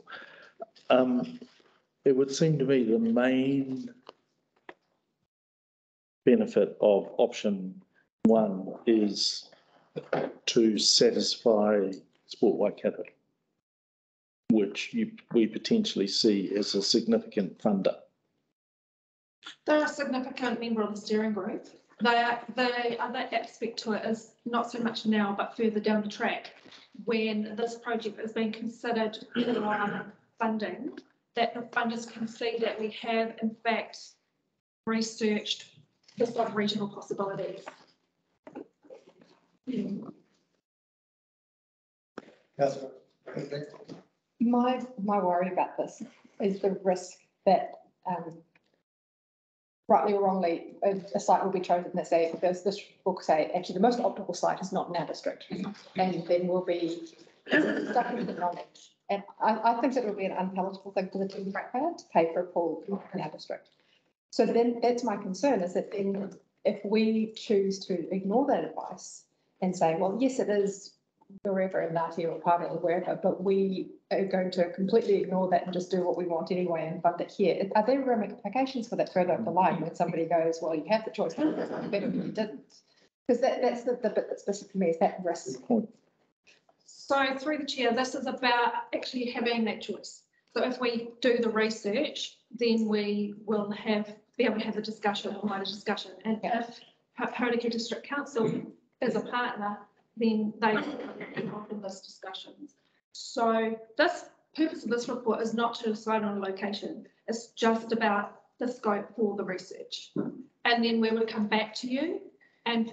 It would seem to me the main benefit of option 1 is to satisfy Sport Waikato, which we potentially see as a significant funder. They're a significant member of the steering group. The other aspect to it is not so much now, but further down the track, when this project is being considered for funding, that the funders can see that we have in fact researched the sub-regional possibilities. My worry about this is the risk that rightly or wrongly, a site will be chosen that say, there's this book say, actually the most optimal site is not in our district. And then we'll be stuck with the knowledge. And I think that it will be an unpalatable thing for the team background to pay for a pool in our district. So then that's my concern, is that then if we choose to ignore that advice and say, well, yes, it is wherever in Ngāti or Pāra or wherever, but we are going to completely ignore that and just do what we want anyway and fund it here. Are there ramifications for that further up the line when somebody goes, well, you have the choice, but it's better if you didn't? Because that's the bit that's specific for me, is that risk. So through the chair, this is about actually having that choice. So if we do the research, then we will be able to have the discussion, a wider discussion. And if Hauraki District Council is a partner, then they will be involved in those discussions. So this purpose of this report is not to decide on a location. It's just about the scope for the research. And then we would come back to you and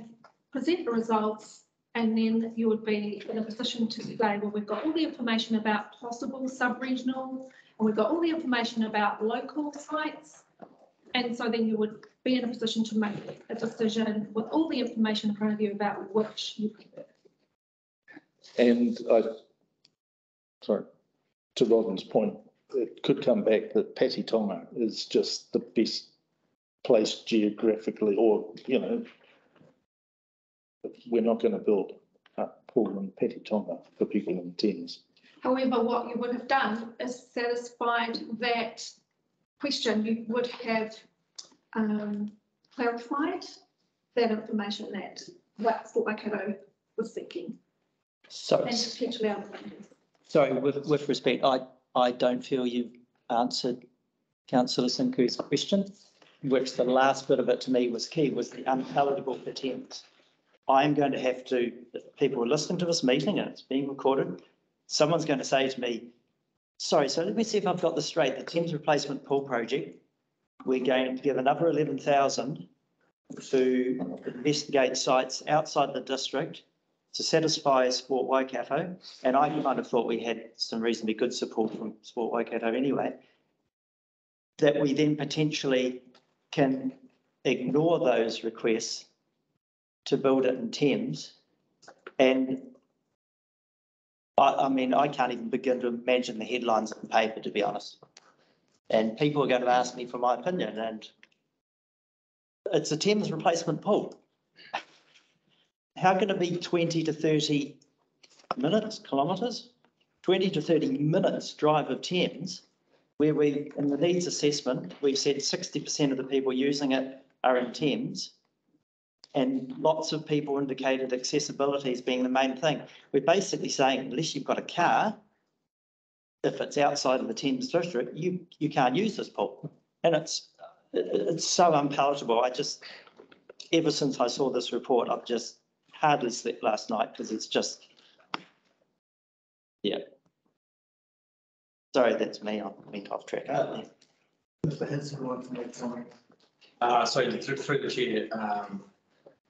present the results, and then you would be in a position to say, well, we've got all the information about possible sub-regional, and we've got all the information about local sites. And so then you would be in a position to make a decision with all the information in front of you about which you prefer. And to Robin's point, it could come back that Patitonga is just the best place geographically, or, you know, we're not going to build a pool in Patitonga for people in Thames. However, what you would have done is satisfied that question. You would have clarified that information that what Sport Waikato was seeking. So, and potentially other things. Sorry, with respect, I don't feel you've answered Councillor Sinku's question, which the last bit of it to me was key, was the unpalatable for Thames. I'm going to have to, if people are listening to this meeting and it's being recorded, someone's going to say to me, sorry, so let me see if I've got this straight. The Thames Replacement Pool Project, we're going to give another 11,000 to investigate sites outside the district to satisfy Sport Waikato, and I kind of thought we had some reasonably good support from Sport Waikato anyway, that we then potentially can ignore those requests to build it in Thames. And I mean, I can't even begin to imagine the headlines in the paper, to be honest. And people are going to ask me for my opinion, and it's a Thames replacement pool. How can it be 20 to 30 kilometres, 20 to 30 minutes drive of Thames, where we, in the needs assessment, we've said 60% of the people using it are in Thames, and lots of people indicated accessibility as being the main thing. We're basically saying, unless you've got a car, if it's outside of the Thames district, you can't use this pool. And it's so unpalatable. Ever since I saw this report, I've just hardly slept last night, because it's just, yeah. Sorry, that's me. I went off track. Mr. Henson wants to make comment. So through the chair,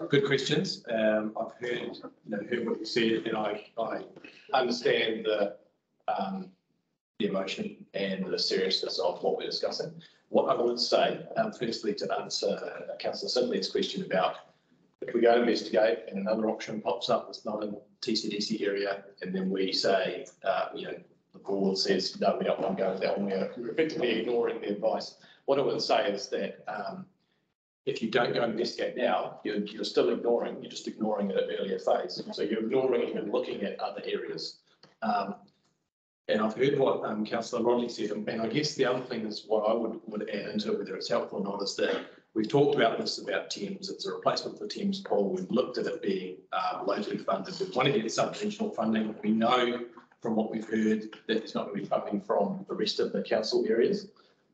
good questions. I've heard what you said, and I understand the emotion and the seriousness of what we're discussing. What I would say, firstly, to answer Councillor Sidley's question about if we go investigate and another option pops up that's not in TCDC area, and then we say, the board says, no, we don't want to go with that one, we're effectively ignoring the advice. What I would say is that if you don't go investigate now, you're still ignoring, you're just ignoring it at an earlier phase. So you're ignoring even looking at other areas. And I've heard what Councillor Rodney said, and I guess the other thing is what I would add into it, whether it's helpful or not, is that we've talked about this about Thames. It's a replacement for the Thames pool. We've looked at it being locally funded. We want to get sub-regional funding. We know from what we've heard that there's not going to be funding from the rest of the council areas.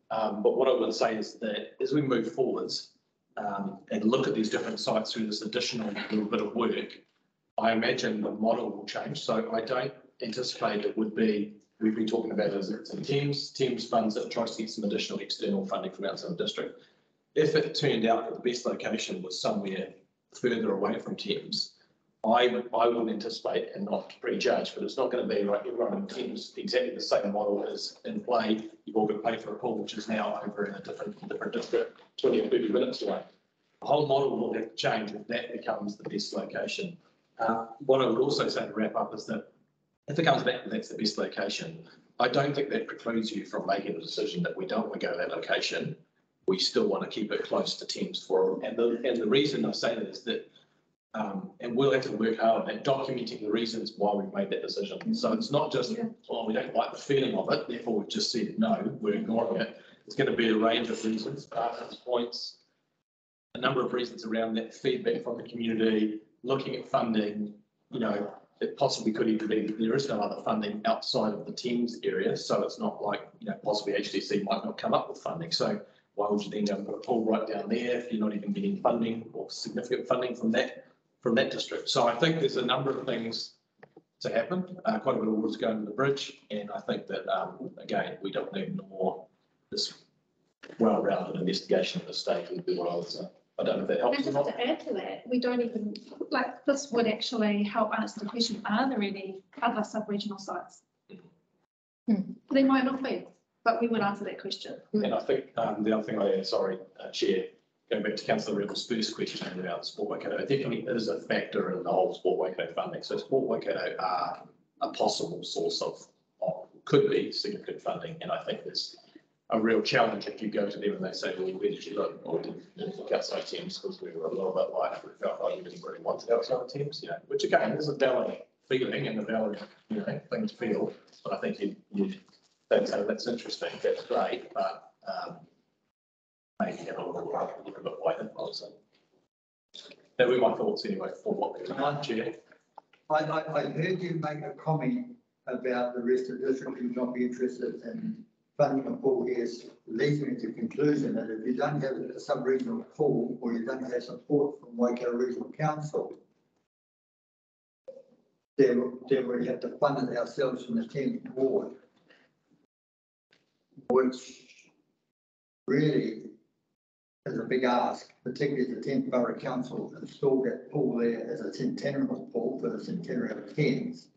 But what I would say is that as we move forwards and look at these different sites through this additional little bit of work, I imagine the model will change. So I don't anticipate it would be, we've been talking about as it's in Thames funds that tries to get some additional external funding from outside the district. If it turned out that the best location was somewhere further away from Thames, I would anticipate, and not to prejudge, but it's not going to be like everyone in Thames exactly the same model is in play. You've all got to pay for a pool, which is now over in a different district, 20 or 30 minutes away. The whole model will have to change if that becomes the best location. What I would also say to wrap up is that if it comes back and that's the best location, I don't think that precludes you from making a decision that we don't want to go to that location. We still want to keep it close to Thames for, and the reason I say that is that, and we'll have to work hard at documenting the reasons why we've made that decision. So it's not just, well, we don't like the feeling of it, therefore we've just said no, we're ignoring it. It's going to be a range of reasons, partners, points, a number of reasons around that, feedback from the community, looking at funding, it possibly could even be that there is no other funding outside of the Thames area. So it's not like, possibly HDC might not come up with funding. So why would you then go and put a pool right down there if you're not even getting funding or significant funding from that district? So I think there's a number of things to happen. Quite a bit of water's going to the bridge. And I think that, again, we don't need more this well-rounded investigation at this stage would be what I would say. I don't know if that helps And or just not. to add to that, we don't even, this would actually help answer the question, are there any other sub-regional sites? There might not be, but we would answer that question. And I think the other thing I add, sorry, Chair, going back to Councillor Rebel's first question about Sport Waikato, it definitely is a factor in the whole Sport Waikato funding. So Sport Waikato are a possible source of could be significant funding, and I think there's a real challenge if you go to them and they say, well, where did you look? Or did you look outside Thames? Because we were a little bit like, we felt like everybody wanted outside Thames, which again is a valid feeling and a valid, thing to feel. But I think that's interesting, that's great, but maybe have a little bit wider. That were my thoughts anyway for what we were Chair. I heard you make a comment about the rest of the district who would not be interested in funding a pool here, leads me to the conclusion that if you don't have a sub-regional pool or you don't have support from Waikato Regional Council, then we have to fund it ourselves from the Thames Board, which really is a big ask, particularly the Thames Borough Council installed that pool there as a centennial pool for the centenary of Thames,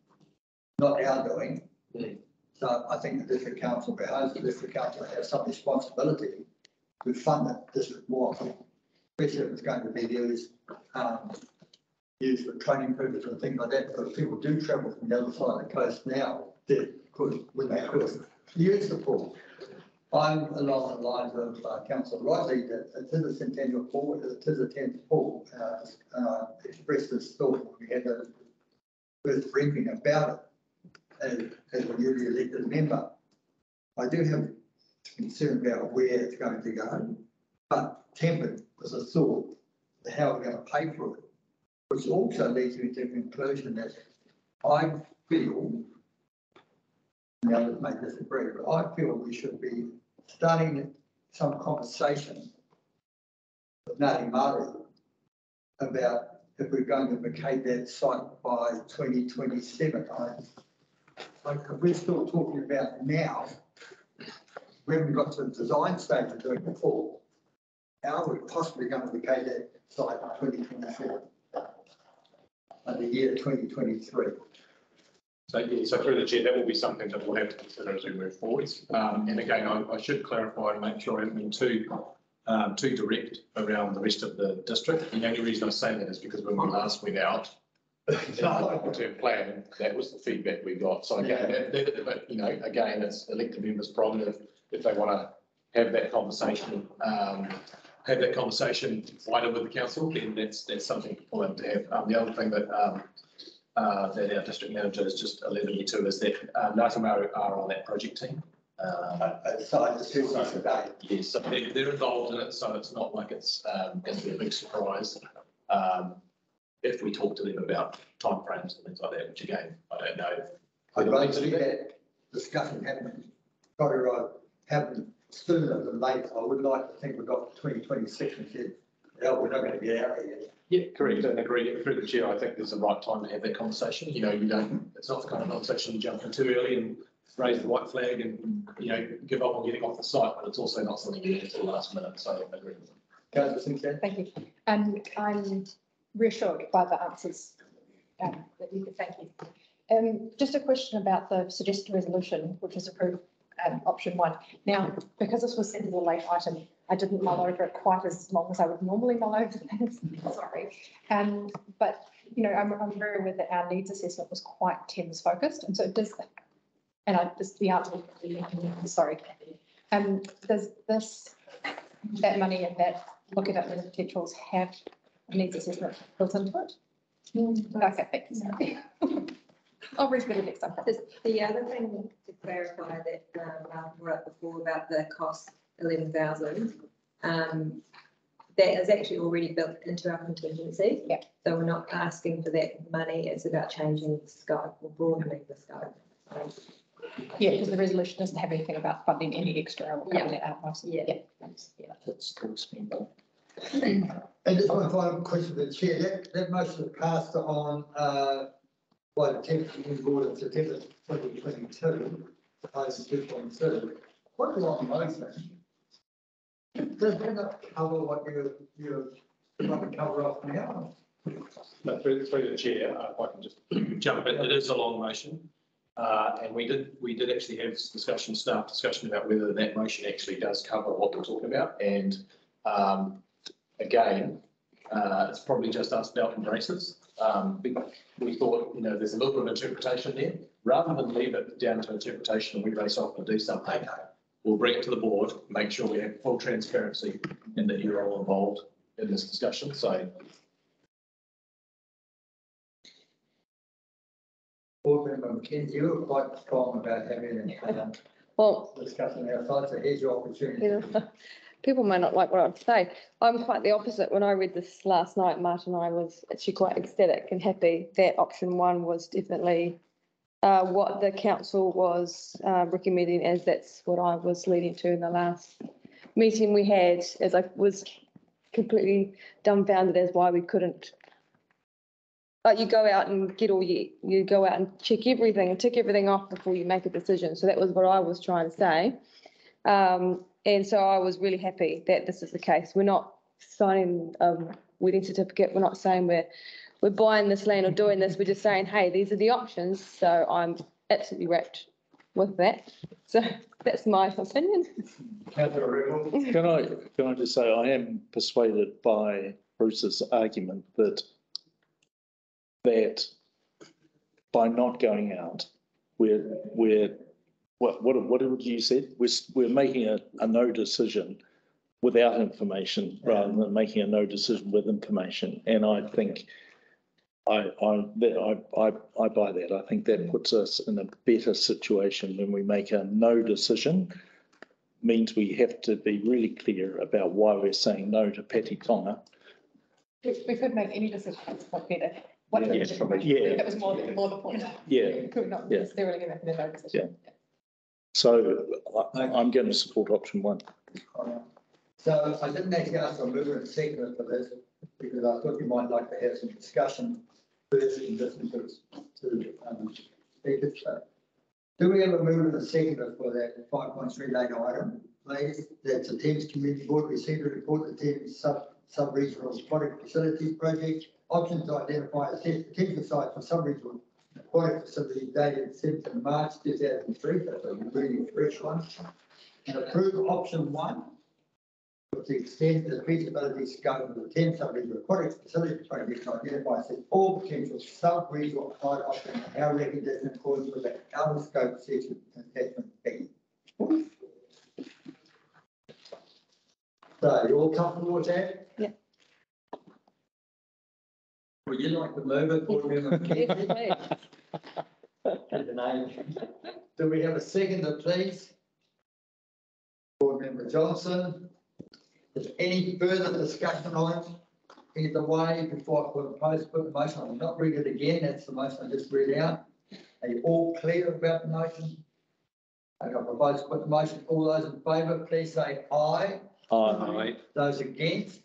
not our doing. So I think the district council, behind the district council, has some responsibility to fund that district-wide, especially if it's going to be used for training purposes and things like that, because people do travel from the other side of the coast now, when they could use the pool. I'm along the lines of Councillor Riley that it is a centennial pool, it is a 10th pool, and I expressed this thought when we had the first briefing about it. As a newly elected member, I do have concern about where it's going to go, but tempered with a thought of how we're going to pay for it, which also leads me to the conclusion that I feel, and the others may disagree, but I feel we should be starting some conversation with Ngāti Māori about if we're going to vacate that site by 2027. We're still talking about now we haven't got to the design stage of doing it before. How are we possibly going to vacate that site in 2024? And the year 2023? So, yeah, so through the chair, that will be something that we'll have to consider as we move forwards. And again, I should clarify and make sure I haven't been too direct around the rest of the district. The only reason I say that is because when we last went out, long-term plan, that was the feedback we got. So again, but, you know, again, it's elected members' prerogative if they want to have that conversation, wider with the council, then that's something for them to have. The other thing that that our district manager has just alerted me to is that Ngāti are on that project team. Yes, so they're involved in it, so it's not like it's going to be a big surprise. If we talk to them about timeframes and things like that, which again, I don't know. I'd like to see that discussion happen sooner than later. I would like to think we got 2026 and said, no, we're not going to get out of here. Yeah, correct. And agree through the chair. I think there's the right time to have that conversation. You know, you don't. It's not the kind of conversation you jump in too early and raise the white flag and give up on getting off the site. But it's also not something you do until the last minute. So I agree with them. Thank you. And I'm reassured by the answers that you could. Thank you. Just a question about the suggested resolution, which was approved, option 1. Now, because this was sent as a late item, I didn't mull over it quite as long as I would normally mull over things. Sorry. But, you know, I'm very aware that our needs assessment was quite Thames focused. And so it does, and the answer was, sorry. Does that money and that look at it as potentials have needs assessment built into it? Okay, thank you. I'll read it next time. The other thing to clarify that I brought up before about the cost, 11,000, that is actually already built into our contingency. Yeah. So we're not asking for that money. It's about changing the scope or broadening the scope. Yeah, because the resolution doesn't have anything about funding any extra or covering that out. Yeah. That's still spending. And just one final question to the chair. That motion was passed on by the Thames Community Board in September 2022, proposed 2.2. What is on motion? Does that not cover what you're trying to cover off now? No, through the chair, if I can just jump in, it is a long motion. And we did actually have staff discussion about whether that motion actually does cover what we're talking about. And again, it's probably just us belt and braces. We thought, you know, there's a little bit of interpretation there. Rather than leave it down to interpretation and we race off and do something, we'll bring it to the board, make sure we have full transparency and that you're all involved in this discussion. So. Board member McKenzie, you were quite strong about having a discussion outside, so here's your opportunity. Yeah. People may not like what I have to say. I'm quite the opposite. When I read this last night, Martin and I was actually quite ecstatic and happy that option 1 was definitely what the council was recommending, as that's what I was leading to in the last meeting we had, as I was completely dumbfounded as why we couldn't. Like, you go out and get you go out and check everything and tick everything off before you make a decision. So that was what I was trying to say. And so I was really happy that this is the case. We're not signing a wedding certificate. We're not saying we're buying this land or doing this. We're just saying, hey, these are the options. So I'm absolutely wrapped with that. So that's my opinion. Can I just say I am persuaded by Bruce's argument that by not going out, what did you said? We're making a no decision without information rather than making a no decision with information. And I think I buy that. I think that puts us in a better situation when we make a no decision. Means we have to be really clear about why we're saying no to Pati Tonga. We could make any decision that's not better. That was more the point. Yeah. We could not necessarily make a no decision. Yeah. So I'm going to support option 1. So I didn't actually ask for a mover and seconder for this because I thought you might like to have some discussion first and listen to speakers. Do we have a mover and a seconder for that 5.38 item, please? That's the Thames Community Board received a report that Thames sub-regional aquatic facilities project. Options to identify assess potential sites for sub-regional aquatic facilities dated 7th of March 2003. That's a really fresh one. And approve option 1. To extend the feasibility scope of the Thames sub-regional aquatic facilities project to identify all potential sub-regional site options and how recommended in accordance with the outer scope section attachment B. So you all comfortable with that? Yeah. Would you like to move it, board member Kennedy? Get the name. Do we have a seconder, please? Board member Johnson. Is there any further discussion on it? Either way, before I put the motion, I'll not read it again. That's the motion I just read out. Are you all clear about the motion? Okay, I propose to put the motion. All those in favour, please say aye. Aye. Those against?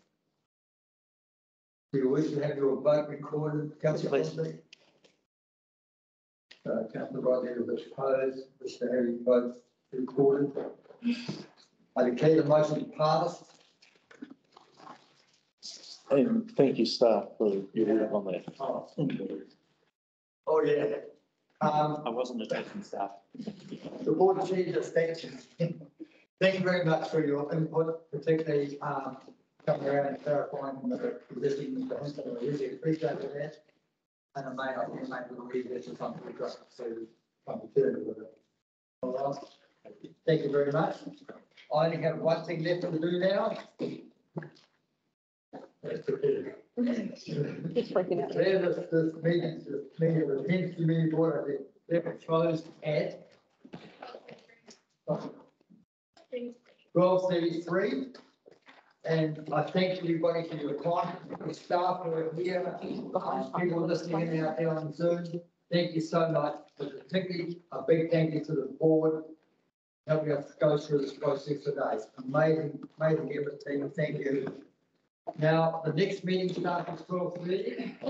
Do you wish to have your vote recorded, Councillor Hodney? Councillor Rodney is opposed. Wish to have your vote recorded. I declare the motion passed. And thank you, staff, for your work on that. Oh, yeah. I wasn't addressing staff. The board changes, thank you. Thank you very much for your input, particularly coming around and clarifying the existing. I really appreciate that. And I may not be able to read this or something we've got to come to with it. All right. Thank you very much. I only have one thing left to do now. Just freaking out. This meeting of the Thames Community Board, I think, closed at 12:33. And I thank everybody for your time. The staff who are here, people listening in out there on Zoom, thank you so much. But particularly a big thank you to the board helping us go through this process today. Amazing effort, team. Thank you. Now, the next meeting starts at 12:30.